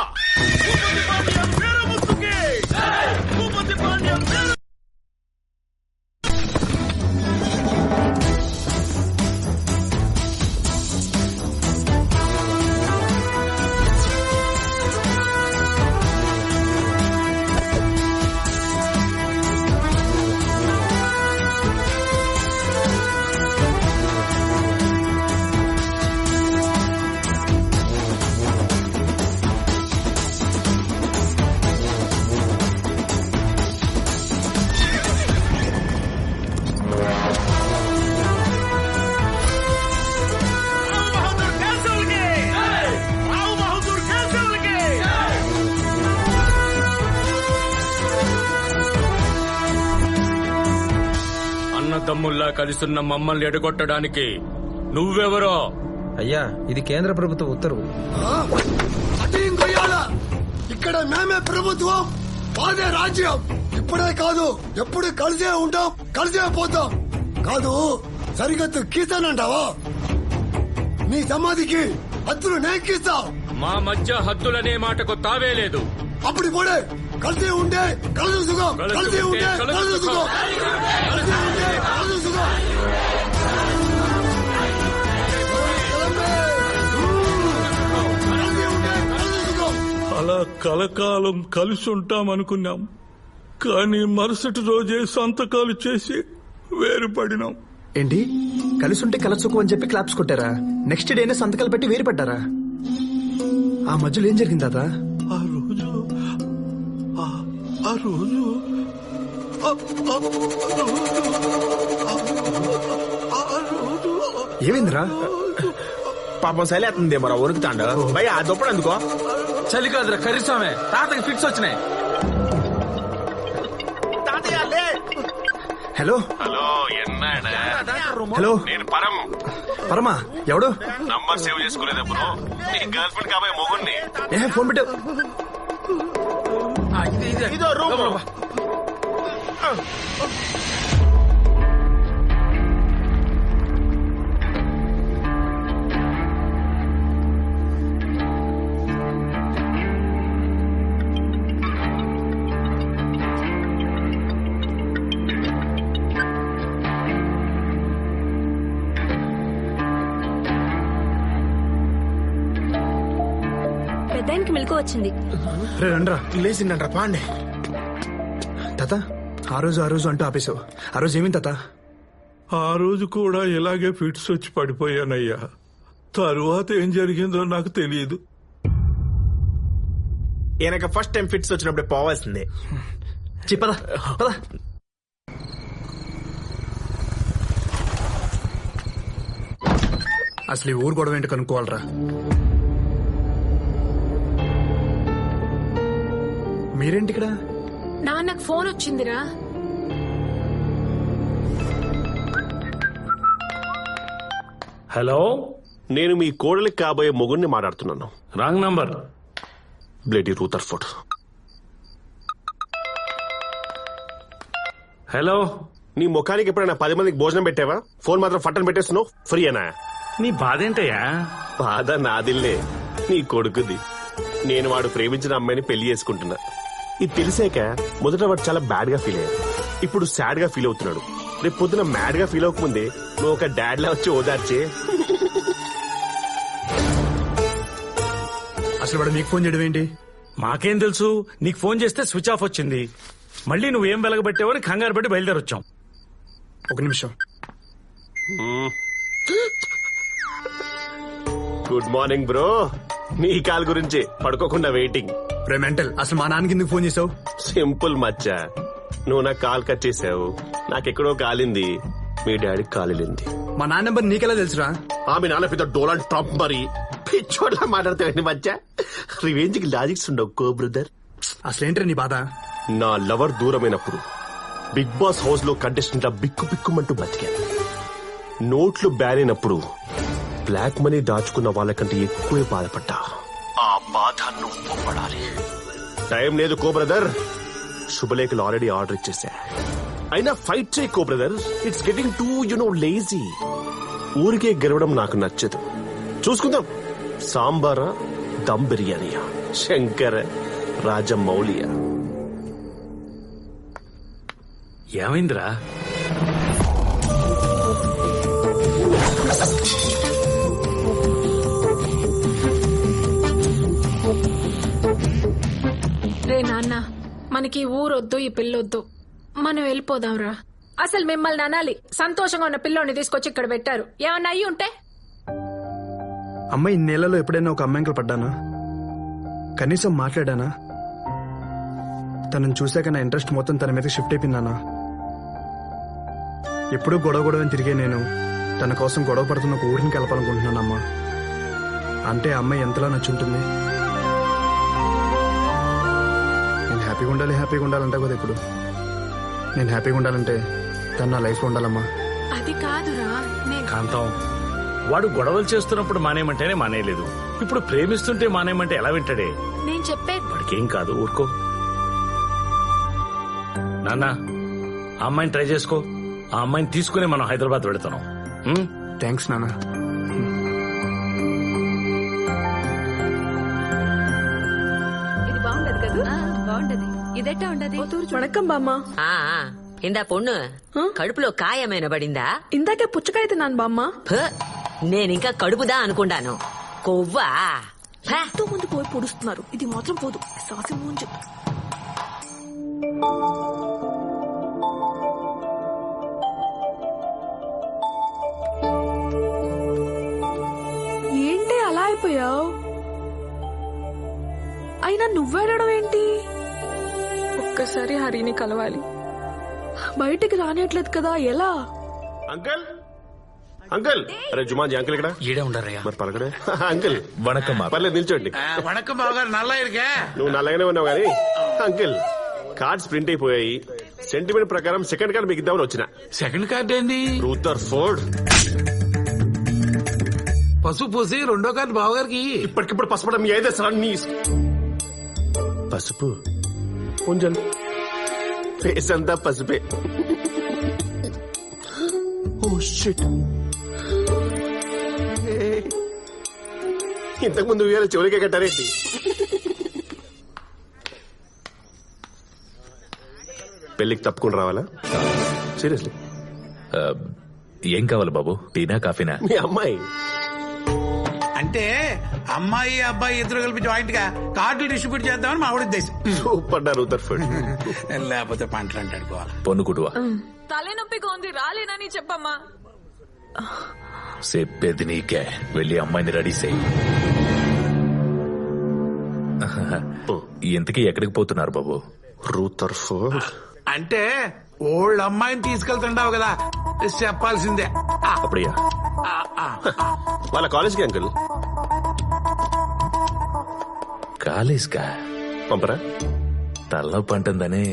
తమ్ముల్లా కలిసున్న మమ్మల్ని ఎడగొట్టడానికి నువ్వెవరో? అయ్యా, ఇది కేంద్ర ప్రభుత్వ ఉత్తర్వు. ఇక్కడ మేమే ప్రభుత్వం, మాదే రాజ్యం. ఇప్పుడే కాదు, ఎప్పుడు కలిసే ఉంటాం, కలిసే పోతాం. కాదు సరిహద్దు గీస్తానంటావా? నీ సమాధికి హద్దులు నేకిస్తా. మా మధ్య హద్దులనే మాటకు తావే లేదు. అప్పుడు కూడా కలిసే ఉంటే కలిసి సుఖం, కలిసే ఉంటే కలిసి సుఖం, కలిసే ఉంటే కలిసి సుఖం. అలా కలకాలం కలిసి ఉంటామనుకున్నాం. కానీ మరుసటి రోజే సంతకాలు చేసి వేరుపడినాం. ఏంటి కలిసి ఉంటే కలసుకు అని చెప్పి క్లాప్స్ కొట్టారా? నెక్స్ట్ డేనే సంతకాలు పెట్టి వేరుపడ్డారా? ఆ మధ్యలో ఏం జరిగింది తాత? ఏమైందిరా? పాపం సైలేస్తుంది మరో ఉరుకుతాండు. భయ ఆ దుప్పడు అందుకో. చలి కాదురా కరిస్తామే, తాతకి ఫిట్స్ వచ్చినాయి. Hello hello ఎన్నాడా? హలో నేను పరం. పరమా ఎవడు? నంబర్ సేవ్ చేసుకోలేదప్పుడు నీ గర్ల్ ఫ్రెండ్ కాబోయే మొగుడిని. ఫోన్ పెట్టావు. ఇదో రూమ్. పెద్దానికి మెలకు వచ్చింది. రండ్రా. లేచిండ్రా పాండే. తాత ఆ రోజు అంటూ ఆపేశావు. ఆ రోజు ఏమైంది తాత? ఆ రోజు కూడా ఇలాగే ఫిట్స్ వచ్చి పడిపోయానయ్యా. తరువాత ఏం జరిగిందో నాకు తెలియదు. ఈయనక ఫస్ట్ టైం ఫిట్స్ వచ్చినప్పుడే పోవాల్సిందే. చెప్పదా పదా. అసలు ఈ ఊరు గొడవ ఏంటి కనుక్కోవాలరా. మీరేంటి ఇక్కడ? నాన్నకు ఫోన్ వచ్చిందిరా. హలో, నేను మీ కోడలికి కాబోయే మొగుడిని మాట్లాడుతున్నాను. Wrong number. బ్లేడీ రూథర్ఫోర్డ్. హలో, నీ ముఖానికి ఎప్పుడైనా 10 మందికి భోజనం పెట్టావా? ఫోన్ మాత్రం ఫట్టని పెట్టేస్తున్నావు. ఫ్రీ అనా? నీ బాధ ఏంటయ్యా? బాధ నాదిల్లే, నీ కొడుకుది. నేను వాడు ప్రేమించిన అమ్మాయిని పెళ్లి చేసుకుంటున్నా. ఇది తెలిసాక మొదట వాడు చాలా బ్యాడ్ గా ఫీల్ అయ్యాడు. ఇప్పుడు సాడ్ గా ఫీల్ అవుతున్నాడు. రేపు పొద్దున మ్యాడ్ గా ఫీల్ అవ్వకముందే నువ్వు ఒక డాడ్ లా వచ్చి ఓదార్చే. అసలు వాడు మీకు ఫోన్ చేయడం ఏంటి? మాకేం తెలుసు? నీకు ఫోన్ చేస్తే స్విచ్ ఆఫ్ వచ్చింది. మళ్ళీ నువ్వేం వెలగబెట్టావని కంగారు పట్టి బయలుదేరొచ్చాం. ఒక నిమిషం. Good morning bro. నీ కాల్ గురించి పడుకోకుండా వెయిటింగ్. మెంటల్. అసలు మా నాన్నకి ఎందుకు ఫోన్ చేసావు? సింపుల్ మచ్చా, నువ్వు నాకు కాల్ కట్ చేసావు. నాకెక్కడో కాలింది, మీ డాడీకి కాలింది. మా నాన్న నెంబర్ నీకెలా తెలుసురా? మీ నాన్న పెద్ద డోనాల్డ్ ట్రంప్ మరి. పిచ్చోట్లా మాట్లాడతావండి మచ్చా. రివెంజ్ కి లాజిక్స్ ఉండవు కో బ్రదర్. అసలేంటి నీ బాధ? నా లవర్ దూరమైనప్పుడు బిగ్ బాస్ హౌస్ లో కంటెస్టెంట్ బిక్కు బిక్కుమంటూ బతికాను. నోట్లు బ్యాన్ అయినప్పుడు బ్లాక్ మనీ దాచుకున్న వాళ్ళకంటే ఎక్కువే బాధపడ్డా. ఆ బాధ నువ్వు పడాలి. టైం లేదు కో బ్రదర్. శుభలేఖలు ఆల్రెడీ ఆర్డర్ ఇచ్చేసా. అయినా ఫైట్ చేయి co brother. It's getting too lazy. ఊరికే గెలవడం నాకు నచ్చదు. చూసుకుందాం. సాంబారా, దమ్ బిర్యానీయా, శంకర, రాజమౌళియా? ఏమైందిరా? రే నాన్న, మనకి ఊరొద్దు, ఈ పిల్లొద్దు, మనం వెళ్ళిపోదాంరా. అసలు మిమ్మల్ని అనాలి, సంతోషంగా ఉన్న పిల్లోని తీసుకొచ్చి ఇక్కడ పెట్టారు. ఏమన్నా అయ్యి ఉంటే? అమ్మాయి ఇన్నేళ్లలో ఎప్పుడైనా ఒక అమ్మాయికి పడ్డానా? కనీసం మాట్లాడానా? తనని చూశాక నా ఇంట్రెస్ట్ మొత్తం తన మీద షిఫ్ట్ అయిపోయిందానా? ఎప్పుడూ గొడవని తిరిగే నేను తన కోసం గొడవ పడుతున్న ఒక ఊరిని కలపాలనుకుంటున్నానమ్మా. అంటే ఆ అమ్మాయి ఎంతలా నచ్చుంటుంది? నేను హ్యాపీగా ఉండాలంటే కదా. ఇప్పుడు నేను హ్యాపీగా ఉండాలంటే తను నా లైఫ్లో ఉండాలమ్మా. అది కాదురా. కాంతం, వాడు గొడవలు చేస్తున్నప్పుడు మానేయమంటేనే మానేయలేదు. ఇప్పుడు ప్రేమిస్తుంటే మానేయమంటే ఎలా వింటాడే? నేను చెప్పే వాడికేం కాదు, ఊరుకో. నాన్న, ఆ అమ్మాయిని ట్రై చేసుకో. ఆ అమ్మాయిని తీసుకుని మనం హైదరాబాద్ వెళుతున్నాం. థ్యాంక్స్ నాన్న. ఇది బాగుండదు కదా? బాగుండదు. ఇదెట్టా ఉండదు? వణకం బామ్మ. ఇందా పొన్ను కడుపులో కాయమైన పడిందా? ఇందాకే పుచ్చకాయ తిన్నాను బామ్మ. నేనింకా కడుపుదా అనుకుంటాను. కొవ్వా ఎంతో మంది పోయి పొడుస్తున్నారు, ఇది మాత్రం పోదు. సాసి ఏంటి అలా అయిపోయావు? అయినా నువ్వేడడం ఏంటి? ఒక్కసారి హరిని కలవాలి. బయటికి రానియట్లేదు కదా, ఎలా? అంకుల్ అంకుల్, అరే జుమాన్ అంకుల్ ఇక్కడ ఈడే ఉండరయ్యా. మరి పలకడే అంకుల్. వణకం పర్లేదు నిల్చోండి. వణకం బావగారు, నల్ల ఇరుకే. నువ్వు నల్లగానే ఉన్నావు కానీ అంకుల్ కార్డ్స్ ప్రింట్ అయిపోయాయి. సెంటిమెంట్ ప్రకారం సెకండ్ కార్డ్ మీకు ఇద్దామని వచ్చిన. సెకండ్ కార్డ్ ఏంది? రూతర్ ఫోర్డ్. పసుపు పూసి రెండో కార్డు బావగారికి. ఇప్పటికిప్పుడు పసుపడం మీ అయితే సార్ నీ పసుపు కొంచెం ఫేస్ అంతా పసుపే. Oh shit. ఇంతకుముందు వేరే చెవులకే కట్టారేంటి? పెళ్లికి తప్పుకుని రావాలా? సీరియస్లీ? ఏం కావాలి బాబు, టీనా కాఫీనా? మీ అమ్మాయి అంటే అమ్మాయి అబ్బాయి ఇద్దరు కలిపి జాయింట్ గా కార్డులు డిస్ట్రిబ్యూట్ చేద్దామని మా ఉద్దేశం. Super Rutherford. లేకపోతే పంటలు అంటాడుకోవా. పొన్నుకుటువా తలనొప్పిగా ఉంది, రాలేనని చెప్పమ్మా. చెప్పేది నీకే, వెళ్ళి అమ్మాయిని రెడీ చేయి. ఇంతకీ ఎక్కడికి పోతున్నారు బాబు? రూతర్ ఫోర్డ్ అంటే ఓల్డ్ అమ్మాయిని తీసుకెళ్తుంటావు కదా, చెప్పాల్సిందే. అప్పుడయ్యా వాళ్ళ కాలేజ్కి అంకుల్. కాలేజ్ కా పంపరా? తల్లో పంటుందని.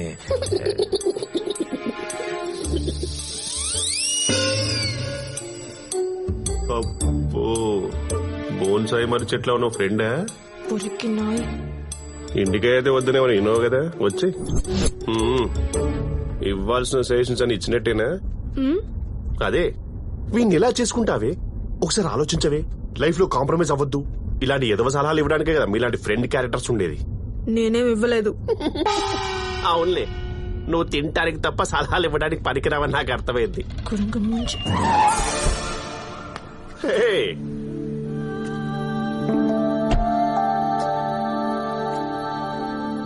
అబ్బో, బోన్సాయి మరి చెట్ల ఉన్న ఫ్రెండా? ఇంటికే అయితే వద్దనేమని విన్నావు కదా, వచ్చి ఇవ్వాల్సిన సజెషన్స్ అని ఇచ్చినట్టేనా? అదే వీడిని ఎలా చేసుకుంటావే ఒకసారి ఆలోచించవే. లైఫ్ లో కాంప్రమైజ్ అవ్వద్దు. ఇలాంటి ఎదవ సలహాలు ఇవ్వడానికే కదా మీలాంటి ఫ్రెండ్ క్యారెక్టర్స్ ఉండేది. నేనేం ఇవ్వలేదు. అవునులే, నువ్వు తింటానికి తప్ప సలహాలు ఇవ్వడానికి పనికిరావని నాకు అర్థమైంది.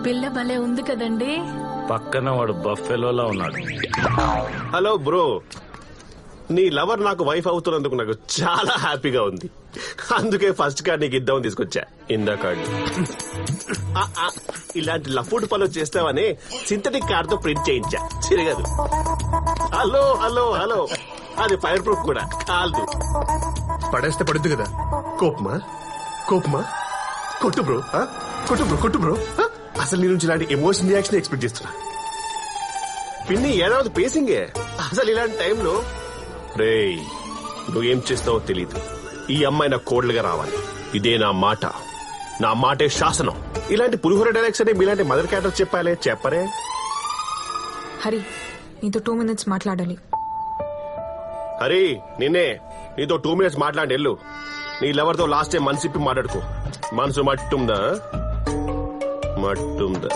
పిల్ల భలే ఉంది కదండి. పక్కన వాడు బఫెలోలా ఉన్నాడు. హలో బ్రో, నీ లవర్ నాకు వైఫ్ అవుతున్నందుకు నాకు చాలా హ్యాపీగా ఉంది. అందుకే ఫస్ట్ కార్డ్ నీకు ఇద్దామని తీసుకొచ్చా. ఇందా కార్డు. ఇలాంటి లఫుడ్ పనులు చేస్తావని సింథటిక్ కార్డ్ తో ప్రింట్ చేయించా, చిరగదు. హలో హలో హలో, అది ఫైర్ ప్రూఫ్ కూడా కాదు. పడేస్తే పడుద్ది కదా. కోపమా కోపమా? కొట్టు బ్రో, కొట్టు బ్రో, కొట్టు బ్రో. అసలు నీ నుంచి ఇలాంటి ఎమోషన్ రియాక్షన్ ఎక్స్పెక్ట్ చేస్తున్నా. పిన్ని ఏడాది పేసింగే. అసలు ఇలాంటి టైంలో రేయ్ నువ్వేం చేస్తావో తెలీదు. ఈ అమ్మాయి నా కోడలుగా రావాలి. ఇదే నా మాట, నా మాటే శాసనం. ఇలాంటి పులిహోర డైలాగ్స్ అంటే మీలాంటి మదర్ క్యారెక్టర్ చెప్పాలే, చెప్పరే? హరి, నీతో 2 minutes మాట్లాడాలి. హరి, నిన్నే నీతో 2 minutes మాట్లాడి వెళ్ళు. నీ లవర్తో లాస్ట్ టైం మనసు ఇప్పి మాట్లాడుకో. మనసు మట్టుందా? మట్టుందా?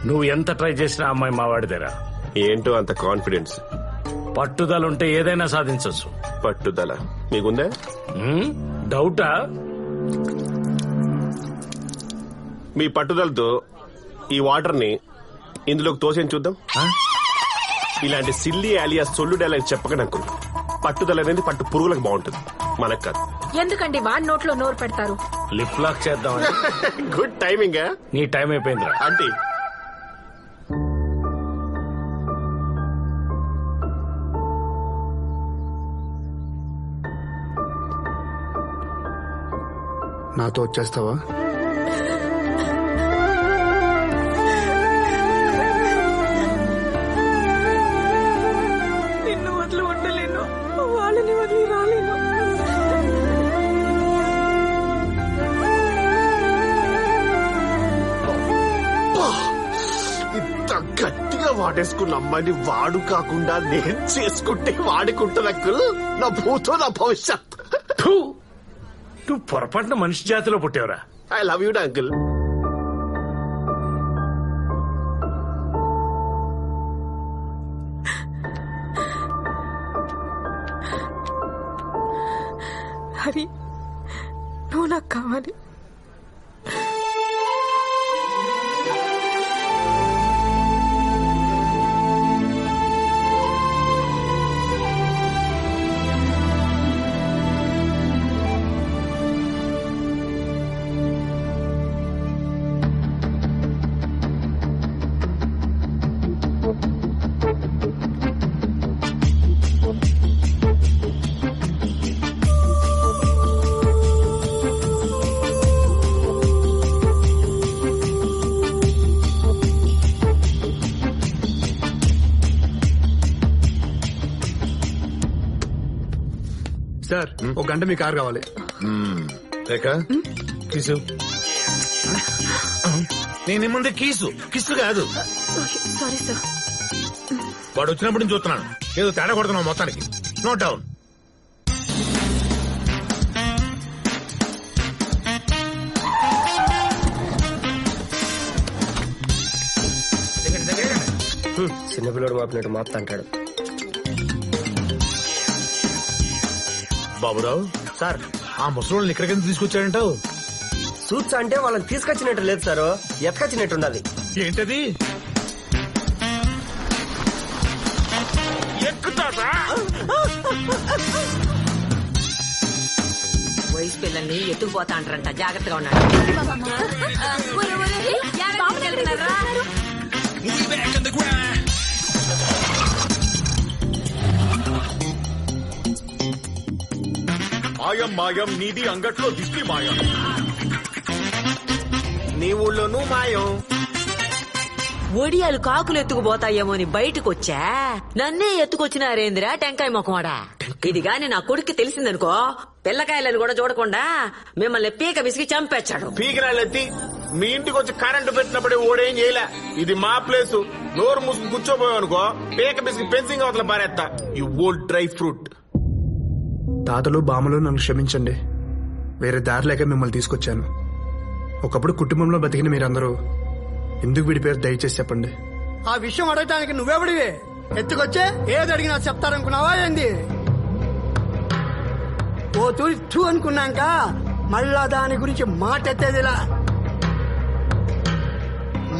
నువ్వు ఎంత ట్రై చేసినా అమ్మాయి మావాడిదేరా. ఏంటో అంత కాన్ఫిడెన్స్? పట్టుదల ఉంటే ఏదైనా సాధించవచ్చు. పట్టుదల మీకుందా? డౌటా? మీ పట్టుదలతో ఈ వాటర్ ని ఇందులోకి తోసేని చూద్దాం. ఇలాంటి సిల్లీ ఆలియా సొల్లు డైలాగ్ చెప్పకండి అనుకున్నా. పట్టుదల అనేది పట్టు పురుగులకు బాగుంటుంది, మనకు కాదు. ఎందుకండి వాడి నోట్లో నోరు పెడతారు? లిప్ లాక్ చేద్దాం. Good timing. నీ టైం అయిపోయిందిరా ఆంటీ. నాతో వచ్చేస్తావా? నిన్ను వదిలి ఉండలేను, వాళ్ళని వదిలి రాలేను. ఇంత గట్టిగా వాడేసుకున్న అమ్మాయిని వాడు కాకుండా నేను చేసుకుంటే వాడుకుంటున్నక్కులు నా భూతో నా భవిష్యత్. నువ్వు పొరపాటున మనిషి జాతిలో పుట్టావురా. I love you uncle. Hari, నువ్వు నాకు కావాలి. సార్ ఒక గంట మీ కార్ కావాలి. రేఖ కిసు నేను ముందే కిస్సు కాదు. Sorry sir. వాడు వచ్చినప్పుడు నుంచి చూస్తున్నాను, ఏదో తేడా కొడుతున్నావు మొత్తానికి. Note down. చిన్నపిల్లడు మాపినట్టు మాపుతా అంటాడు. బాబురావు సార్, ఆ ముసలోళ్ళని ఇక్కడికి తీసుకొచ్చాడంటావు? సూట్స్ అంటే వాళ్ళని తీసుకొచ్చినట్టు లేదు సార్, ఎత్తుకొచ్చినట్టు ఉండాలి. ఏంటది? వయసు పిల్లల్ని ఎత్తుకుపోతా అంటారంట, జాగ్రత్తగా ఉన్నాడు. మాయం మాయం నీది అంగట్లో దిష్టి మాయం. నీ ఊళ్ళోనూ మాయం. ఒడియాలు కాకులు ఎత్తుకుపోతాయేమో అని బయటకొచ్చా, నన్నే ఎత్తుకొచ్చినారేంద్రా టెంకాయ మొఖమాడా. ఇది గాని నా కొడుక్కి తెలిసిందనుకో, పిల్లకాయలను కూడా చూడకుండా మిమ్మల్ని పీక విసిగి చంపేచ్చాడు. పీకిరాళ్ళెత్తి మీ ఇంటికి వచ్చి కరెంటు పెట్టినప్పుడే ఓడేం చేయలే. ఇది మా ప్లేసు. నోరు మూసుకు కూర్చోపోయావు అనుకో, పీక బిసికి ఫెన్సింగ్ అవతల పారేస్తా. You old dry fruit. తాతలు బామ్మలు నన్ను క్షమించండి. వేరే దారి లేక మిమ్మల్ని తీసుకొచ్చాను. ఒకప్పుడు కుటుంబంలో బతికిన మీరందరూ ఎందుకు విడిపోయారు దయచేసి చెప్పండి. ఆ విషయం అడగటానికి నువ్వెవడివి? ఎత్తుకొచ్చే ఏది అడిగినా చెప్తారనుకున్నావా ఏంది? ఓ తూరి తూ అనుకున్నాక మళ్ళా దాని గురించి మాటెత్తేదిలా.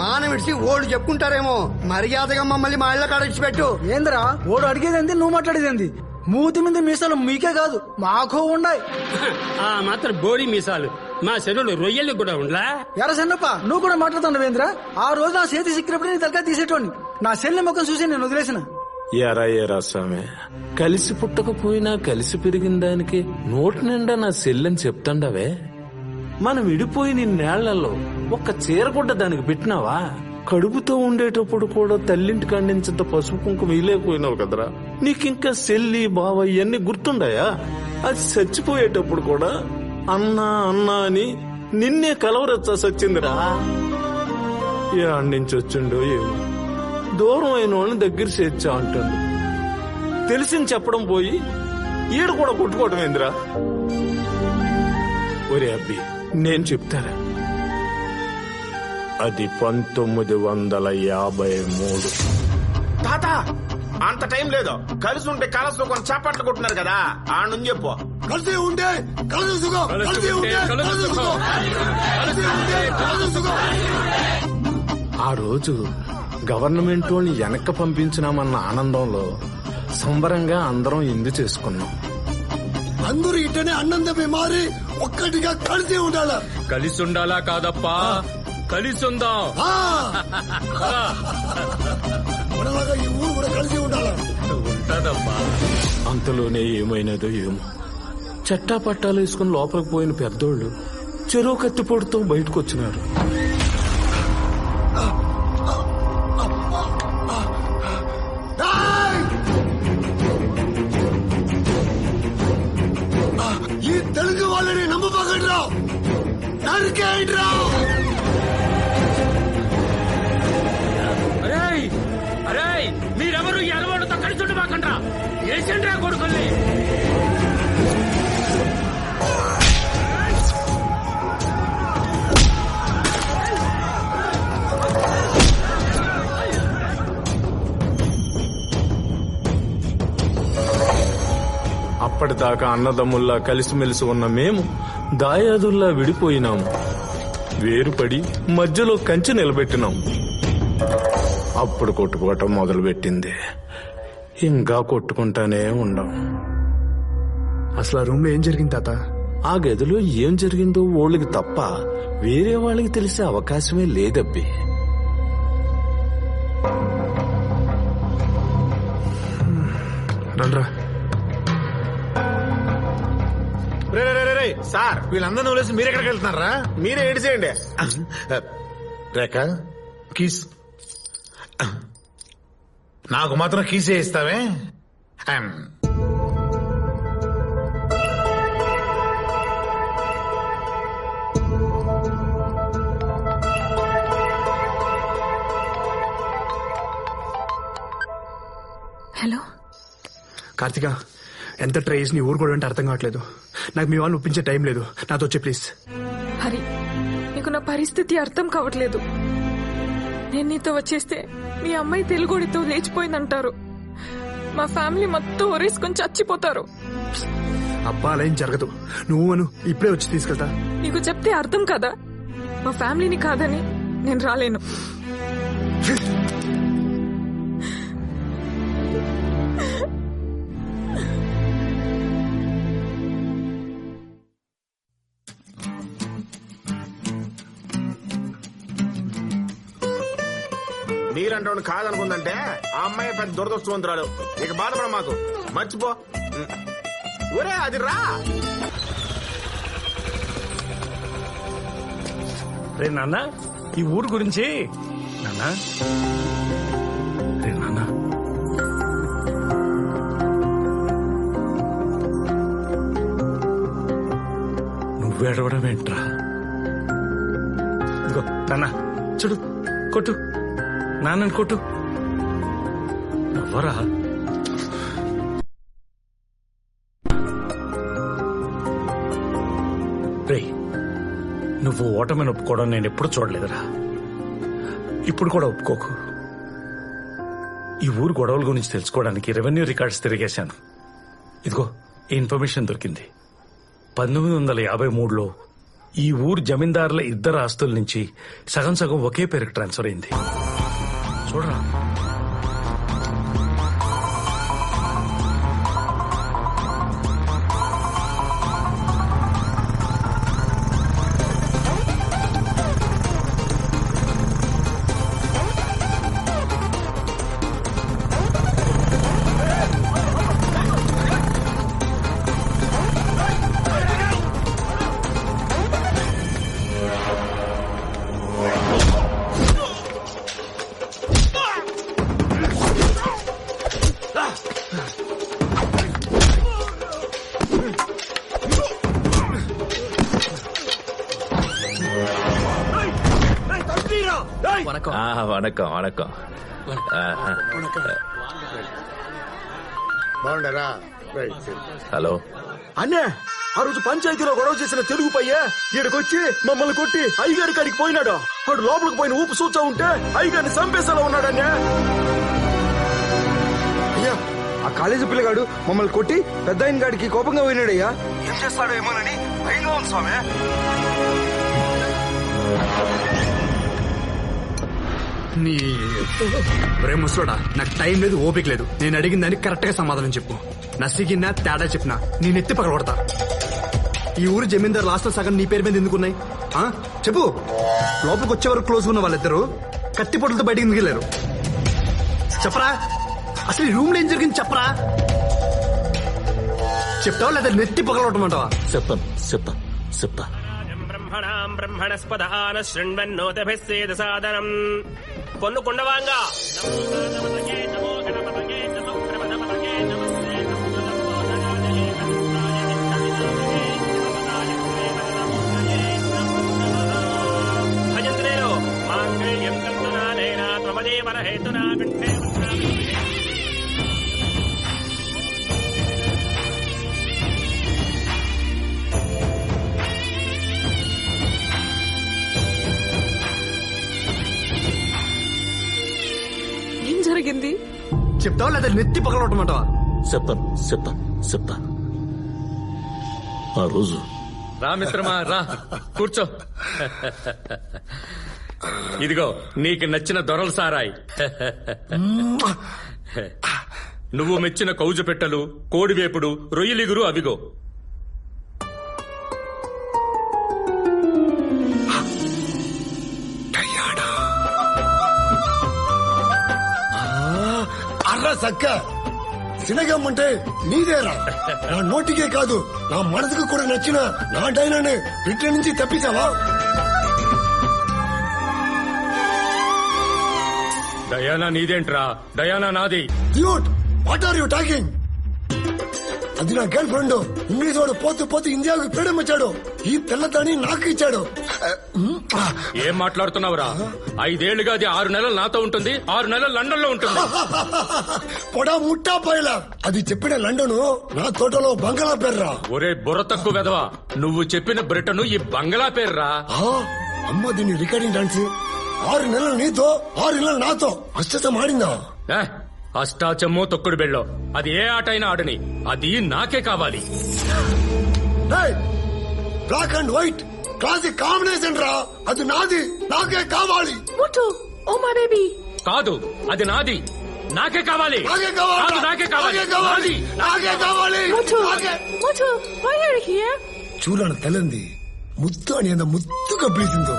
మానం విడిచి ఓడు చెప్పుకుంటారేమో, మర్యాదగా మమ్మల్ని మా ఇళ్ళ కాడ పెట్టు. ఏందిరా ఓడు అడిగేదేంది, నువ్వు మాట్లాడేదేంది? మూతి మీద మీసాలు మీకే కాదు మాకో ఉండాయి. ఆ మాత్రం బోడి మీసాలు మా చెరువులు రొయ్యలు కూడా ఉండలా? ఎర సన్నప్ప, నువ్వు కూడా మాట్లాడుతున్నావు వేంద్రా? ఆ రోజు నా చేతి సిక్కినప్పుడు నేను తలకాయ తీసేటోని. నా సెల్లి ముఖం చూసి నేను వదిలేసిన. ఎరా స్వామి, కలిసి పుట్టకపోయినా కలిసి పెరిగిన దానికి నోటి నిండా నా సెల్లని చెప్తాండవే. మనం విడిపోయి నిన్నేళ్లలో ఒక్క చీరగుడ్డ దానికి పెట్టినావా? కడుపుతో ఉండేటప్పుడు కూడా తల్లింటి కండించంత పసుపు కుంకుమ ఇలేకపోయినావు కదరా. నీకింకా సెల్లి బావ ఇవన్నీ గుర్తుండాయా? అది చచ్చిపోయేటప్పుడు కూడా అన్నా అన్నా అని నిన్నే కలవరచ్చా సచ్చిందిరా. నుంచి వచ్చిండో ఏమో, దూరం అయిన వాళ్ళని దగ్గర చేర్చా అంటాడు. తెలిసింది చెప్పడం పోయి ఈడు కూడా కొట్టుకోవటం ఏందిరా? ఒరే అబ్బి, నేను చెప్తారా, అది 1953. తాత అంత టైం లేదు. కలిసి ఉంటే కలసు కొన్ని చప్పట్లు కొట్టున్నారు కదా, ఆ నుంచి చెప్పు. కలిసి ఉంటే కలుసుకో, కలిసి ఉంటే కలుసుకో, కలిసి ఉంటే కలుసుకో. ఆ రోజు గవర్నమెంట్ వాళ్ళని వెనక్కి పంపించినామన్న ఆనందంలో సంబరంగా అందరం ఇందు చేసుకున్నాం. అందరూ ఇట్టనే అన్నం తప్పి మారి ఒక్కటిగా కలిసి ఉండాలా? కలిసి ఉండాలా కాదప్పా, కలిసి ఉందాం. మనలాగా ఈ ఊరు కూడా కలిసి ఉండాలా? ఉంటదప్పా. అంతలోనే ఏమైనదో ఏమో, చట్టా పట్టాలు వేసుకుని లోపలికి పోయిన పెద్దోళ్ళు చెరువు కత్తిపొడితో బయటకు వచ్చినారు. ఈ తెలుగు వాళ్ళని నమ్మబాకండి రావు, నరికేయండి రావు. అరే మీరెవరు ఎలవాడుతో కలిసి ఉండబాకండ్రా, వేసండ్రా కొడుకుల్ని. అప్పటిదాకా అన్నదమ్ముల్లా కలిసిమెలిసి ఉన్న మేము దాయాదుల్లా విడిపోయినాము. వేరుపడి మధ్యలో కంచె నిలబెట్టినాం. అప్పుడు కొట్టుకోవటం మొదలుపెట్టింది. ఇంకా కొట్టుకుంటానే ఉండం. అసలు ఆ రూమ్ లో ఏం జరిగింది తాత? ఆ గదిలో ఏం జరిగిందో వాళ్ళకి తప్ప వేరే వాళ్ళకి తెలిసే అవకాశమే లేదబ్బి. రండ్రా. సార్, వీళ్ళందరూ వదిలేసి మీరు ఎక్కడికి వెళ్తున్నారా? మీరే ఏడిచేయండి. రేఖ కీస్ నాకు మాత్రం కీసే ఇస్తావే? కార్తిక ఎంత ట్రై చేసి నీ ఊరు కూడా అంటే అర్థం కావట్లేదు. నాకు మీ వాళ్ళని ఒప్పించే టైం లేదు. నాతో వచ్చే ప్లీజ్. హరి, నీకు నా పరిస్థితి అర్థం కావట్లేదు. నేను నీతో వచ్చేస్తే మీ అమ్మాయి తెలుగుడితో లేచిపోయిందంటారు. మా ఫ్యామిలీ మొత్తం ఒరేసుకొని చచ్చిపోతారు. అబ్బా అలా ఏం జరగదు. నువ్వు అను, ఇప్పుడే వచ్చి తీసుకెళ్తా. నీకు చెప్తే అర్థం కదా. మా ఫ్యామిలీని కాదని నేను రాలేను. మీరంటే కాదనుకుందంటే ఆ అమ్మాయి పెద్ద దురదృష్టవంతురాలు. ఇక బాధపడ మాకు, మర్చిపో. ఒరే అది రా. రే నాన్న, ఈ ఊరు గురించి నాన్న. రే నాన్న, నువ్వేడవడం ఏంట్రా? ఇదిగో నాన్న, చూడు, కొట్టు, నాన్నని కొట్టు. ఎవరా? రే, నువ్వు ఓటమిని ఒప్పుకోవడం నేను ఎప్పుడు చూడలేదురా. ఇప్పుడు కూడా ఒప్పుకోకు. ఈ ఊరు గొడవల గురించి తెలుసుకోవడానికి రెవెన్యూ రికార్డ్స్ తిరిగేశాను. ఇదిగో ఈ ఇన్ఫర్మేషన్ దొరికింది. 1953లో ఈ ఊరు జమీందారుల ఇద్దరు ఆస్తుల నుంచి సగం సగం ఒకే పేరుకు ట్రాన్స్ఫర్ అయింది. చూడరా. వణకం వణకం. బాగుండరా? హలో అన్నే, ఆ రోజు పంచాయతీలో గొడవ చేసిన తెలుగు పయ్యే ఈడకొచ్చి మమ్మల్ని కొట్టి అయ్యగారి కాడికి పోయినాడు. వాడు లోపలికి పోయిన ఊపు సూచా ఉంటే అయ్యగారిని చంపేసేలా ఉన్నాడన్నే. అయ్యా, ఆ కాలేజీ పిల్లగాడు మమ్మల్ని కొట్టి పెద్ద ఆయన గాడికి కోపంగా పోయినాడయ్యా. ఏం చేస్తాడో ఏమోనని భయంగా ఉంది స్వామి. నీ ముసలోడా, నాకు టైం లేదు, ఓపిక లేదు. నేను అడిగిన దానికి కరెక్ట్ గా సమాధానం చెప్పు. నసిగినా తేడా చెప్పినా నేను ఎత్తి పగలగొడతా. ఈ ఊరు జమీందారు లాస్ట్ లో సగం నీ పేరు మీద ఎందుకున్నాయి? చెప్పు. లోపలికి వచ్చే వరకు క్లోజ్ ఉన్న వాళ్ళిద్దరు కత్తి పొట్లతో బయటికి దిగలేరు. చెప్పరా, అసలు ఈ రూమ్ లో ఏం జరిగింది చెప్పరా. చెప్తావా లేదా నెత్తి పగలగొట్టమంటావా? చెప్తా. బ్రహ్మణస్పదాన శృణ్వన్నోతభిస్సేద సాదనం పొన్ను కుండవాంగా. భజంత్రేలో మాంగళ్యం కంతునానేన త్వమదేవర హేతునా కంఠే. ఏం జరిగింది? చెప్తావా లేదా నెత్తి పగలగొట్టమంటావా? చెప్తా. ఆ రోజు రా మిత్రమా, రా కూర్చో. ఇదిగో నీకు నచ్చిన దొరల సారాయి. నువ్వు మెచ్చిన కౌజు పెట్టలు, కోడివేపుడు, రొయ్యలిగురు అవిగో. అర్రా సక్క సినగమ్మంటే నీదేరా. నా నోటికే కాదు, నా మనసుకు కూడా నచ్చిన నా డైనానే పిట్ల నుంచి తప్పించావా? డయానా నీదేంట్రా, డయానా నాది. Dude, what are you talking? అది నా గర్ల్ ఫ్రెండ్. ఇంగ్లీష్ వాడు పోతూ పోతూ ఇండియాకి ఫ్రీడమ్ ఇచ్చాడు. ఈ పిల్లతని నాకు ఇచ్చాడు. ఏం మాట్లాడుతున్నావురా? 5 ఏళ్లుగా అది 6 నెలలు నాతో ఉంటుంది, 6 నెలలు లండన్ లో ఉంటుంది. పొడా ముట్టా పోయలా. అది చెప్పిన లండన్ నా తోటలో బంగాళా పేర్రా. ఒరే బుర్ర తక్కువ వెదవా, నువ్వు చెప్పిన బ్రిటన్ ఈ బంగ్లా పేర్రా. అమ్మ దీన్ని రికార్డింగ్ డాన్స్. 6 నెలలు నీతో, 6 నెలలు నాతో అష్టం ఆడిందా? అష్టాచమ్మో తొక్కుడు బెళ్ళో, అది ఏ ఆట అయినా ఆడని, అది నాకే కావాలి. Black and white classic combination రా. అది నాది, నాకే కావాలి. Oh my baby. కాదు, అది నాది, నాకే కావాలి. నాకే కావాలి. కాదు, నాకే కావాలి. నాకే కావాలి. నాకే కావాలి. చూడను తెల్లంది ముత్తు అని ఎంత ముత్తుగా పిలిచిందో.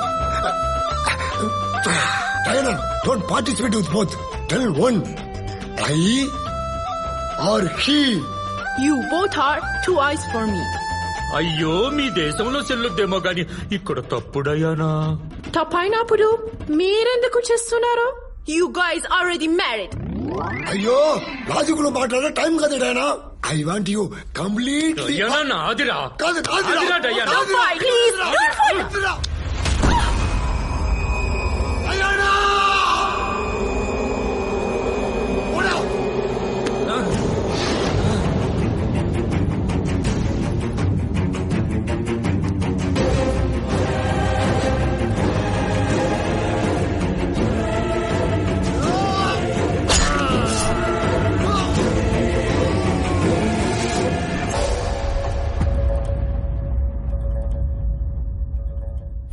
Don't participate with both. Tell one I or he. You both are 2 eyes for me. అయ్యో, మీ దేశంలో చెల్లుద్దేమో గాని ఇక్కడ తప్పుడయ్యానా? తప్పైనప్పుడు మీరెందుకు చేస్తున్నారు? You guys already married. అయ్యో, లాజికులు మాట్లాడే టైం కదా Diana. I want you completely. Diana నాదిరా. కాదు నాదిరా Diana. Don't fight, please. Don't fight. Diana.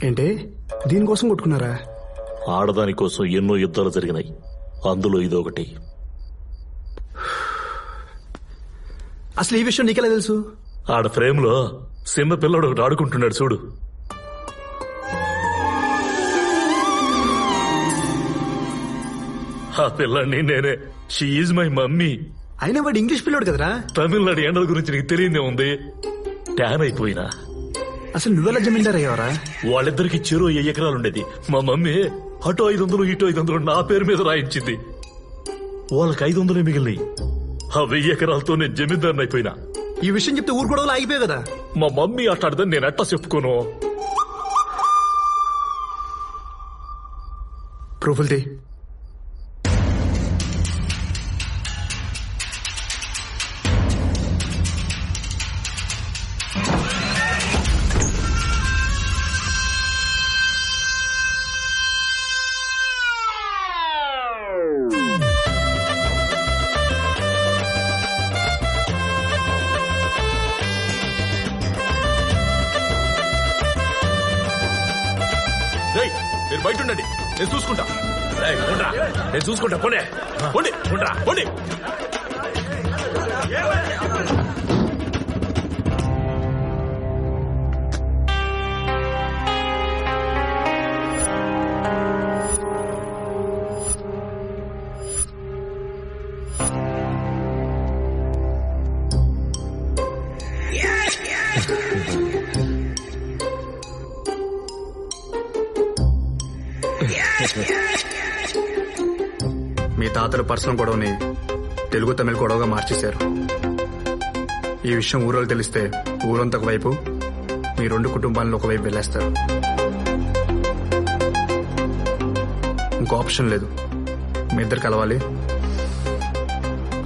ఏంటి దీనికోసం కొట్టుకున్నారా? ఆడదాని కోసం ఎన్నో యుద్ధాలు జరిగినాయి, అందులో ఇదొకటి. అసలు ఈ విషయం నీకెలా తెలుసు? ఆడ ఫ్రేమ్ లో చిన్న పిల్లడు ఒకటి ఆడుకుంటున్నాడు చూడు. ఆ పిల్లాడిని నేనే. She is my mummy. అయినా వాడు ఇంగ్లీష్ పిల్లోడు కదరా. తమిళనాడు ఎండల గురించి నీకు తెలియదే ఉంది. ట్యాన్ అయిపోయినా. అసలు నువ్వెలా జమీందార్ అయ్యావరా? వాళ్ళిద్దరికి చెరువు 5 ఎకరాలు ఉండేది. మా మమ్మీ అటు 500 ఇటు 500 నా పేరు మీద రాయించింది. వాళ్ళకి 500 మిగిలినాయి. ఆ 1000 ఎకరాలతో నేను జమీందారుని అయిపోయినా. ఈ విషయం చెప్తే ఊరు గొడవలు ఆగిపోయావు కదా. మా మమ్మీ అట్లాడదని నేను ఎట్టా చెప్పుకోను. ప్రూఫులు తీ. మీరు బయట ఉండండి, నేను చూసుకుంటా. నేను చూసుకుంటా. పోనీ పోండి, ఉండరా పోండి. మీ తాతలు పర్సనల్ గొడవని తెలుగు తమిళ గొడవగా మార్చేశారు. ఈ విషయం ఊరోళ్ళు తెలిస్తే ఊరంతా ఒకవైపు, మీ 2 కుటుంబాలను ఒకవైపు వెళ్ళేస్తారు. ఇంకో ఆప్షన్ లేదు. మీ ఇద్దరు కలవాలి.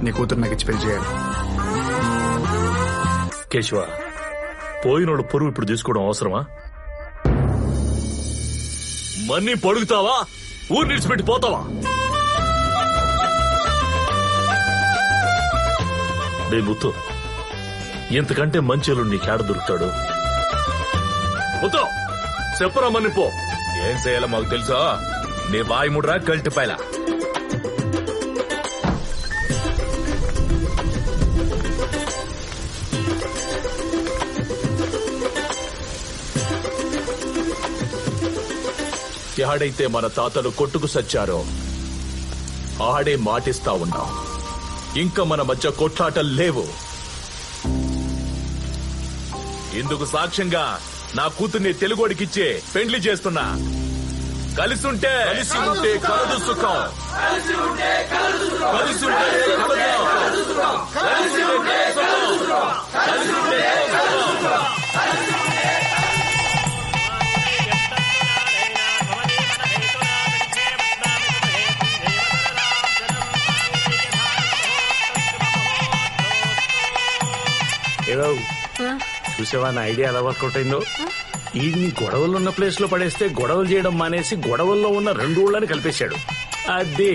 నీ కూతురు నాకు ఇచ్చి పెళ్లి చేయాలి. కేశవ, పోయినోడు పొరుగు ఇప్పుడు తీసుకోవడం అవసరమా? మన్ని పడుగుతావా? ఊరు నిడిచిపెట్టి పోతావా? డే ముత్తు, ఇంతకంటే మంచిలు నీకేడ దొరుకుతాడు? ముత్తు చెప్పరా మన్ని పో. ఏం చేయాలో మాకు తెలుసా? నీ వాయుముడ్రా కల్టిపాయల. ఆడైతే మన తాతలు కొట్టుకు సచ్చారో ఆడే మాటిస్తా ఉన్నాం. ఇంకా మన మధ్య కొట్లాటలు లేవు. ఇందుకు సాక్ష్యంగా నా కూతుర్ని తెలుగోడికిచ్చే పెండ్లి చేస్తున్నా. కలిసి ఉంటే కలదు సుఖం. కలిసి ఉంటే కలదు సుఖం. ఏదో చూసావా నా ఐడియా ఎలా వర్కౌట్ అయిందో? ఈ గొడవలు ఉన్న ప్లేస్ లో పడేస్తే గొడవలు చేయడం మానేసి గొడవల్లో ఉన్న 2 ఊళ్ళని కలిపేశాడు. అదే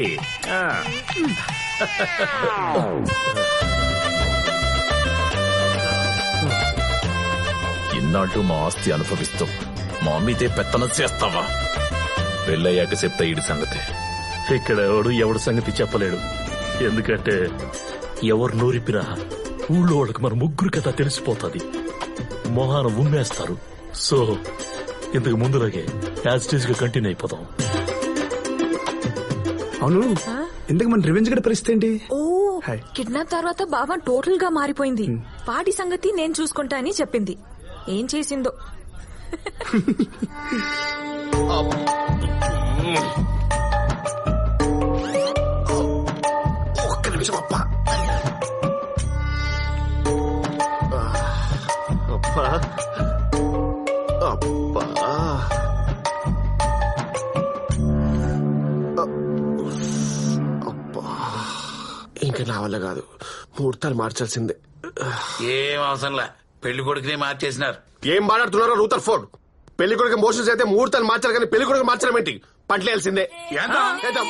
ఇన్నాళ్ళు మా ఆస్తి అనుభవిస్తూ మా మీదే పెత్తనం చేస్తావా? పెళ్ళయ్యాక చెప్తా ఈడి సంగతి. ఇక్కడ ఎవడు సంగతి చెప్పలేడు. ఎందుకంటే ఎవరు నోరిపిరా ఊళ్ళో వాళ్ళకి మన ముగ్గురు కథ తెలిసిపోతుంది. మొహాన ఉమ్మేస్తారు. సో ఇంతకు ముందులాగే యాజ్ గా కంటిన్యూ అయిపోతాం. అవును, ఎందుకు మన రివెంజ్ గడ పరిస్థితి ఏంటి? ఓ కిడ్నాప్ తర్వాత బాబా టోటల్ గా మారిపోయింది. వాటి సంగతి నేను చూసుకుంటా అని చెప్పింది. ఏం చేసిందో. ఒక్క నిమిషం అప్ప. అప్పా అప్పా అప్పా ఇంకా నా వల్ల కాదు. ముహూర్తాలు మార్చాల్సిందే. ఏం అవసరంలా, పెళ్లి కొడుకునే మార్చేసినారు. ఏం మాట్లాడుతున్నారో రూతర్ ఫోర్డ్? పెళ్లి కొడుకు మోషన్స్ అయితే ముహూర్తాలు మార్చాలి కానీ పెళ్లి కొడుకు మార్చడం ఏంటి? పంటలేయాల్సిందే. ఏద్దాం.